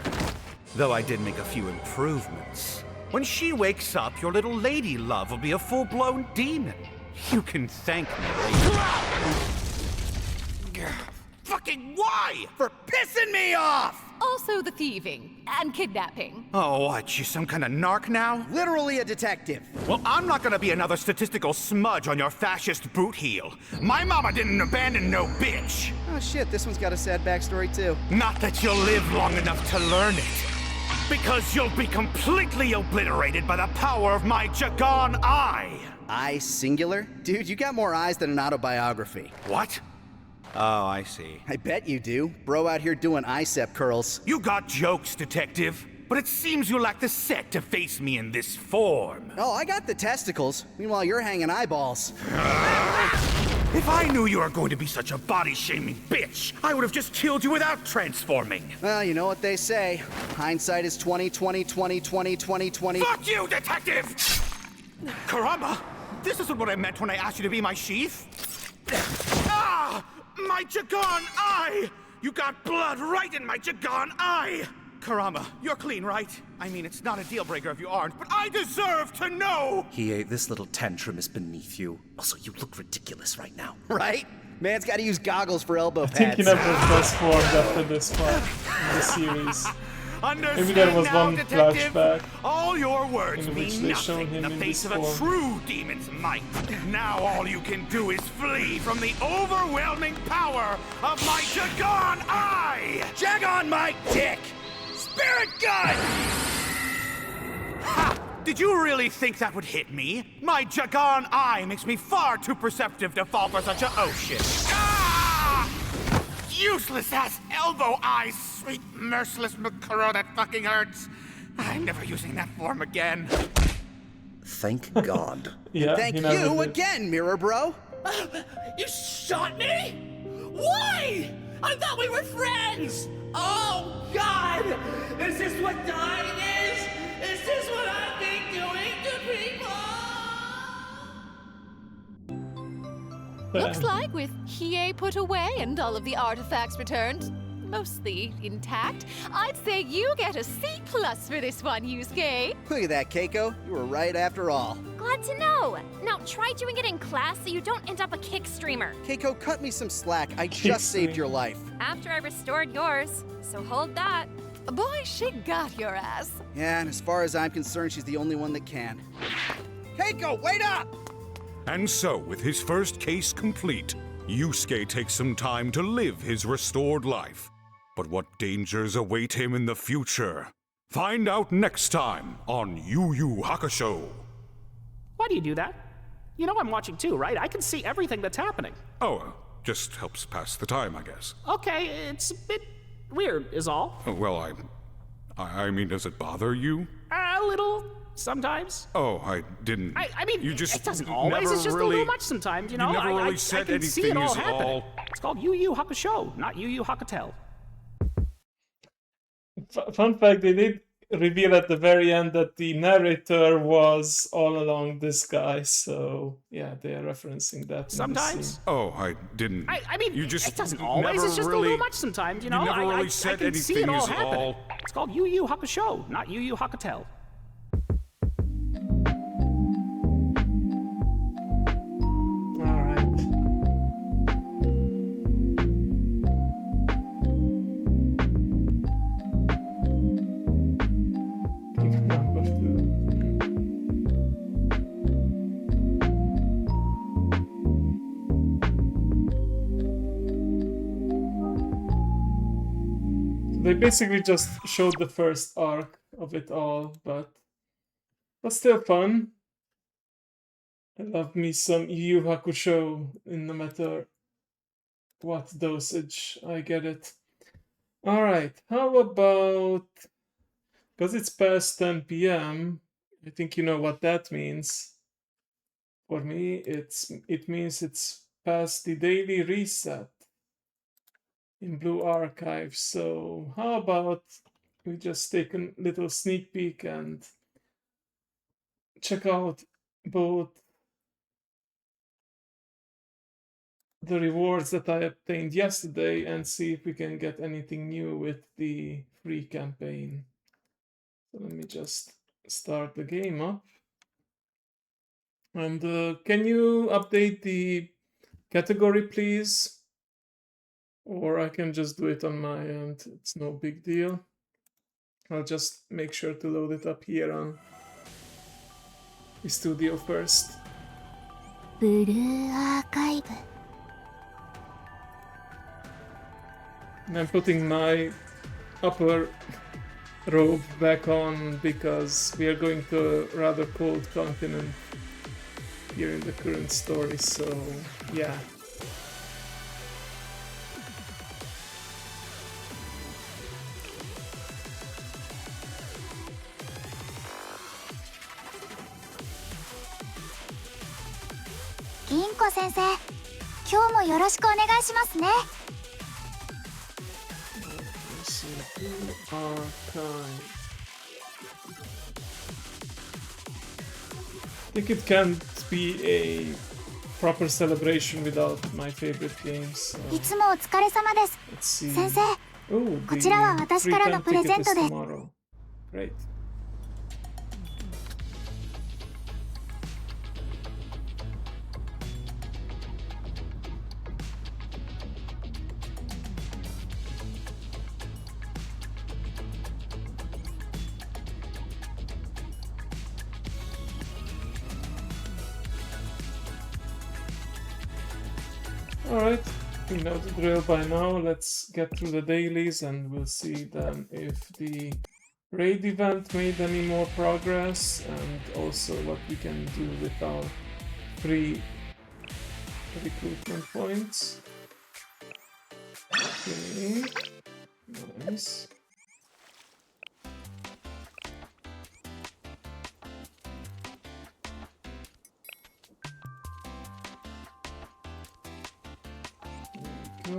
Though I did make a few improvements. When she wakes up, your little lady love will be a full-blown demon. You can thank me later. Fucking why? For pissing me off! Also the thieving and kidnapping. Oh, what, you some kind of narc now? Literally a detective. Well, I'm not gonna be another statistical smudge on your fascist boot heel. My mama didn't abandon no bitch. Oh shit, this one's got a sad backstory too. Not that you'll live long enough to learn it. Because you'll be completely obliterated by the power of my Jagan Eye. Eye singular? Dude, you got more eyes than an autobiography. What? Oh, I see. I bet you do. Bro out here doing ICEP curls. You got jokes, detective. But it seems you lack the set to face me in this form. Oh, I got the testicles. Meanwhile, you're hanging eyeballs. If I knew you were going to be such a body-shaming bitch, I would have just killed you without transforming. Well, you know what they say. Hindsight is 20/20/20/20/20/20. Fuck you, detective! Kurama, This isn't what I meant when I asked you to be my sheath. Ah! My Jagan eye! You got blood right in my Jagan eye! Karama, you're clean, right? I mean, it's not a deal breaker if you aren't, but I deserve to know! Hiei, this little tantrum is beneath you. Also, you look ridiculous right now. Right? Man's gotta use goggles for elbow I pads. think he never transformed after this part in the series. Maybe there was now, one detective. flashback All your words in which mean they showed nothing in him the in face this of a form. true demon's might. Now all you can do is flee from the overwhelming power of my Jagan eye! Jagan my dick! Spirit gun! Ha! Did you really think that would hit me? My Jagan eye makes me far too perceptive to fall for such an ocean. Ah! Useless ass elbow eyes, sweet merciless Makuro that fucking hurts. I'm never using that form again. Thank God. And thank you again, Mirror Bro. You shot me? Why? I thought we were friends! Oh, God! Is this what dying is? Is this what I've been doing to people? Looks like with Hiei put away and all of the artifacts returned, mostly intact, I'd say you get a C+ for this one, Yusuke. Look at that, Keiko. You were right after all. Glad to know. Now try doing it in class so you don't end up a kick streamer. Keiko, cut me some slack. I just saved your life. After I restored yours, so hold that. Boy, she got your ass. Yeah, and as far as I'm concerned, she's the only one that can. Keiko, wait up! And so, with his first case complete, Yusuke takes some time to live his restored life. But what dangers await him in the future? Find out next time on Yu Yu Hakusho. Why do you do that? You know I'm watching too, right? I can see everything that's happening. Oh, just helps pass the time, I guess. Okay, it's a bit weird, is all. Well, I mean, does it bother you? A little, sometimes. Oh, I didn't. I mean, you just it doesn't always. never It's just really, a little much sometimes, you know. You never really I said can anything see it all is happening. all. It's called Yu Yu Hakusho, not Yu Yu Hakutel. Fun fact, they did reveal at the very end that the narrator was all along this guy, so yeah, they are referencing that. in the Sometimes. scene. Oh, I didn't. I mean, you just it doesn't always. never It's just really, a little much sometimes, you know. You never really I said can see anything it all is happening. all. It's called Yu Yu Hakusho, not Yu Yu Hakutel. They basically just showed the first arc of it all, but still fun. I love me some Yu Yu Hakusho in no matter what dosage, I get it. Alright, how about... Because it's past 10 p.m., I think you know what that means. For me, it means it's past the daily reset in Blue Archive. So how about we just take a little sneak peek and check out both the rewards that I obtained yesterday and see if we can get anything new with the free campaign. So let me just start the game up. And can you update the category, please? Or I can just do it on my end. It's no big deal. I'll just make sure to load it up here on the studio first. Blue Archive. And I'm putting my upper robe back on because we are going to a rather cold continent here in the current story, so yeah. Ginko 先生、今日もよろしくお願いしますね。I think it can't be a proper celebration without my favorite games. So いつもお疲れ様です。 let's see. 先生、 Oh, こちらは私からのプレゼントです。 tomorrow. Great. Alright, you know the drill by now. Let's get through the dailies and we'll see then if the raid event made any more progress and also what we can do with our free recruitment points. Okay, nice. Go.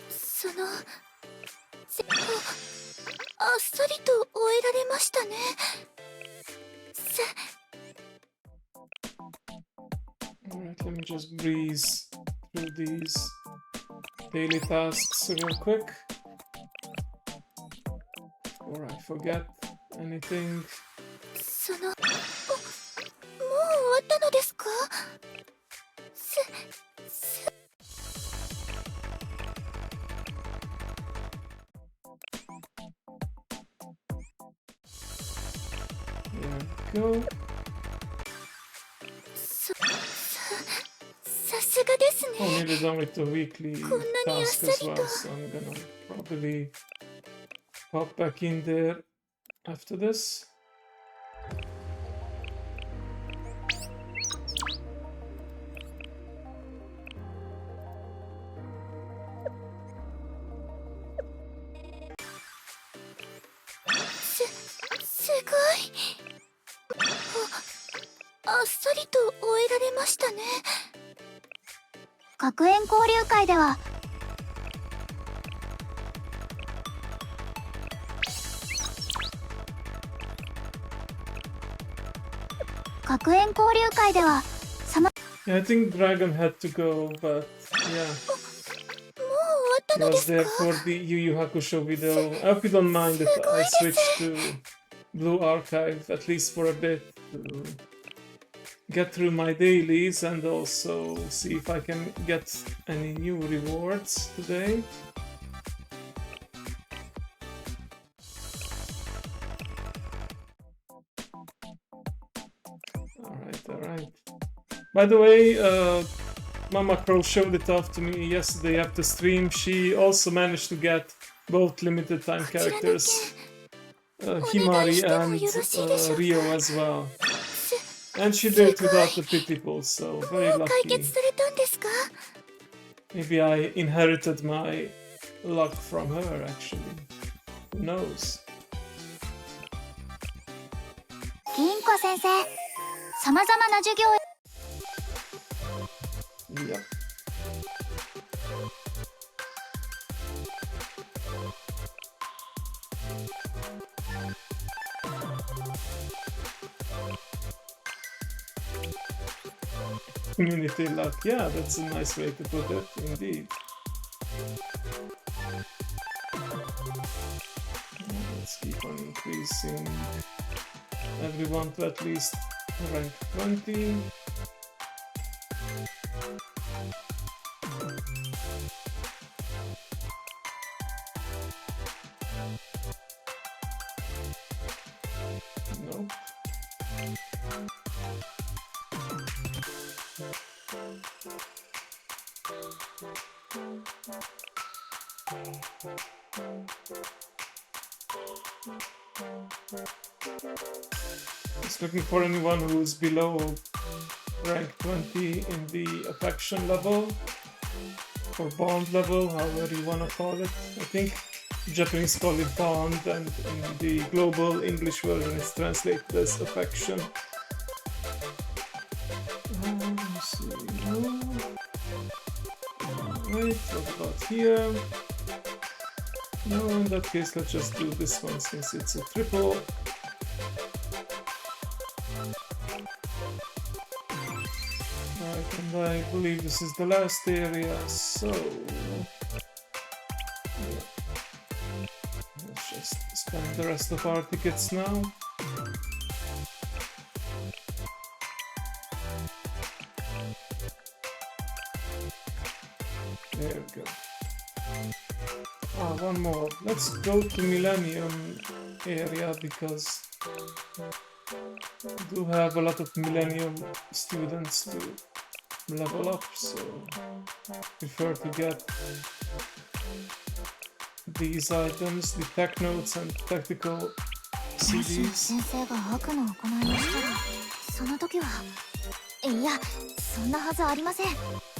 そのせあっさりと終えられましたね。Alright, let me just breeze through these daily tasks real quick. Before I forget anything. そのもう終わったのですか？There we go. さすがですね。 Oh, maybe it's only the weekly task as well, so I'm gonna probably pop back in there after this. Nice. あっさりと終えられましたね。学園交流会ではYeah, I think Dragon had to go, but yeah. He was there for the Yu Yu Hakusho video. I hope you don't mind if I switch to Blue Archive, at least for a bit, to get through my dailies and also see if I can get any new rewards today. Alright. By the way, Mama Crow showed it off to me yesterday after stream. She also managed to get both limited time characters, Himari and Rio as well. And she did it without the pity pool, so very lucky. Maybe I inherited my luck from her, actually. Who knows? 銀子先生、さまざまな授業 Yep. Community luck, yeah, that's a nice way to put it, indeed. Let's keep on increasing everyone to at least rank 20. Nope. Just looking for anyone who's below rank 20 in the affection level or bond level, however you wanna call it. I think Japanese call it bond, and in the global English version it's translated as affection. Let's see. Alright, what about here? No, in that case, let's just do this one since it's a triple. Right, and I believe this is the last area, so... yeah. Let's just spend the rest of our tickets now. There we go. Ah, one more. Let's go to Millennium area because we do have a lot of Millennium students to level up, so I prefer to get these items, the tech notes and tactical CDs. 先生が悪の行いをしたらその時はいやそんなはずありません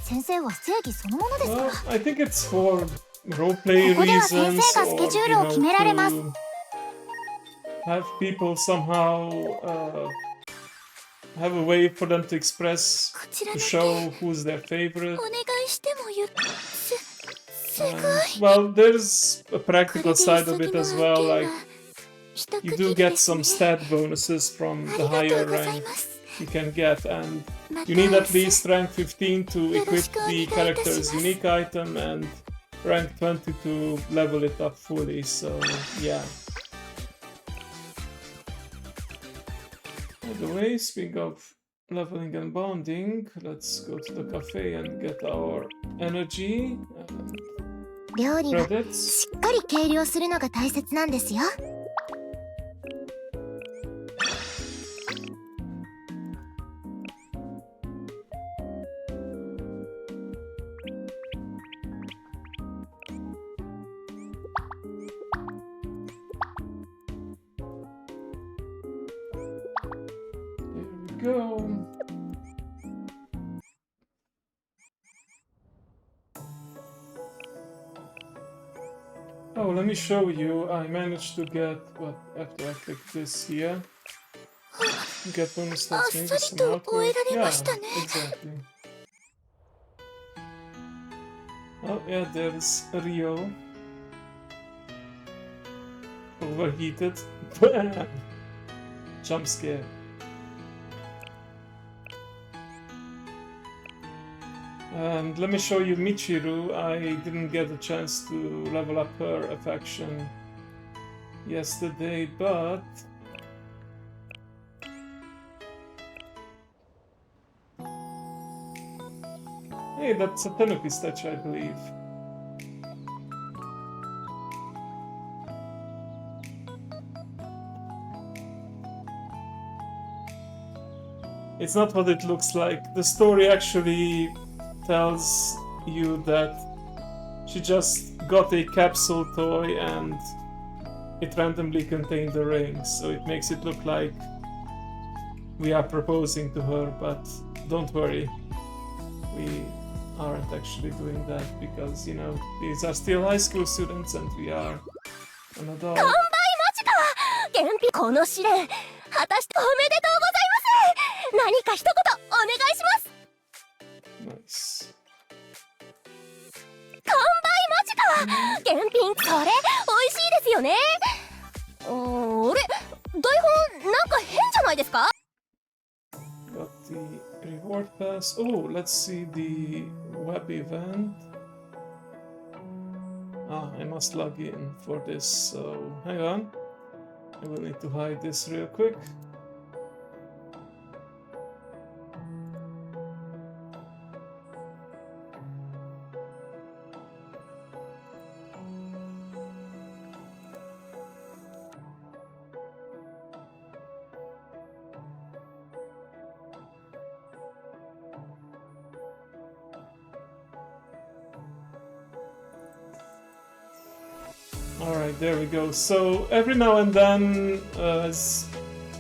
先生は正義そのものですから Well, I think it's for roleplay ここでは reasons 先生がスケジュールを決められます to have people somehow have a way for them to express, to show who's their favorite. お願いしてもゆす And, well, there's a practical side of it as well, like you do get some stat bonuses from the higher rank you can get, and you need at least rank 15 to equip the character's unique item and rank 20 to level it up fully, so yeah. By the way, speaking of leveling and bonding, let's go to the cafe and get our energy and 料理は credits. しっかり計量するのが大切なんですよ Go. Oh, let me show you. I managed to get what after I click this here. Get bonus stats, maybe some outward. Yeah, exactly. Oh yeah, there's Rio. Overheated. Jump scare. And let me show you Michiru. I didn't get a chance to level up her affection yesterday, but hey, that's a Tanuki statue, I believe. It's not what it looks like. The story actually tells you that she just got a capsule toy and it randomly contained the ring, so it makes it look like we are proposing to her, but don't worry, we aren't actually doing that because, you know, these are still high school students and we are an adult. 完売間近原品この試練果たしておめでとうございます何か一言お願いします Nice. 完売間近原品それ美味しいですよねあれ台本なんか変じゃないですか Got the reward pass. Oh, let's see the web event. Ah, I must log in for this, so hang on. I will need to hide this real quick. Alright, there we go. So every now and then, as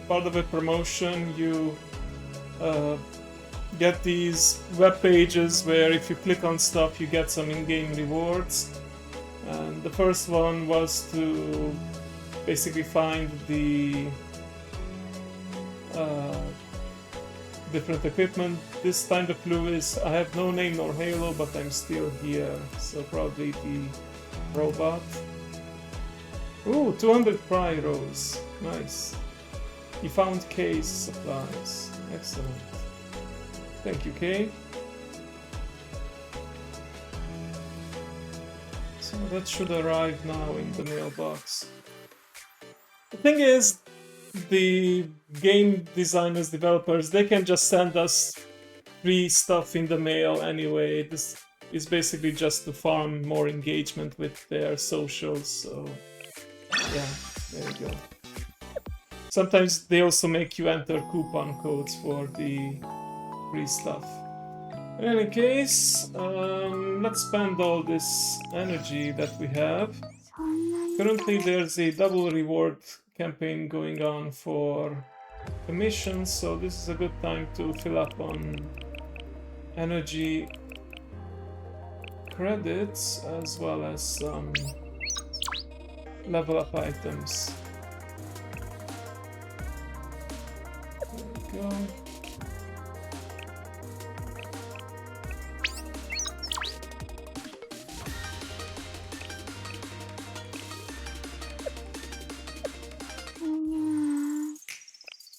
part of a promotion, you get these web pages where if you click on stuff, you get some in-game rewards. And the first one was to basically find the different equipment. This time the clue is I have no name nor halo, but I'm still here. So probably the robot. Ooh, 200 pyros. Nice. He found case supplies. Excellent. Thank you, Kay. So that should arrive now in the mailbox. The thing is, the game designers, developers, they can just send us free stuff in the mail anyway. This is basically just to farm more engagement with their socials, so yeah, there you go. Sometimes they also make you enter coupon codes for the free stuff. In any case, let's spend all this energy that we have. Currently there's a double reward campaign going on for commissions, so this is a good time to fill up on energy credits as well as some level up items. There we go.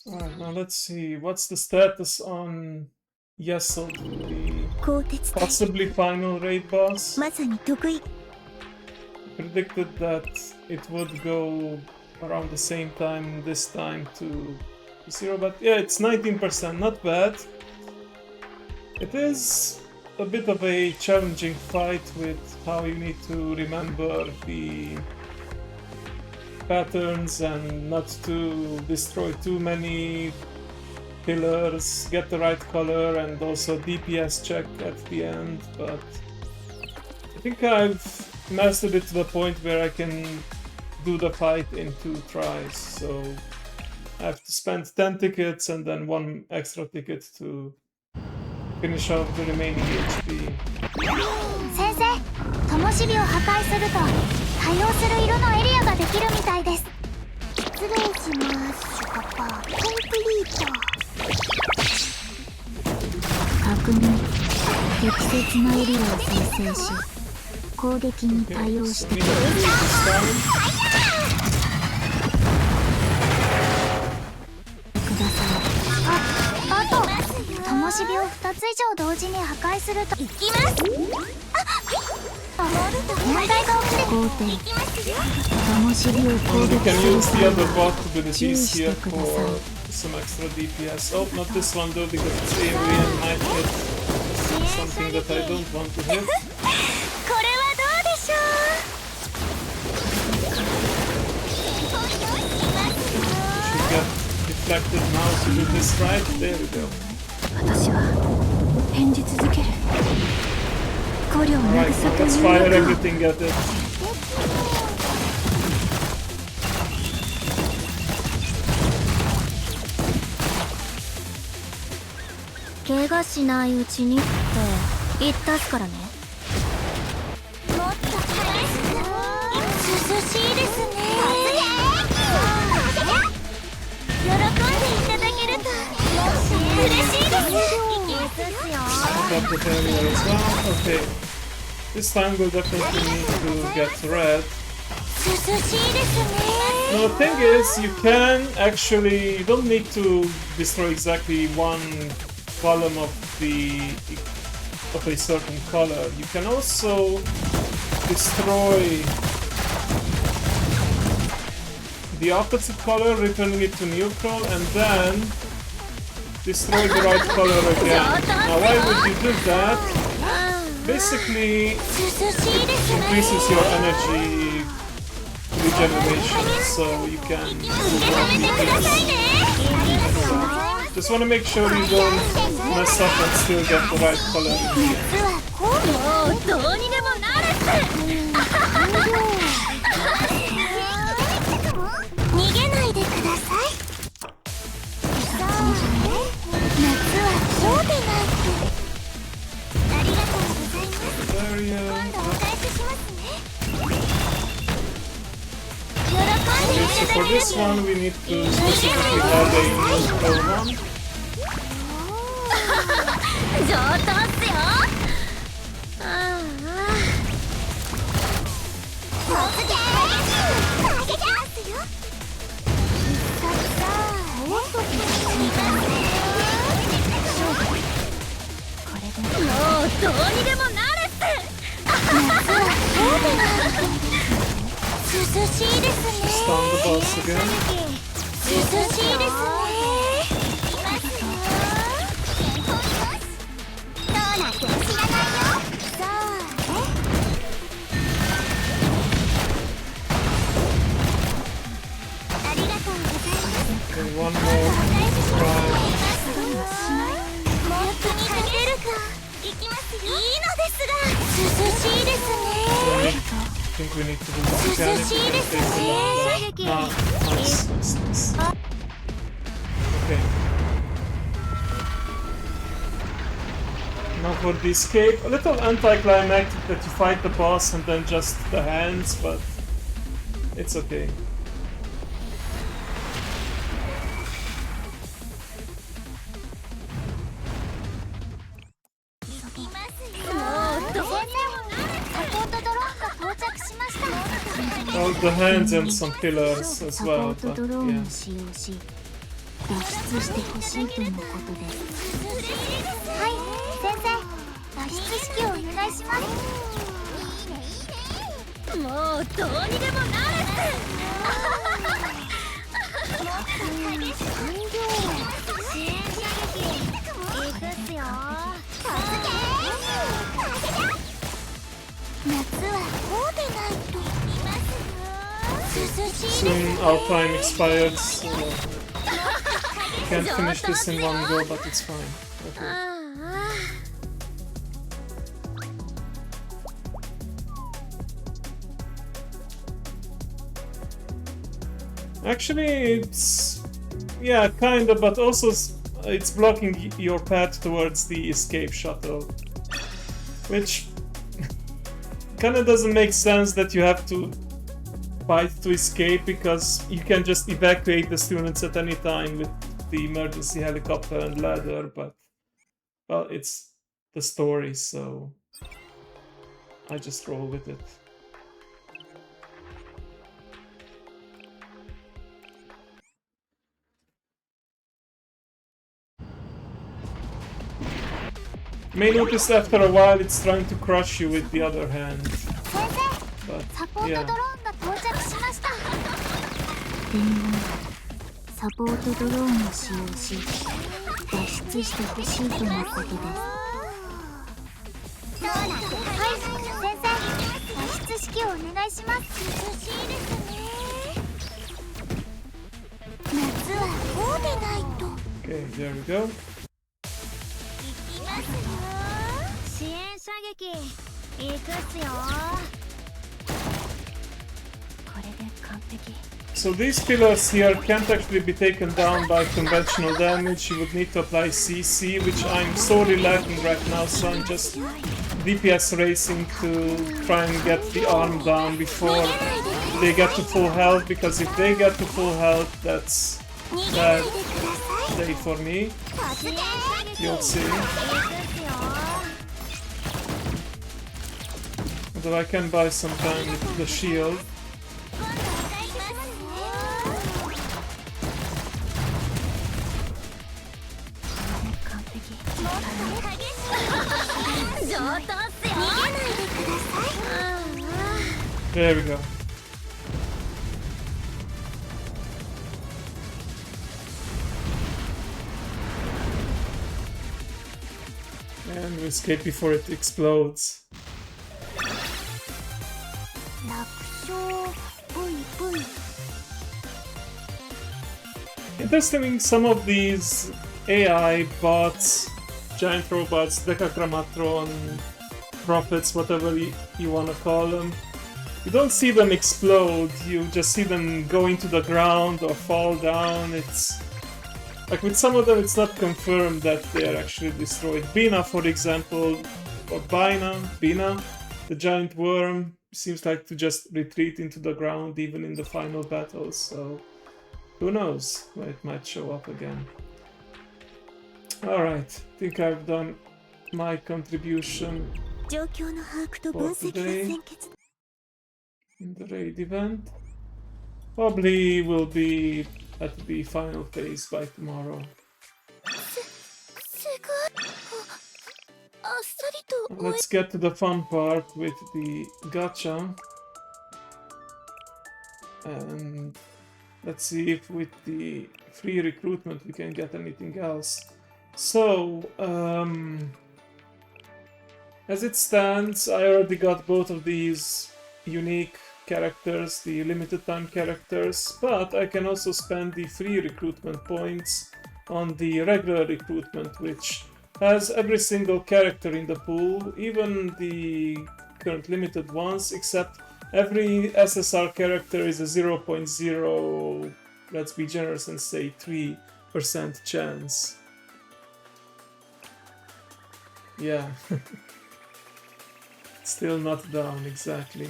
Alright, now let's see, what's the status on Yesel, the possibly final raid boss? Predicted that it would go around the same time this time to 0, but yeah, it's 19%, not bad. It is a bit of a challenging fight with how you need to remember the patterns and not to destroy too many pillars, get the right color, and also DPS check at the end, but I think I've mastered it to the point where I can do the fight in 2 tries, so I have to spend 10 tickets and then 1 extra ticket to finish off the remaining HP. 先生、灯火を破壊すると多用する色のエリアができるみたいです。失礼します、シュカパー。コンプリート。確認。適切なエリアを生成し、攻撃に対応してください。あと、灯火を2つ以上同時に破壊すると。いきます。問題が起きて5点。灯火を攻撃すると注意してください。Some extra DPS. Oh, not this one though, because it's AoE and might hit something that I don't want to hit. これはどうでしょう。 Should get deflected now to do this right. There we go. 私は返事続ける。捕虜を Alright, 慰 now と let's いう fire のか。 everything at it. 怪我しないうちにって言ったっすからね。もっと激しく。涼しいですね。喜んでいただけると嬉しいです。いきますよ。 Got the area as well. Okay. This time we'll definitely need to get red. 涼しいですね。 Now the thing is, you can actually, you don't need to destroy exactly one column of a certain color. You can also destroy the opposite color, returning it to neutral, and then destroy the right color again. Now why would you do that? Basically, it increases your energy regeneration, so you can just want to make sure you don't mess up and still get the right color in the end. もうどうにでもなるっす。逃げないでください。夏はそうでないと。ありがとうございます。今度お返ししますね。喜んでい So ただ for ける this one we need to specifically add a neutral one. 上等っすよ。ああ。突撃。負けちゃうっすよ。必殺だ。もうどうにでもなれっす。夏はそうでな涼しいですね。涼しいですね。どうなっても知らないよ。さあありがとうございます。もっとにかけるか。いきますよ。いいのですが涼しいですね。I think we need to do this again. Okay. Now for the escape, a little anticlimactic that you fight the boss and then just the hands, but it's okay. Oh, the hands and some pillars as well, but yeah. 脱出してほしいとのことです。はい、先生、脱出式をお願いします。もうどうにでもなれっす。もっと激しく。支援射撃。いくっすよ。突撃。夏はこうでないと。Soon our time expires, so can't finish this in one go, but it's fine. Okay. Actually, it's yeah, kinda, but also it's blocking your path towards the escape shuttle, which kinda doesn't make sense that you have to fight to escape, because you can just evacuate the students at any time with the emergency helicopter and ladder, but well, it's the story, so I just roll with it. You may notice after a while it's trying to crush you with the other hand. But yeah. サポートドローンを使用し脱出してほしいとのことです。はい、先生、脱出式をお願いします。涼しいですね。夏はこうでないと。Okay, there we go. いきますよ。支援射撃、いくっすよ。これで完璧。So these pillars here can't actually be taken down by conventional damage. You would need to apply CC, which I'm sorely lacking right now, so I'm just DPS racing to try and get the arm down before they get to full health, because if they get to full health, that's bad day for me. You'll see. Although I can buy some time with the shield. There we go. And we escape before it explodes. Interesting, some of these AI bots, giant robots, Decagrammatron, prophets, whatever you want to call them, you don't see them explode, you just see them go into the ground or fall down. It's like with some of them it's not confirmed that they're actually destroyed. Bina, for example, or Bina, the giant worm, seems like to just retreat into the ground even in the final battles, so who knows, it might show up again. Alright, I think I've done my contribution for today in the raid event. Probably will be at the final phase by tomorrow. Let's get to the fun part with the gacha. And let's see if with the free recruitment we can get anything else. So, as it stands, I already got both of these unique characters, the limited time characters, but I can also spend the free recruitment points on the regular recruitment, which has every single character in the pool, even the current limited ones, except every SSR character is a 0.0, let's be generous and say 3% chance. Yeah. Still not down, exactly.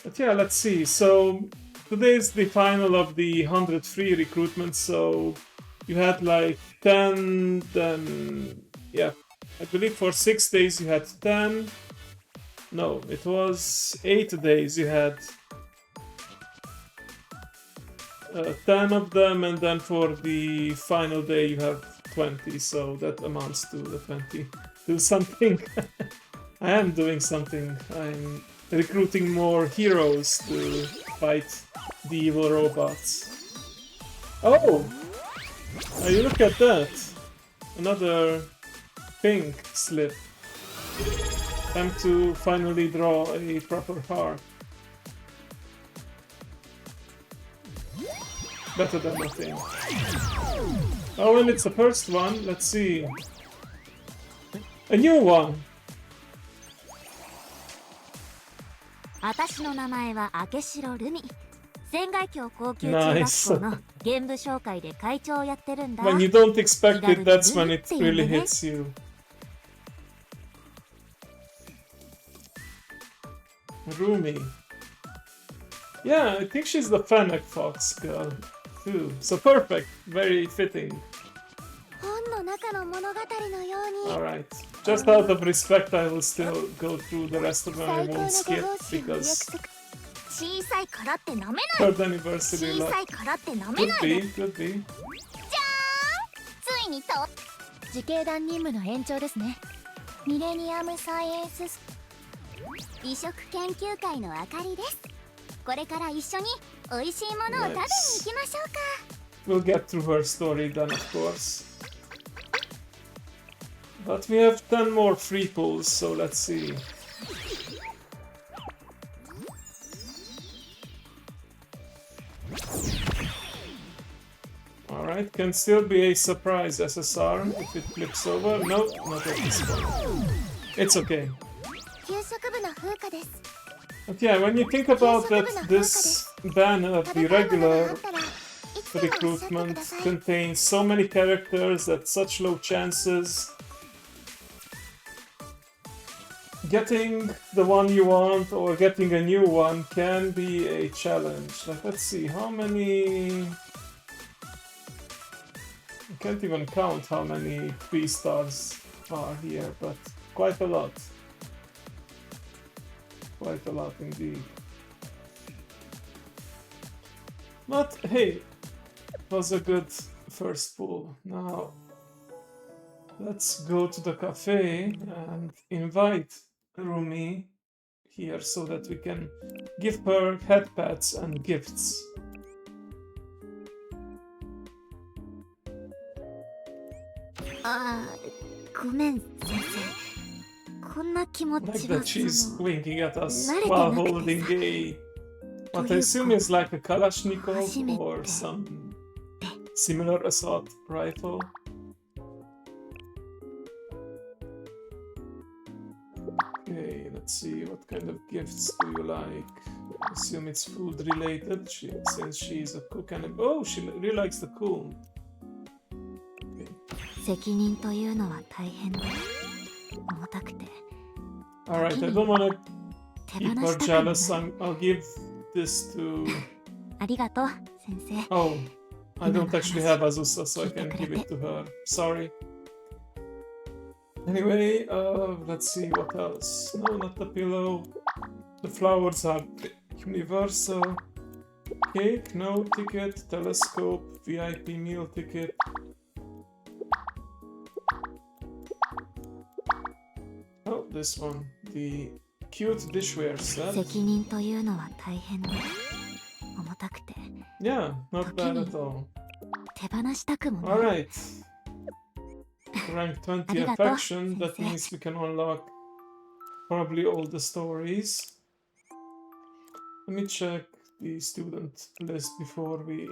But yeah, let's see. So today is the final of the 100 free recruitment, so you had like 10, then yeah, I believe for 6 days you had 10. No, it was 8 days you had 10 of them, and then for the final day you have 20, so that amounts to the 20. Do something. I am doing something. I'm recruiting more heroes to fight the evil robots. Oh! You look at that! Another pink slip. Time to finally draw a proper heart. Better than nothing. Oh, and it's the first one. Let's see. A new one! 私の名前は明城ルミ。仙外峡高級中学校の現部紹介で会長をやってるんだ。When you don't expect it, that's when it really hits you. Rumi. Yeah, I think she's the Fennec Fox girl too. So perfect, very fitting. 本の中の物語のように。Alright, just out of respect, I will still go through the rest of them. I won't skip because 小さいからって舐めない。 third anniversary 小さいからって舐めないで。 could be. じゃーん。ついにと。自警団任務の延長ですね。ミレニアムサイエンス美食研究会のあかりです。これから一緒に美味しいものを食べに行きましょうか。 We'll get through her story then, of course. But we have 10 more free pulls, so let's see. Alright, can still be a surprise SSR if it flips over. No, not at this point. It's okay. But yeah, when you think about that, this banner, the regular recruitment, contains so many characters at such low chances. Getting the one you want or getting a new one can be a challenge. Like, let's see, how many... I can't even count how many 3 stars are here, but quite a lot. Quite a lot indeed. But hey, it was a good first pull. Now, let's go to the cafe and invite Rumi here so that we can give her head pats and gifts. Like that she's winking at us while holding a, what I assume is like a Kalashnikov or some similar assault rifle. Okay, let's see, what kind of gifts do you like? I assume it's food related, since she's a cook and oh, she really likes the cool. Alright, I don't wanna keep her jealous. I'll give this to... Oh, I don't actually have Azusa, so I can give it to her. Sorry. Anyway, let's see what else. No, not the pillow. The flowers are universal. Cake, no. Ticket, telescope, VIP meal ticket. Oh, this one. The cute dishware set. 責任というのは大変で重たくて Yeah, not bad at all. 手放したくもない。 Alright. Rank 20 affection. That means we can unlock probably all the stories. Let me check the student list before we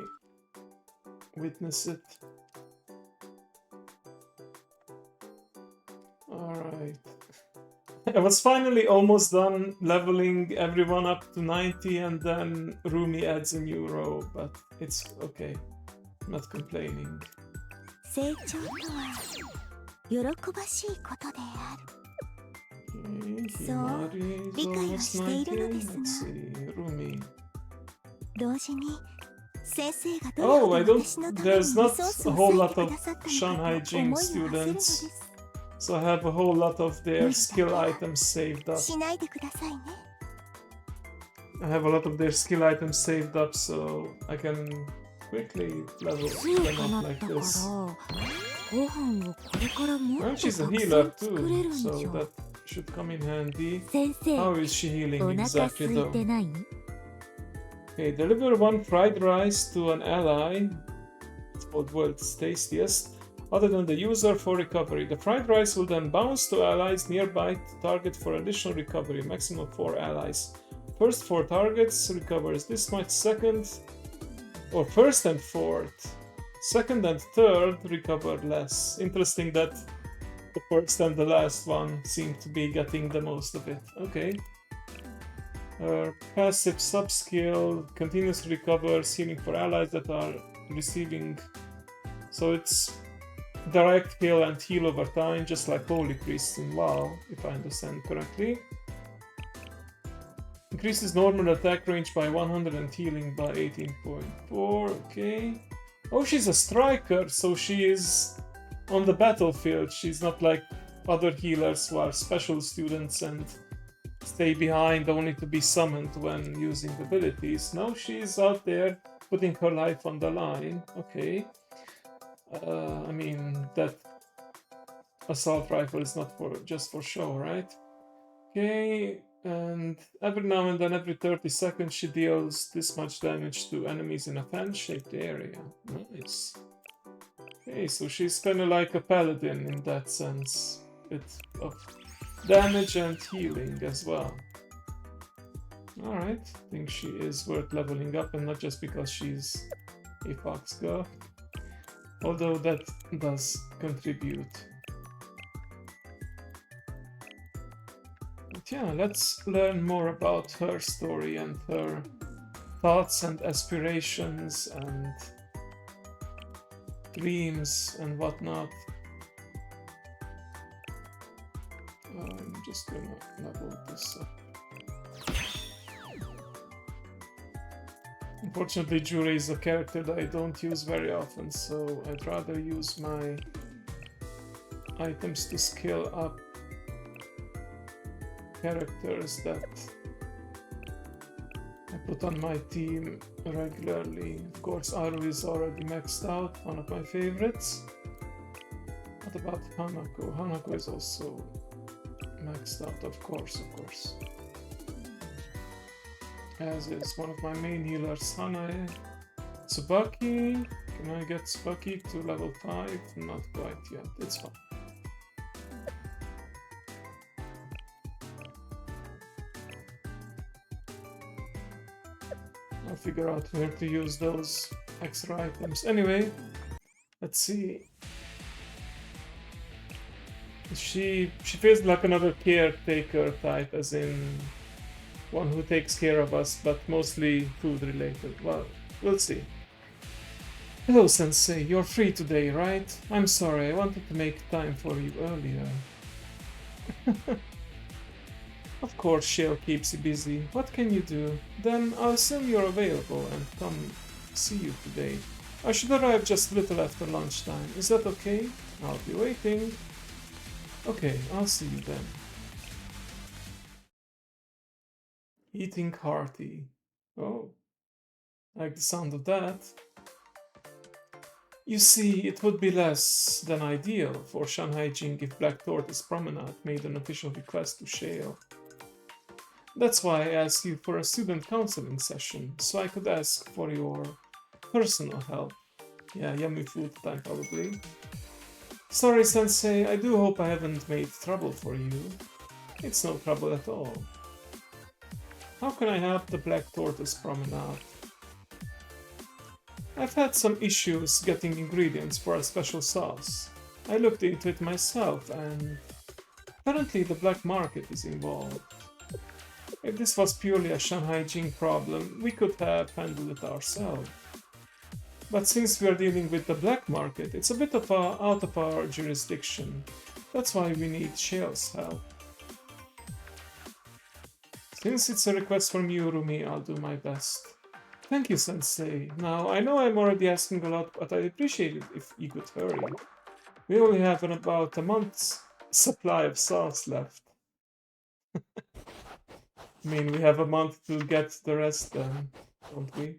witness it. Alright. I was finally almost done leveling everyone up to 90 and then Rumi adds a new row, but it's okay. I'm not complaining. 成長とは喜ばしいことである。 Okay, そう Himari is 理解は almost しているの 90. ですが Let's see, Rumi. 同時に先生がどれほ Oh, I ど don't. 私のためにリ There's ソ not ース a を whole 割い lot て of くださったのかと Shanghai 思い Jing を馳せるので students, す。 so I have a whole lot of their skill items saved up. しないでくださいね。 I have a lot of their skill items saved up, so I can quickly level 強 them く up なっ like たから this. ご飯をこれからもっ Well, と she's a たくさ healer ん作れる too, ん so じゃ。 that should come in handy. 先生、 How is she healing お腹 exactly 空い though? てない？ Okay, deliver one fried rice to an ally. It's called world's tastiest. Other than the user for recovery. The fried rice will then bounce to allies nearby to target for additional recovery. Maximum 4 allies. First 4 targets recovers this much. Second, or first and fourth. Second and third recover less. Interesting that the first and the last one seem to be getting the most of it. Okay. Passive sub-skill continuously recovers healing for allies that are receiving. So it's direct heal and heal over time, just like Holy Priests in WoW, if I understand correctly. Increases normal attack range by 100 and healing by 18.4. Okay. Oh, she's a striker, so she is on the battlefield. She's not like other healers who are special students and stay behind only to be summoned when using abilities. No, she's out there putting her life on the line. Okay. I mean, that assault rifle is not for just for show, right? Okay, and every now and then, every 30 seconds, she deals this much damage to enemies in a fan-shaped area. Nice. Okay, so she's kind of like a paladin in that sense. Bit of damage and healing as well. Alright, I think she is worth leveling up, and not just because she's a fox girl. Although that does contribute. But yeah, let's learn more about her story and her thoughts and aspirations and dreams and whatnot. I'm just gonna level this up. Unfortunately, Juri is a character that I don't use very often, so I'd rather use my items to skill up characters that I put on my team regularly. Of course, Aru is already maxed out, one of my favorites. What about Hanako? Hanako is also maxed out, of course. As is one of my main healers, Hanae. Tsubaki. Can I get Tsubaki to level 5? Not quite yet, it's fine. I'll figure out where to use those extra items. Anyway, let's see. She feels like another caretaker type, as in one who takes care of us, but mostly food related. Well, we'll see. Hello, Sensei. You're free today, right? I'm sorry, I wanted to make time for you earlier. Of course, Shale keeps you busy. What can you do? Then I'll assume you're available and come see you today. I should arrive just a little after lunchtime. Is that okay? I'll be waiting. Okay, I'll see you then. Eating hearty. Oh, like the sound of that. You see, it would be less than ideal for Shanghai Jing if Black Tortoise Promenade made an official request to Shale. That's why I asked you for a student counseling session, so I could ask for your personal help. Yeah, yummy food time probably. Sorry, Sensei, I do hope I haven't made trouble for you. It's no trouble at all. How can I help the Black Tortoise Promenade? I've had some issues getting ingredients for a special sauce. I looked into it myself and apparently the black market is involved. If this was purely a Shanghai Jing problem, we could have handled it ourselves. But since we are dealing with the black market, it's a bit of out of our jurisdiction. That's why we need Shale's help. Since it's a request from you, Rumi, I'll do my best. Thank you, Sensei. Now, I know I'm already asking a lot, but I'd appreciate it if you could hurry. We only have about a month's supply of sauce left. I mean, we have a month to get the rest then, don't we?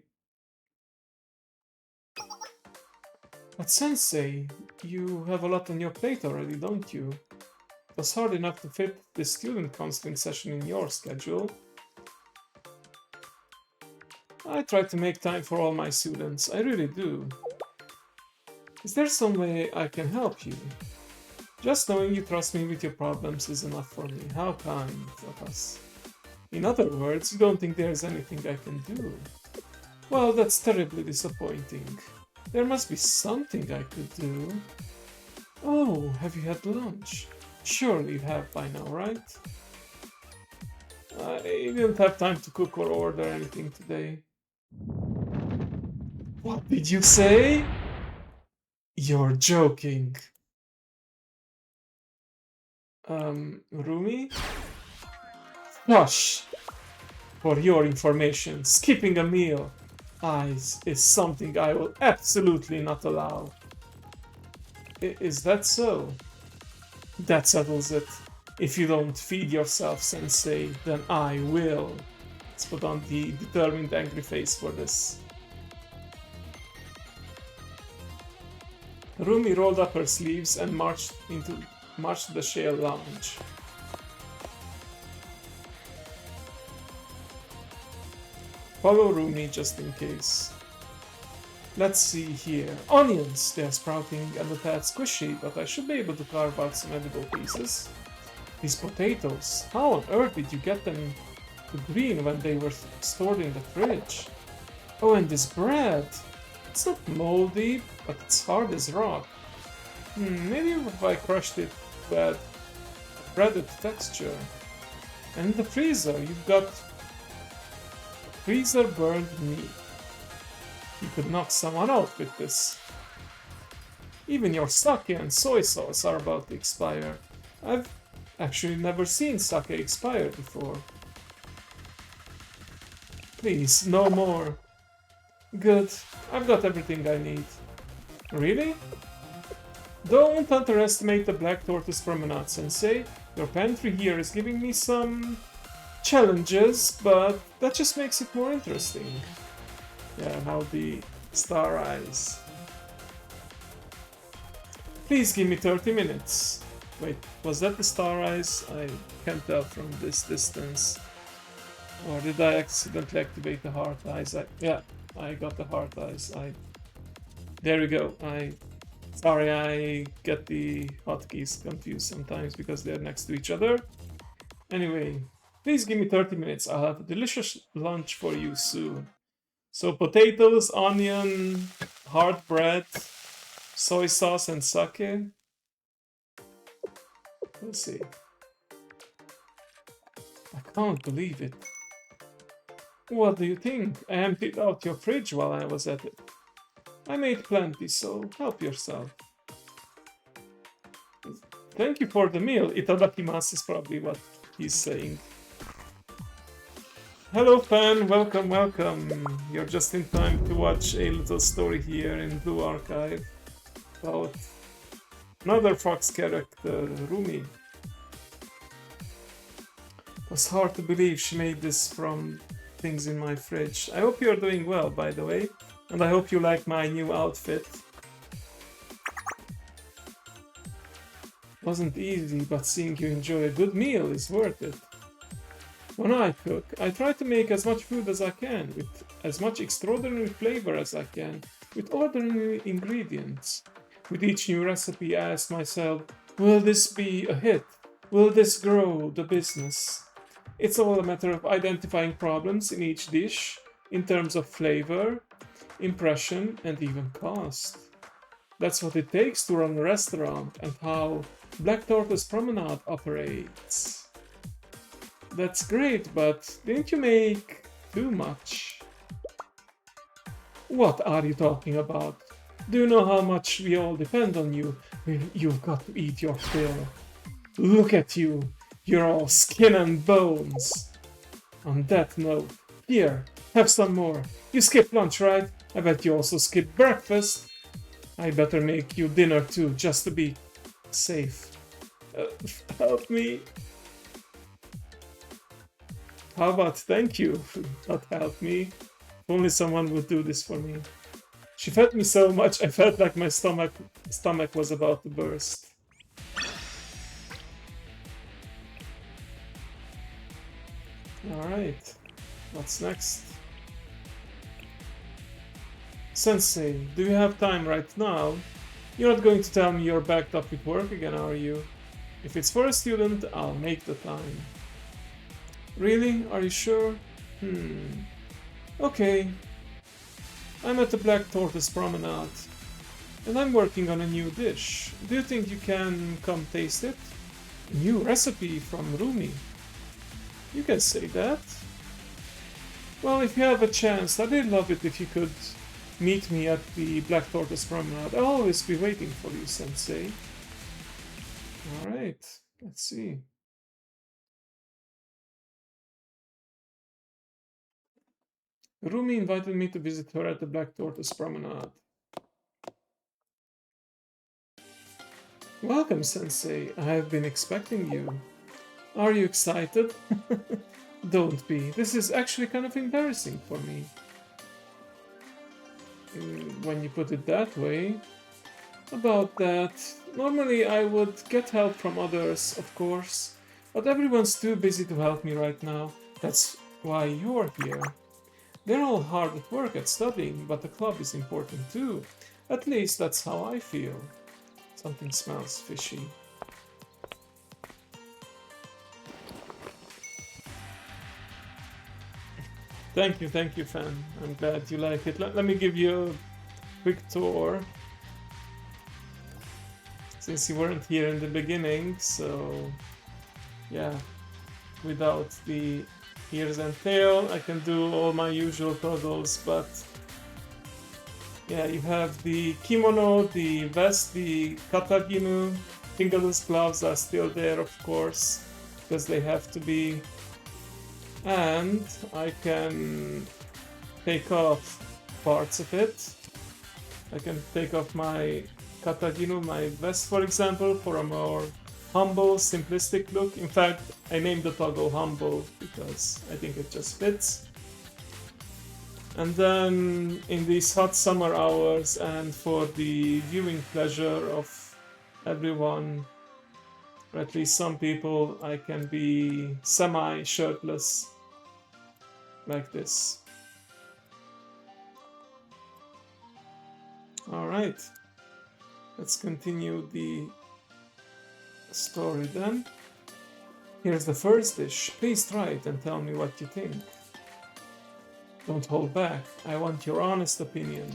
But Sensei, you have a lot on your plate already, don't you? It was hard enough to fit the student counseling session in your schedule. I try to make time for all my students, I really do. Is there some way I can help you? Just knowing you trust me with your problems is enough for me. How kind of us. In other words, you don't think there's anything I can do? Well, that's terribly disappointing. There must be something I could do. Oh, have you had lunch? Surely you have by now, right? I didn't have time to cook or order anything today. What did you say? You're joking. Rumi? Hush! For your information, skipping a meal is something I will absolutely not allow. Is that so? That settles it. If you don't feed yourself, Sensei, then I will. Let's put on the determined angry face for this. Rumi rolled up her sleeves and marched to the Shale Lounge. Follow Rumi just in case. Let's see here. Onions! They're sprouting and a tad squishy, but I should be able to carve out some edible pieces. These potatoes, how on earth did you get them to green when they were stored in the fridge? Oh, and this bread! It's not moldy, but it's hard as rock. Maybe if I crushed it to add breaded texture. And in the freezer, you've got freezer burned meat. You could knock someone out with this. Even your sake and soy sauce are about to expire. I've actually never seen sake expire before. Please, no more. Good, I've got everything I need. Really? Don't underestimate the Black Tortoise Promenade, Sensei. Your pantry here is giving me some challenges, but that just makes it more interesting. Yeah, now the star eyes. Please give me 30 minutes. Wait, was that the star eyes? I can't tell from this distance. Or did I accidentally activate the heart eyes? Yeah, I got the heart eyes. There we go. Sorry, I get the hotkeys confused sometimes because they're next to each other. Anyway, please give me 30 minutes. I'll have a delicious lunch for you soon. So potatoes, onion, hard bread, soy sauce and sake. Let's see. I can't believe it. What do you think? I emptied out your fridge while I was at it. I made plenty, so help yourself. Thank you for the meal. Itadakimasu is probably what he's saying. Hello fan, welcome, welcome. You're just in time to watch a little story here in Blue Archive about Another fox character, Rumi. It was hard to believe she made this from things in my fridge. I hope you're doing well, by the way, and I hope you like my new outfit. Wasn't easy, but seeing you enjoy a good meal is worth it. When I cook, I try to make as much food as I can, with as much extraordinary flavor as I can, with ordinary ingredients. With each new recipe, I ask myself, will this be a hit? Will this grow the business? It's all a matter of identifying problems in each dish, in terms of flavor, impression, and even cost. That's what it takes to run a restaurant and how Black Tortoise Promenade operates. That's great, but didn't you make too much? What are you talking about? Do you know how much we all depend on you? You've got to eat your fill. Look at you. You're all skin and bones. On that note, here, have some more. You skipped lunch, right? I bet you also skipped breakfast. I better make you dinner too, just to be safe. Help me. How about thank you? Not help me. If only someone would do this for me. She fed me so much, I felt like my stomach was about to burst. Alright, what's next? Sensei, do you have time right now? You're not going to tell me you're backed up with work again, are you? If it's for a student, I'll make the time. Really? Are you sure? Okay. I'm at the Black Tortoise Promenade, and I'm working on a new dish. Do you think you can come taste it? A new recipe from Rumi. You can say that. Well, if you have a chance, I'd really love it if you could meet me at the Black Tortoise Promenade. I'll always be waiting for you, Sensei. Alright, let's see. Rumi invited me to visit her at the Black Tortoise Promenade. Welcome, Sensei. I have been expecting you. Are you excited? Don't be. This is actually kind of embarrassing for me. When you put it that way. About that, normally I would get help from others, of course, but everyone's too busy to help me right now. That's why you're here. They're all hard at work at studying, but the club is important too. At least that's how I feel. Something smells fishy. Thank you, fan. I'm glad you like it. Let me give you a quick tour. Since you weren't here in the beginning, so yeah, without the ears and tail, I can do all my usual toggles, but yeah, you have the kimono, the vest, the kataginu, fingerless gloves are still there, of course, because they have to be. And I can take off parts of it. I can take off my kataginu, my vest, for example, for a more humble, simplistic look. In fact, I named the toggle humble because I think it just fits. And then in these hot summer hours and for the viewing pleasure of everyone, or at least some people, I can be semi-shirtless like this. Alright, let's continue the story then. Here's the first dish. Please try it and tell me what you think. Don't hold back. I want your honest opinion.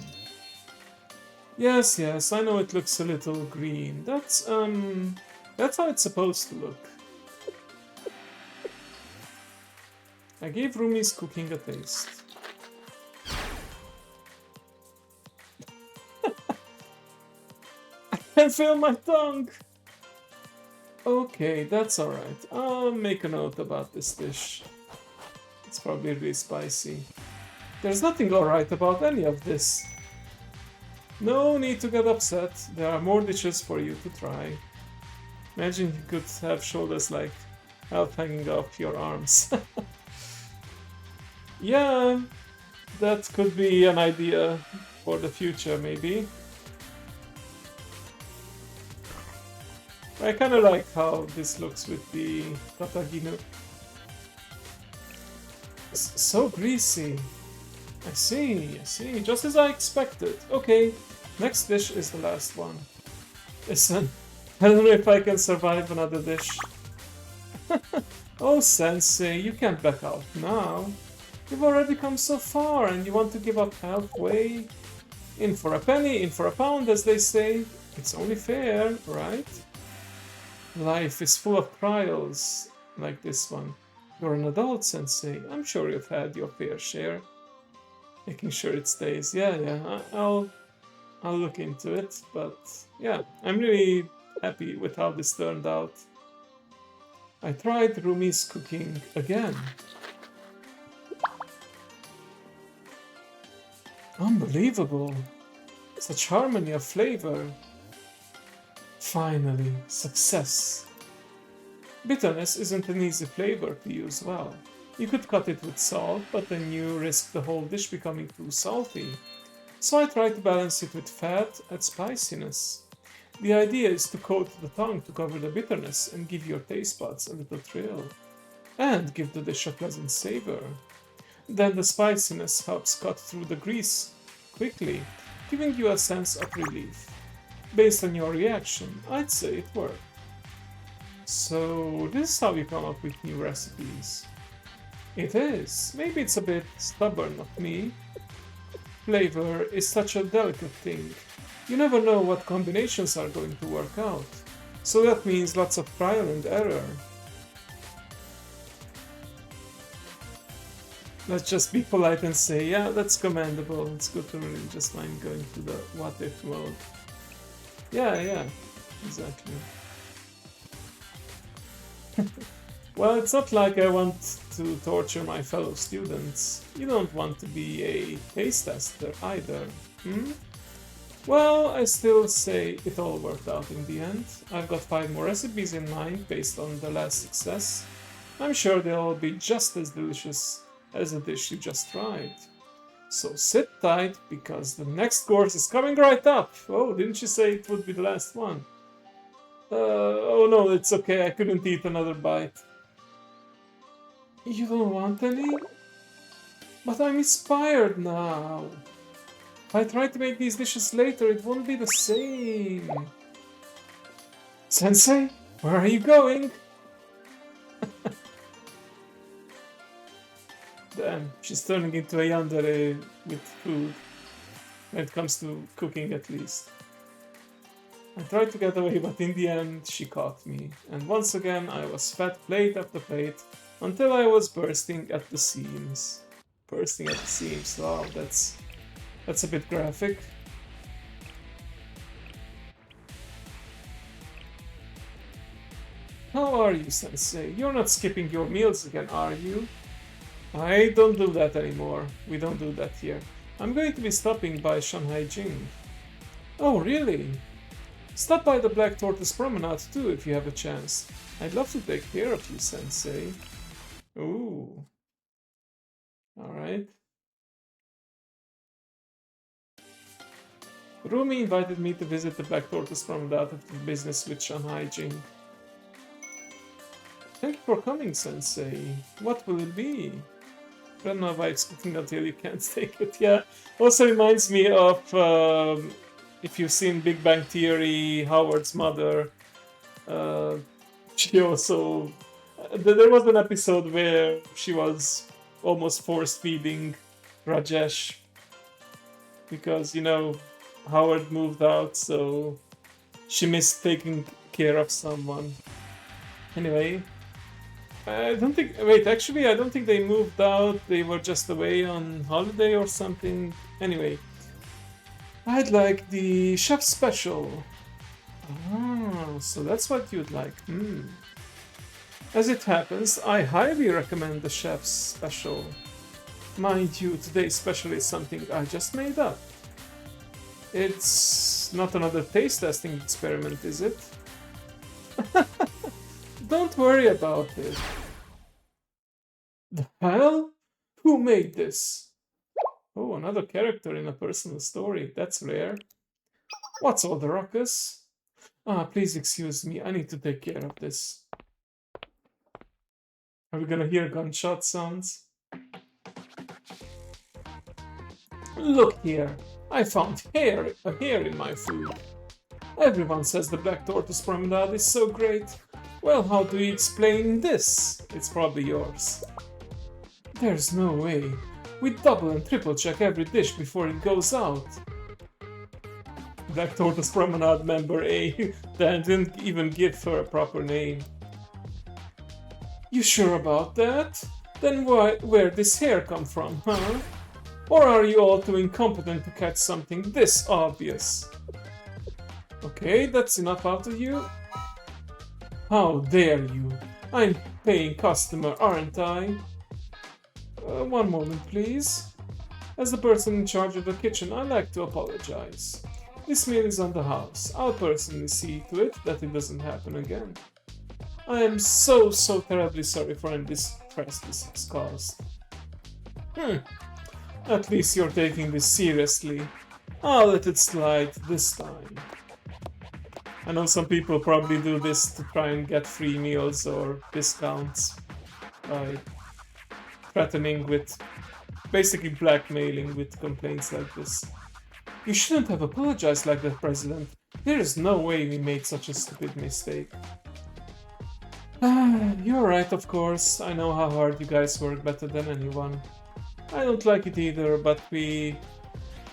Yes, I know it looks a little green. That's how it's supposed to look. I gave Rumi's cooking a taste. I can feel my tongue! Okay, that's alright. I'll make a note about this dish. It's probably really spicy. There's nothing alright about any of this. No need to get upset. There are more dishes for you to try. Imagine you could have shoulders like half hanging off your arms. Yeah, that could be an idea for the future, maybe. I kind of like how this looks with the Tataginu. It's so greasy. I see, just as I expected. Okay, next dish is the last one. Listen, I don't know if I can survive another dish. Oh, Sensei, you can't back out now. You've already come so far and you want to give up halfway? In for a penny, in for a pound, as they say. It's only fair, right? Life is full of trials, like this one. You're an adult, Sensei. I'm sure you've had your fair share. Making sure it stays. Yeah, I'll look into it. But yeah, I'm really happy with how this turned out. I tried Rumi's cooking again. Unbelievable! Such harmony of flavor. Finally, success. Bitterness isn't an easy flavor to use well. You could cut it with salt, but then you risk the whole dish becoming too salty. So I try to balance it with fat and spiciness. The idea is to coat the tongue to cover the bitterness and give your taste buds a little thrill. And give the dish a pleasant savor. Then the spiciness helps cut through the grease quickly, giving you a sense of relief. Based on your reaction, I'd say it worked. So this is how you come up with new recipes. It is. Maybe it's a bit stubborn of me. Flavor is such a delicate thing. You never know what combinations are going to work out. So that means lots of trial and error. Let's just be polite and say, yeah, that's commendable. It's good to really just mind going to the what if mode. Yeah, exactly. Well, it's not like I want to torture my fellow students. You don't want to be a taste tester either, hmm? Well, I still say it all worked out in the end. I've got 5 more recipes in mind based on the last success. I'm sure they'll all be just as delicious as the dish you just tried. So sit tight, because the next course is coming right up. Oh, didn't you say it would be the last one? Oh no, it's okay, I couldn't eat another bite. You don't want any? But I'm inspired now. If I try to make these dishes later, it won't be the same. Sensei, where are you going? Damn, she's turning into a yandere with food. When it comes to cooking, at least. I tried to get away, but in the end, she caught me. And once again, I was fed plate after plate, until I was bursting at the seams. Bursting at the seams, wow, that's a bit graphic. How are you, Sensei? You're not skipping your meals again, are you? I don't do that anymore. We don't do that here. I'm going to be stopping by Shanghai Jing. Oh, really? Stop by the Black Tortoise Promenade too if you have a chance. I'd love to take care of you, Sensei. Ooh. Alright. Rumi invited me to visit the Black Tortoise Promenade after business with Shanghai Jing. Thank you for coming, Sensei. What will it be? Grandma wife's cooking until you can't take it. Yeah. Also reminds me of, if you've seen Big Bang Theory, Howard's mother. She also... there was an episode where she was almost force-feeding Rajesh. Because, you know, Howard moved out, so she missed taking care of someone. Anyway, I don't think... wait, actually, I don't think they moved out. They were just away on holiday or something. Anyway, I'd like the chef special. Ah, so that's what you'd like. As it happens, I highly recommend the chef's special. Mind you, today's special is something I just made up. It's not another taste testing experiment, is it? Don't worry about it. The hell? Who made this? Oh, another character in a personal story. That's rare. What's all the ruckus? Ah, please excuse me. I need to take care of this. Are we gonna hear gunshot sounds? Look here. I found a hair in my food. Everyone says the Black Tortoise Promenade is so great. Well, how do you explain this? It's probably yours. There's no way. We double and triple check every dish before it goes out. Black Tortoise Promenade member A Dan didn't even give her a proper name. You sure about that? Then where'd this hair come from, huh? Or are you all too incompetent to catch something this obvious? Okay, that's enough out of you. How dare you? I'm paying customer, aren't I? One moment, please. As the person in charge of the kitchen, I'd like to apologize. This meal is on the house. I'll personally see to it that it doesn't happen again. I am so terribly sorry for any distress this has caused. At least you're taking this seriously. I'll let it slide this time. I know some people probably do this to try and get free meals or discounts by threatening with, basically blackmailing with complaints like this. You shouldn't have apologized like that, President. There is no way we made such a stupid mistake. You're right, of course. I know how hard you guys work, better than anyone. I don't like it either, but we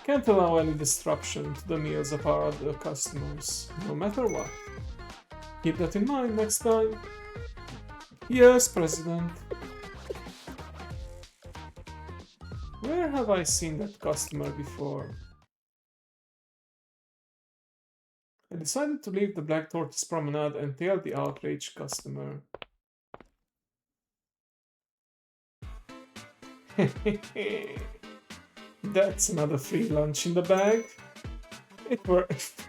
can't allow any disruption to the meals of our other customers, no matter what. Keep that in mind next time. Yes, President. Where have I seen that customer before? I decided to leave the Black Tortoise Promenade and tail the outraged customer. That's another free lunch in the bag. It worked.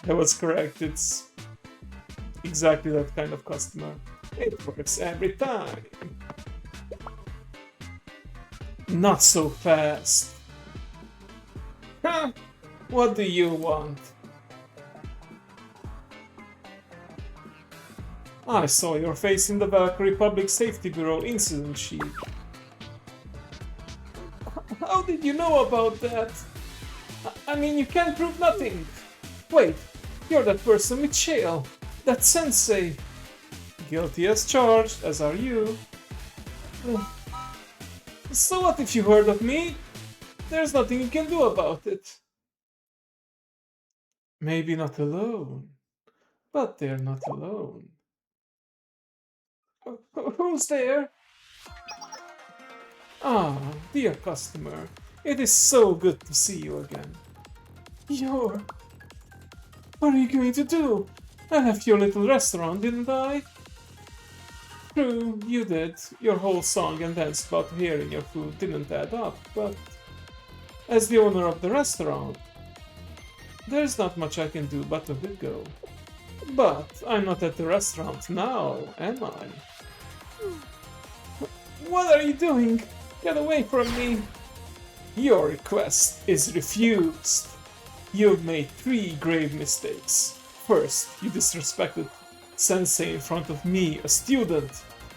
I was correct, it's exactly that kind of customer. It works every time. Not so fast. Huh? What do you want? I saw your face in the Valkyrie Public Safety Bureau incident sheet. How did you know about that? I mean, you can't prove nothing. Wait, you're that person with Shale, that sensei. Guilty as charged, as are you. So what if you heard of me? There's nothing you can do about it. Maybe not alone, but they're not alone. Who's there? Ah, dear customer, it is so good to see you again. What are you going to do? I left your little restaurant, didn't I? True, you did. Your whole song and dance about hearing your food didn't add up, but as the owner of the restaurant, there's not much I can do but to let go. But I'm not at the restaurant now, am I? What are you doing? Get away from me! Your request is refused. You've made 3 grave mistakes. First, you disrespected Sensei in front of me, a student.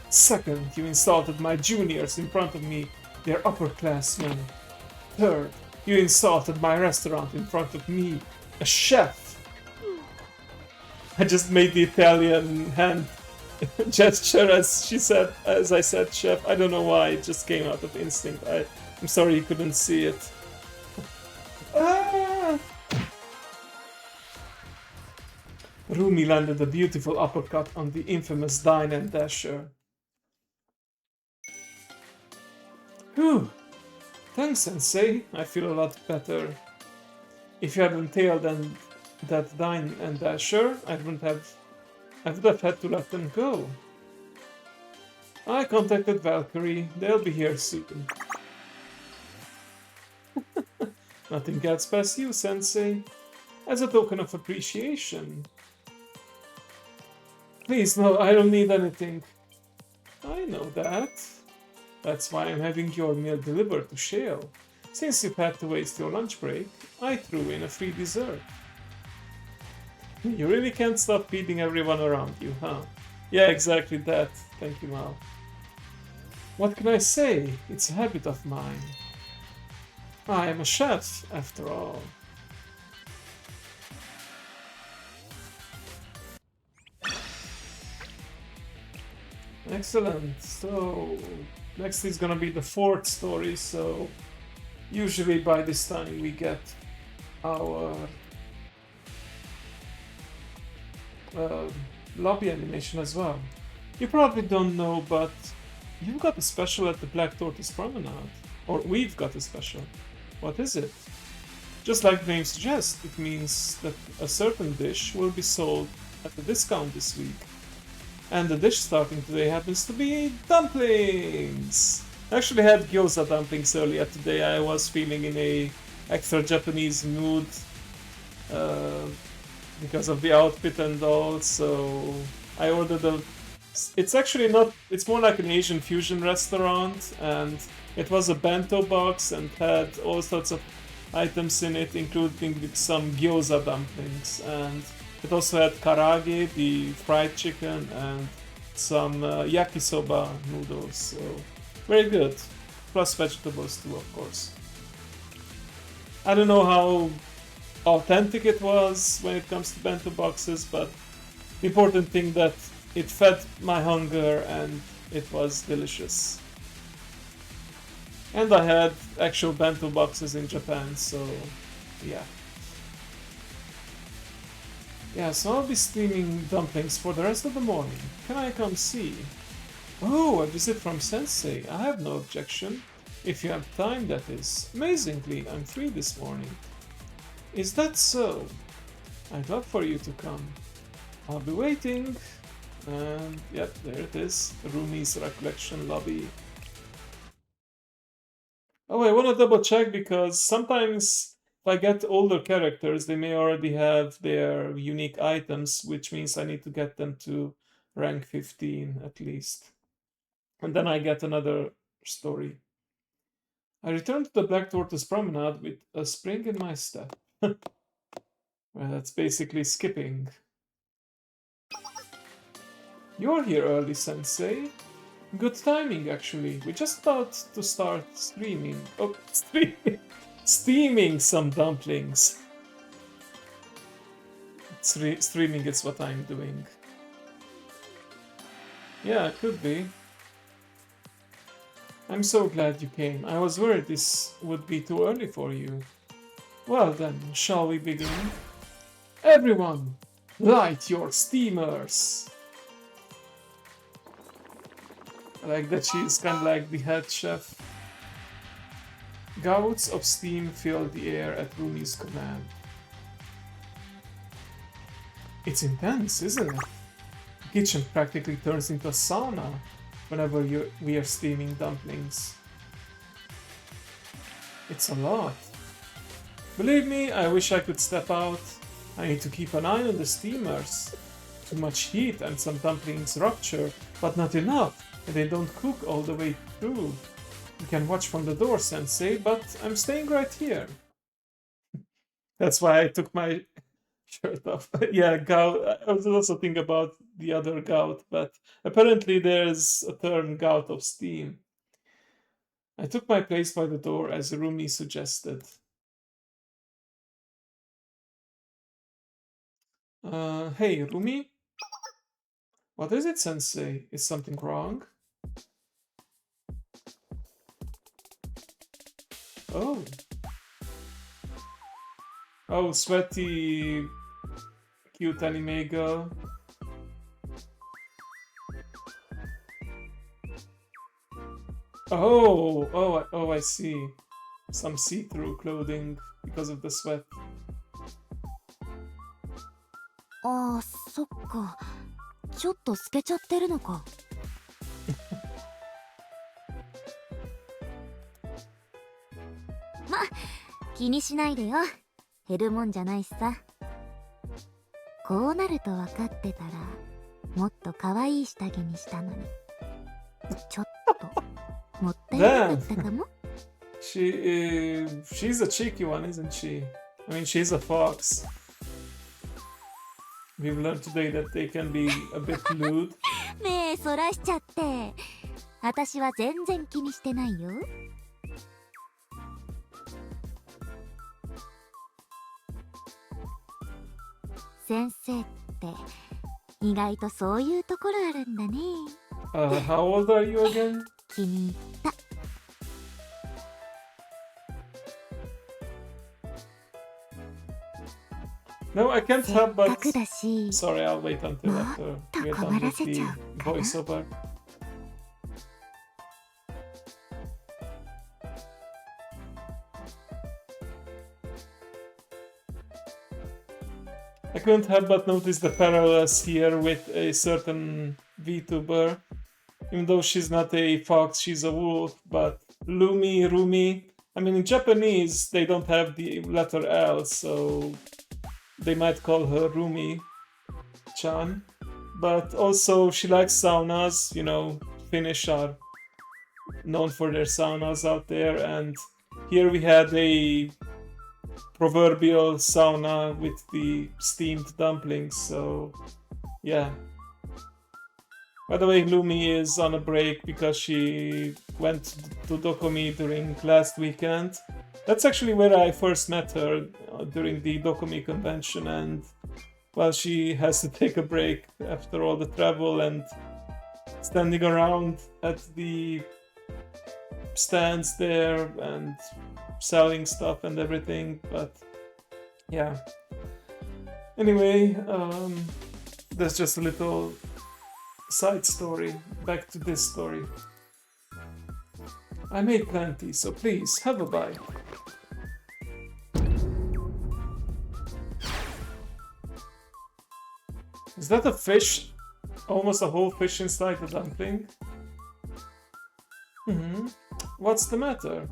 Second, you insulted my juniors in front of me, they're upperclassmen. Third, you insulted my restaurant in front of me, a chef. I just made the Italian hand gesture as I said chef. I don't know why, it just came out of instinct. I'm sorry you couldn't see it. Rumi landed a beautiful uppercut on the infamous Dine and Dasher. Whew. Thanks, Sensei. I feel a lot better. If you hadn't tailed that Dine and Dasher, I would have had to let them go. I contacted Valkyrie. They'll be here soon. Nothing gets past you, Sensei. As a token of appreciation. Please, no, I don't need anything. I know that. That's why I'm having your meal delivered to Shale. Since you've had to waste your lunch break, I threw in a free dessert. You really can't stop feeding everyone around you, huh? Yeah, exactly that. Thank you, Mal. What can I say? It's a habit of mine. I am a chef, after all. Excellent. So, next is gonna be the fourth story, so usually by this time we get our lobby animation as well. You probably don't know, but you've got a special at the Black Tortoise Promenade. Or we've got a special. What is it? Just like the name suggests, it means that a certain dish will be sold at a discount this week. And the dish starting today happens to be dumplings! I actually had gyoza dumplings earlier today. I was feeling in a extra Japanese mood because of the outfit and all, so I ordered a... It's actually not... It's more like an Asian fusion restaurant, and it was a bento box and had all sorts of items in it, including some gyoza dumplings, and it also had karage, the fried chicken, and some yakisoba noodles, so very good. Plus vegetables too, of course. I don't know how authentic it was when it comes to bento boxes, but the important thing that it fed my hunger and it was delicious. And I had actual bento boxes in Japan, so yeah. Yeah, so I'll be steaming dumplings for the rest of the morning. Can I come see? Oh, a visit from Sensei. I have no objection. If you have time, that is. Amazingly, I'm free this morning. Is that so? I'd love for you to come. I'll be waiting. And yep, there it is. Rumi's recollection lobby. Oh, I want to double check because sometimes if I get older characters, they may already have their unique items, which means I need to get them to rank 15 at least. And then I get another story. I return to the Black Tortoise Promenade with a spring in my step. Well, that's basically skipping. You're here early, Sensei. Good timing, actually. We're just about to start streaming. Oh, steaming some dumplings. Streaming is what I'm doing. Yeah, it could be. I'm so glad you came. I was worried this would be too early for you. Well then, shall we begin? Everyone, light your steamers! I like that she's kind of like the head chef. Gouts of steam fill the air at Rumi's command. It's intense, isn't it? The kitchen practically turns into a sauna whenever we are steaming dumplings. It's a lot. Believe me, I wish I could step out. I need to keep an eye on the steamers. Too much heat and some dumplings rupture, but not enough, and they don't cook all the way through. You can watch from the door, Sensei, but I'm staying right here. That's why I took my shirt off. Yeah, gout. I was also thinking about the other gout, but apparently there's a term gout of steam. I took my place by the door as Rumi suggested. Hey, Rumi? What is it, Sensei? Is something wrong? Oh. Oh, sweaty, cute anime girl. Oh, I see. Some see-through clothing because of the sweat. ああ、そっか。ちょっと透けちゃってるのか。ま、気にしないでよ。減るもんじゃないしさ。こうなると分かってたら、もっと可愛い下着にしたのに。ちょっと、もったいなかったかも。She's a cheeky one, isn't she? I mean, she's a fox. We've learned today that they can be a bit lewd. 目そらしちゃって。私は全然気にしてないよ。先生って意外とそういうところあるんだね。How old are you again? 気に入った。No, I can't help but... Sorry, I'll wait until after we're done with the voiceover. I couldn't help but notice the parallels here with a certain VTuber. Even though she's not a fox, she's a wolf, but Rumi... I mean, in Japanese, they don't have the letter L, so they might call her Rumi-chan. But also, she likes saunas, you know, Finnish are known for their saunas out there, and here we had a proverbial sauna with the steamed dumplings, so yeah. By the way, Lumi is on a break because she went to Dokumi during last weekend. That's actually where I first met her, during the Dokumi convention, and well, she has to take a break after all the travel and standing around at the stands there and selling stuff and everything, but yeah. Anyway, that's just a little side story. Back to this story. I made plenty, so please have a bite. Is that a fish? Almost a whole fish inside the dumpling? What's the matter?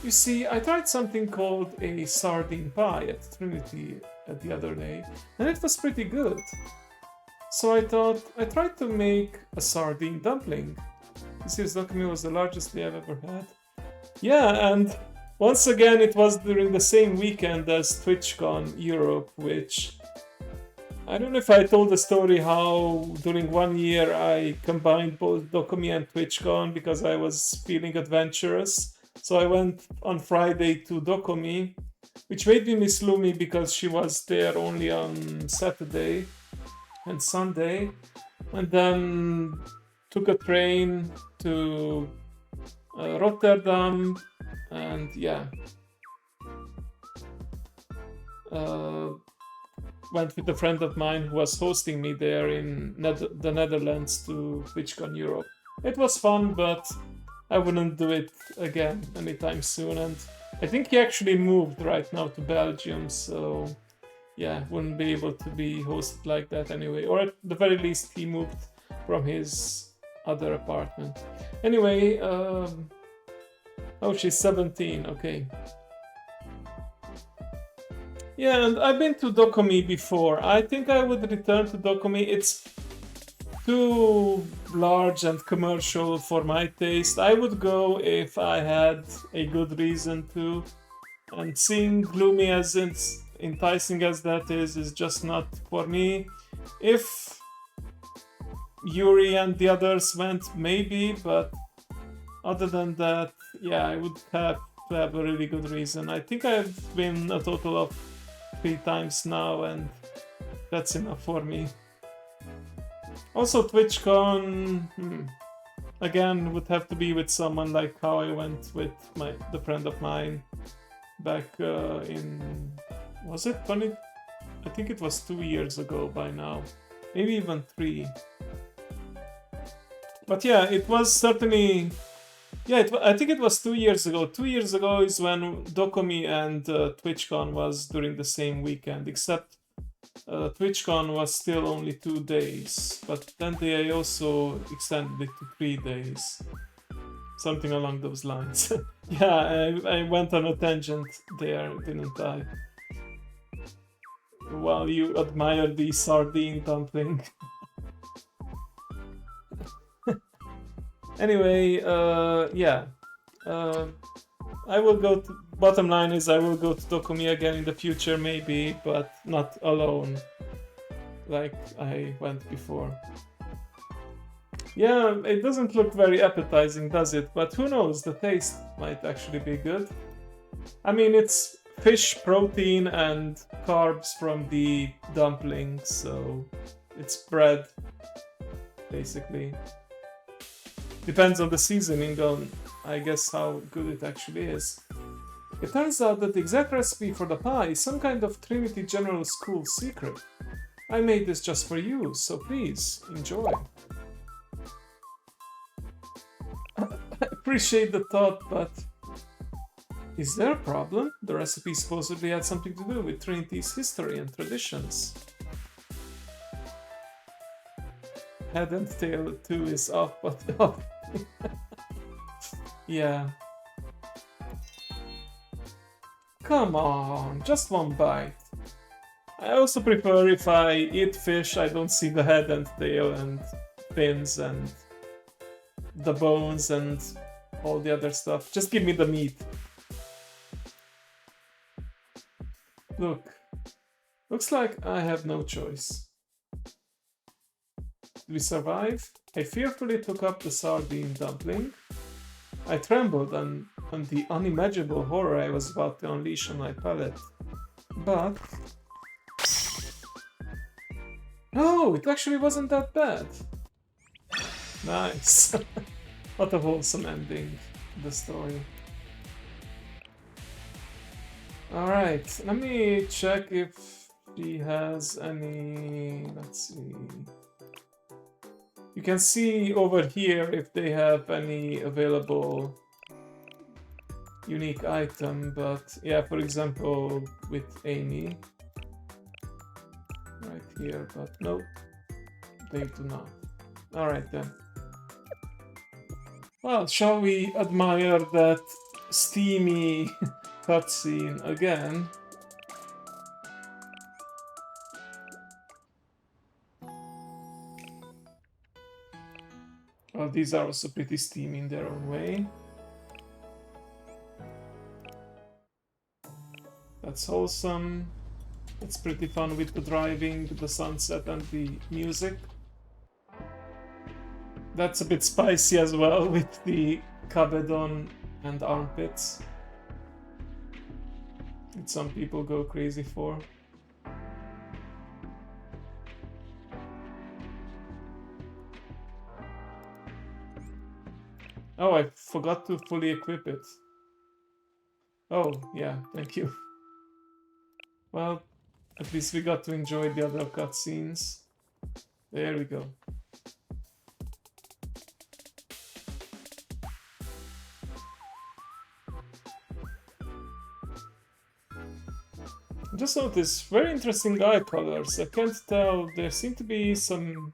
You see, I tried something called a sardine pie at Trinity the other day, and it was pretty good. So I thought I tried to make a sardine dumpling. This year's Dokumi was the largest day I've ever had. Yeah, and once again it was during the same weekend as TwitchCon Europe, which... I don't know if I told the story how during 1 year I combined both Dokumi and TwitchCon because I was feeling adventurous. So I went on Friday to Dokumi, which made me miss Lumi because she was there only on Saturday and Sunday, and then took a train to Rotterdam, and yeah, went with a friend of mine who was hosting me there in the Netherlands to TwitchCon Europe. It was fun, but I wouldn't do it again anytime soon, and I think he actually moved right now to Belgium, so yeah, wouldn't be able to be hosted like that anyway. Or at the very least, he moved from his other apartment. Anyway, oh, she's 17, okay. Yeah, and I've been to Dokumi before. I think I would return to Dokumi. It's too large and commercial for my taste. I would go if I had a good reason to. And seeing Gloomy as enticing as that is just not for me. If Yuri and the others went, maybe, but other than that, yeah, I would have to have a really good reason. I think I've been a total of 3 times now, and that's enough for me. Also, TwitchCon, again, would have to be with someone like how I went with the friend of mine back in... Was it 20? I think it was 2 years ago by now. Maybe even 3. But yeah, it was certainly... Yeah, I think it was 2 years ago. 2 years ago is when Dokumi and TwitchCon was during the same weekend, except TwitchCon was still only 2 days, but then they also extended it to 3 days. Something along those lines. Yeah, I went on a tangent there, didn't I? While you admire the sardine dumpling. Anyway, yeah. I will go to... Bottom line is I will go to Dokumi again in the future, maybe, but not alone. Like I went before. Yeah, it doesn't look very appetizing, does it? But who knows, the taste might actually be good. I mean, it's fish protein and carbs from the dumplings, so it's bread, basically. Depends on the seasoning, on, I guess, how good it actually is. It turns out that the exact recipe for the pie is some kind of Trinity General School secret. I made this just for you, so please, enjoy. I appreciate the thought, but... Is there a problem? The recipe supposedly had something to do with Trinity's history and traditions. Head and tail too is off, but off. Yeah. Come on, just one bite. I also prefer if I eat fish, I don't see the head and tail and fins and the bones and all the other stuff. Just give me the meat. Look. Looks like I have no choice. Did we survive? I fearfully took up the sardine dumpling. I trembled on the unimaginable horror I was about to unleash on my palate. But... Oh, it actually wasn't that bad. Nice. What a wholesome ending to the story. Alright, let me check if she has any... Let's see... You can see over here if they have any available unique item, but yeah, for example, with Amy. Right here, but nope, they do not. Alright then. Well, shall we admire that steamy cutscene again? Well, these are also pretty steamy in their own way. That's wholesome. It's pretty fun with the driving, the sunset and the music. That's a bit spicy as well with the cabedon and armpits. That some people go crazy for. Oh, I forgot to fully equip it. Oh, yeah, thank you. Well, at least we got to enjoy the other cutscenes. There we go. Just noticed very interesting eye colors. I can't tell, there seem to be some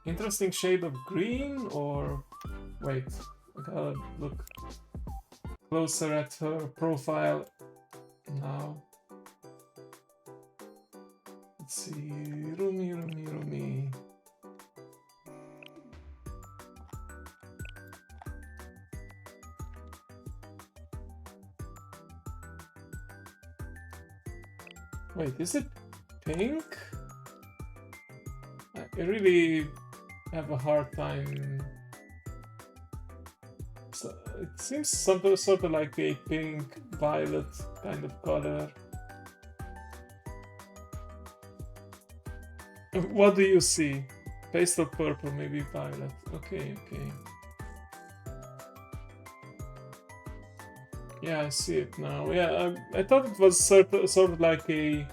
interesting shade of green, or wait, I gotta look closer at her profile now. Let's see, Rumi. Wait, is it pink? I really have a hard time. So it seems sort of like a pink violet kind of color. What do you see? Pastel purple, maybe violet. Okay. Yeah, I see it now. Yeah, I thought it was sort of like a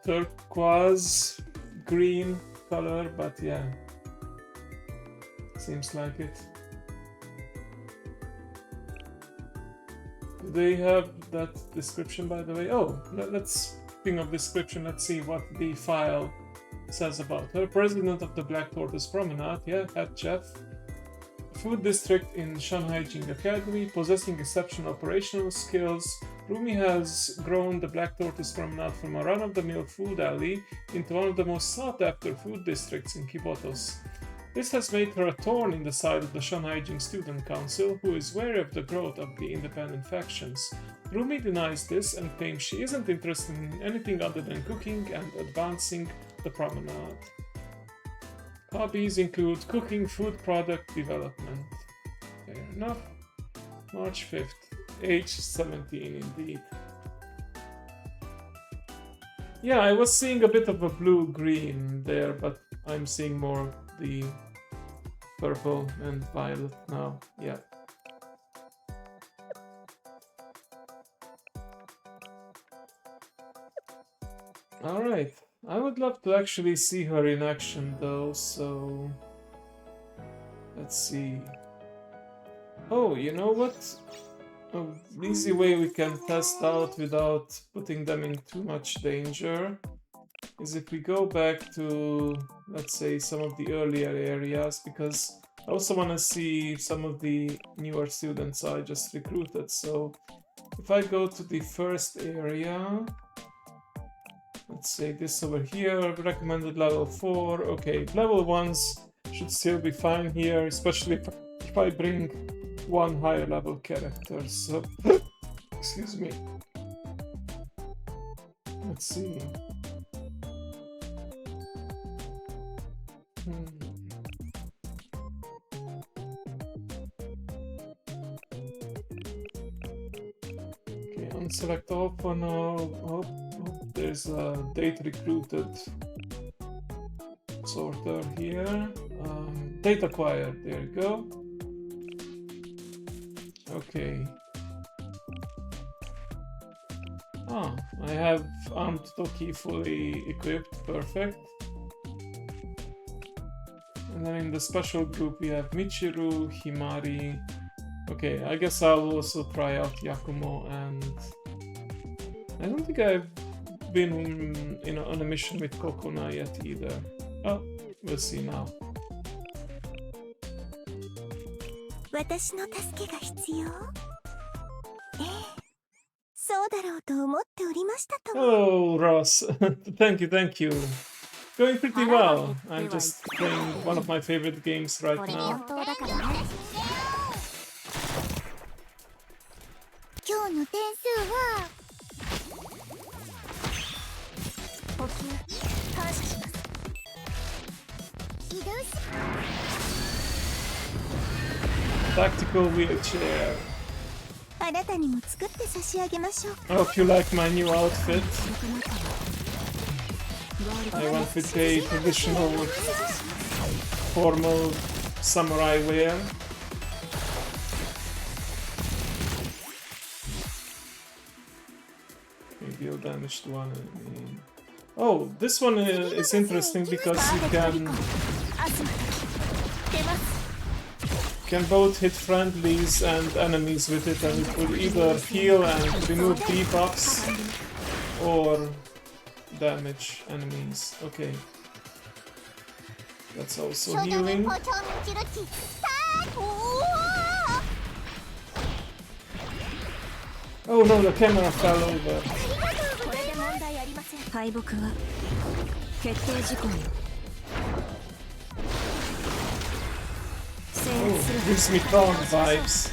turquoise green color, but yeah, seems like it. Do they have that description, by the way? Oh, let's think of description. Let's see what the file says about her. President of the Black Tortoise Promenade, yeah, head chef, food district in Shanhaijing Academy, possessing exceptional operational skills. Rumi has grown the Black Tortoise Promenade from a run-of-the-mill food alley into one of the most sought-after food districts in Kibotos. This has made her a thorn in the side of the Shanhaijing Student Council, who is wary of the growth of the independent factions. Rumi denies this and claims she isn't interested in anything other than cooking and advancing the promenade. Hobbies include cooking, food product development. Fair enough. March 5th. Age 17 indeed. Yeah, I was seeing a bit of a blue-green there, but I'm seeing more the purple and violet now. Yeah. Alright. I would love to actually see her in action though, so let's see. Oh, you know what? An easy way we can test out without putting them in too much danger is if we go back to, let's say, some of the earlier areas, because I also want to see some of the newer students I just recruited. So if I go to the first area, let's say this over here, recommended level 4. Okay, level 1s should still be fine here, especially if I bring one higher level character. So, excuse me. Let's see. Okay, unselect all for now. Oh, there's a date recruited sorter here. Date acquired, there you go. Okay. Ah, I have armed Toki fully equipped, perfect. And then in the special group we have Michiru, Himari. Okay, I guess I'll also try out Yakumo, and I don't think I've been on a mission with Kokona yet either. Oh, we'll see now. 私の助けが必要？ええ、そうだろうと思っておりましたとも。 Oh, Ross, thank you, thank you. Going pretty well. I'm just playing one of my favorite games right now. 今日の点数は補給感謝します。移動し Tactical wheelchair. あなたにも作って差し上げましょう。 I hope you like my new outfit. I went with a traditional formal samurai wear. Deal damage to one enemy. Oh, this one is interesting because you can both hit friendlies and enemies with it, and it will either heal and remove debuffs or damage enemies. Okay. That's also healing. Oh no, the camera fell over. Oh, gives me Tron vibes.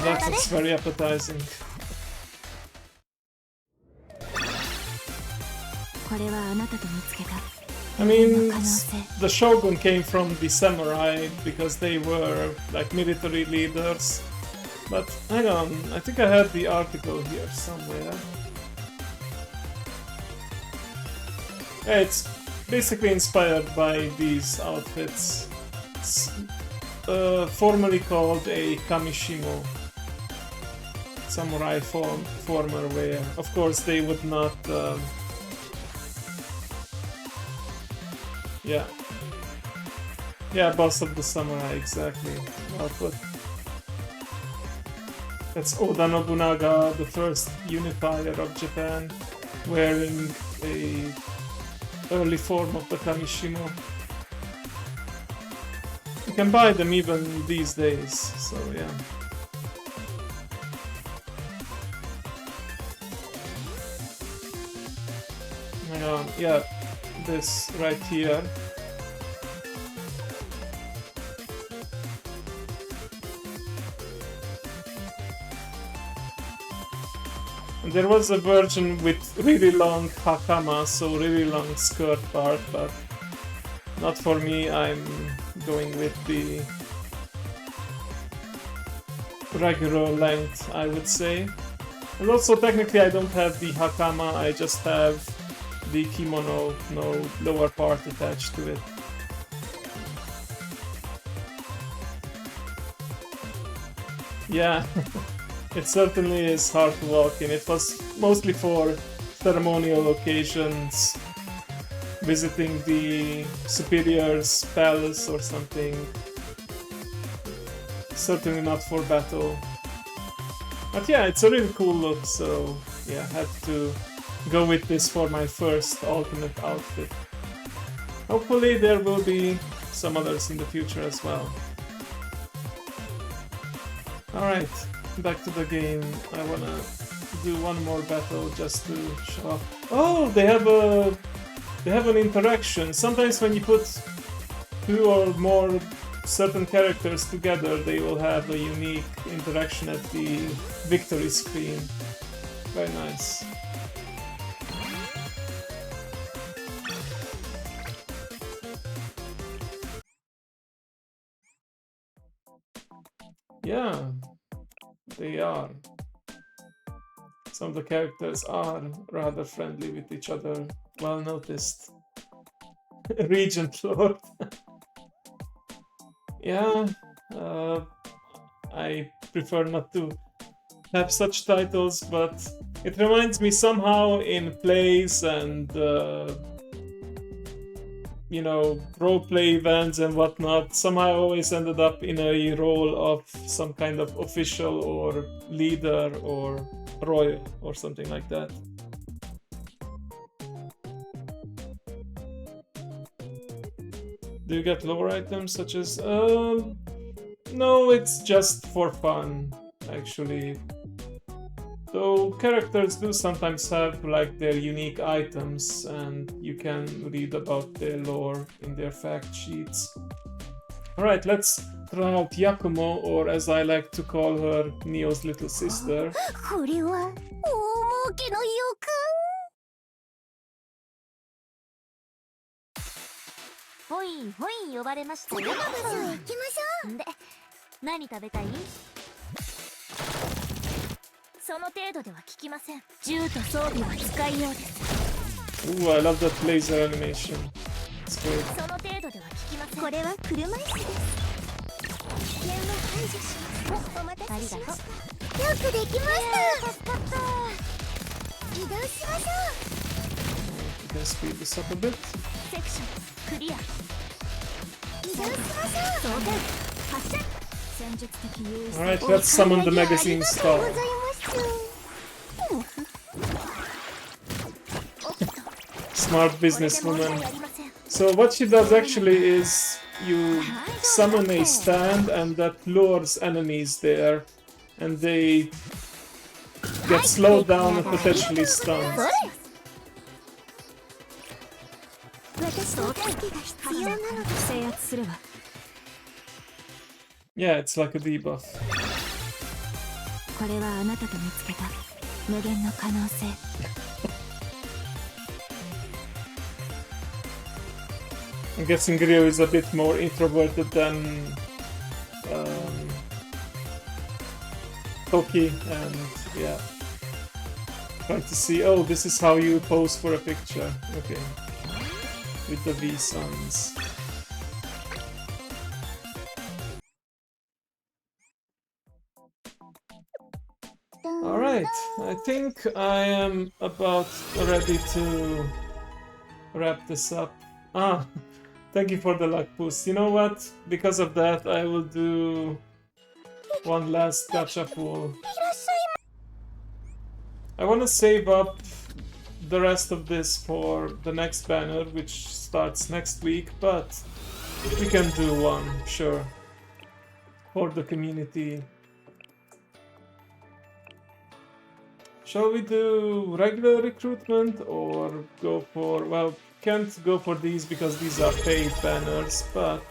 That's very appetizing. I mean, the Shogun came from the samurai because they were like military leaders. But hang on, I think I had the article here somewhere. It's basically inspired by these outfits. It's formerly called a kamishimo. Samurai former wear. Of course, they would not Yeah. Yeah, Boss of the Samurai, exactly. Well put. That's Oda Nobunaga, the first unifier of Japan, wearing a early form of the Kamishimo. You can buy them even these days, so yeah. Hang on, yeah, this right here. And there was a version with really long hakama, so really long skirt part, but not for me. I'm going with the regular length, I would say. And also, technically, I don't have the hakama, I just have the kimono, no lower part attached to it. Yeah, it certainly is hard to walk in. It was mostly for ceremonial occasions, visiting the superior's palace or something. Certainly not for battle. But yeah, it's a really cool look, so yeah, I had to go with this for my first ultimate outfit. Hopefully there will be some others in the future as well. Alright, back to the game. I wanna do one more battle just to show off. Oh, they have an interaction. Sometimes when you put two or more certain characters together, they will have a unique interaction at the victory screen. Very nice. Yeah, they are. Some of the characters are rather friendly with each other. Well noticed. Regent Lord. Yeah, I prefer not to have such titles, but it reminds me somehow in plays and you know, roleplay events and whatnot, somehow I always ended up in a role of some kind of official or leader or royal or something like that. Do you get lore items such as... no, it's just for fun, actually. Though characters do sometimes have like their unique items, and you can read about their lore in their fact sheets. Alright, let's try out Yakumo, or as I like to call her, Neo's little sister. これは大儲けの予感。ほいほい呼ばれましたよ。行きましょう。で、何食べたい？その程度では効きません。銃と装備は使いようです。Ooh, I love that laser animation. It's great. その程度では効きません。これは車椅子です。危険は排除します。お待たせしました。よくできました。助かった。移動しましょう。You can speed this up a bit. セクションクリア。移動しましょう。装填発射。戦術的優位性。 Alright, let's summon the magazine star. Smart businesswoman. So what she does actually is you summon a stand and that lures enemies there, and they get slowed down and potentially stunned. Yeah, it's like a debuff. これはあなたと見つけた無限の可能性。I'm guessing Ryo is a bit more introverted than Toki, and yeah. Trying to see, oh, this is how you pose for a picture. Okay. With the V-Suns. Alright, I think I am about ready to wrap this up. Ah, Thank you for the luck boost. You know what? Because of that, I will do one last gacha pool. I want to save up the rest of this for the next banner, which starts next week, but we can do one, sure, for the community. Shall we do regular recruitment or go for, well, can't go for these because these are paid banners, but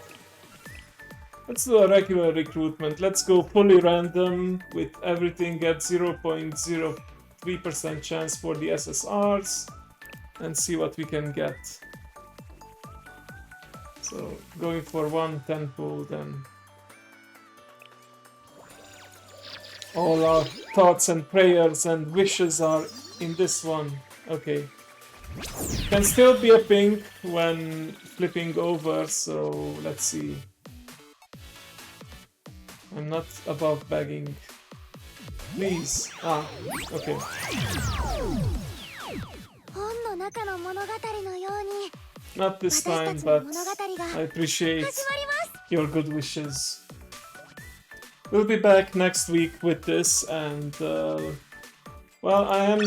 let's do a regular recruitment. Let's go fully random with everything at 0.03% chance for the SSRs and see what we can get. So going for 110 pool then. All our thoughts and prayers and wishes are in this one. Okay. Can still be a pink when flipping over, so let's see. I'm not above begging. Please. Ah, okay. Not this time, but I appreciate your good wishes. We'll be back next week with this, and well,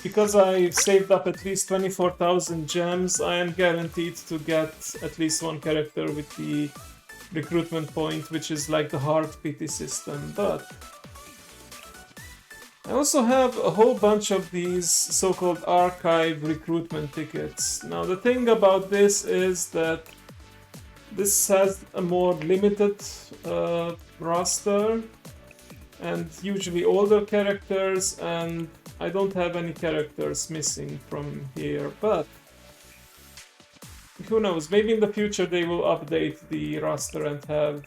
because I saved up at least 24,000 gems, I am guaranteed to get at least one character with the recruitment point, which is like the heart pity system, but I also have a whole bunch of these so-called archive recruitment tickets. Now the thing about this is that this has a more limited roster and usually older characters, and I don't have any characters missing from here, but who knows, maybe in the future they will update the roster and have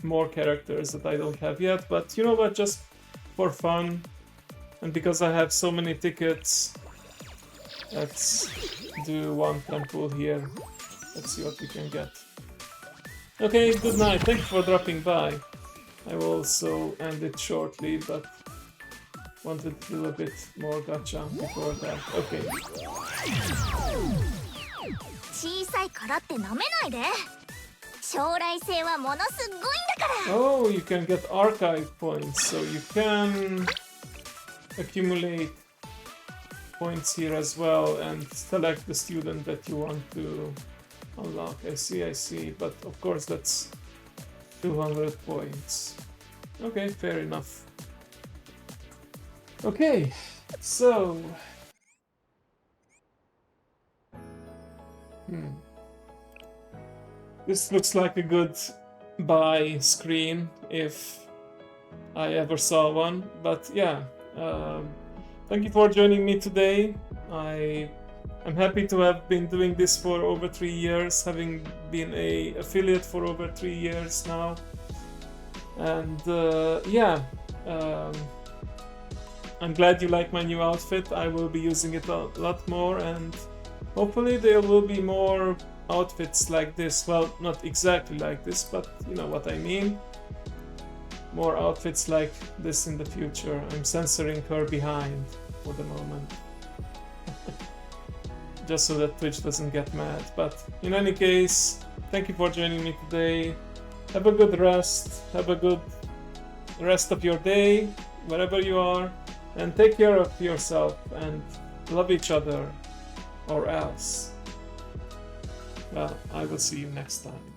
more characters that I don't have yet, but you know what, just for fun, and because I have so many tickets, let's do one temple here. Let's see what we can get. Okay, good night, thank you for dropping by. I will also end it shortly, but wanted to do a bit more gacha before that. Okay. Oh, you can get archive points, so you can accumulate points here as well and select the student that you want to unlock. I see, but of course that's 200 points. Okay, fair enough. Okay, so this looks like a good buy screen if I ever saw one, but yeah, thank you for joining me today. I'm happy to have been doing this for over 3 years, having been an affiliate for over 3 years now, and yeah, I'm glad you like my new outfit. I will be using it a lot more, and hopefully there will be more outfits like this. Well, not exactly like this, but you know what I mean. More outfits like this in the future. I'm censoring her behind for the moment. Just so that Twitch doesn't get mad. But in any case, thank you for joining me today. Have a good rest. Have a good rest of your day, wherever you are. And take care of yourself and love each other, or else. Well, I will see you next time.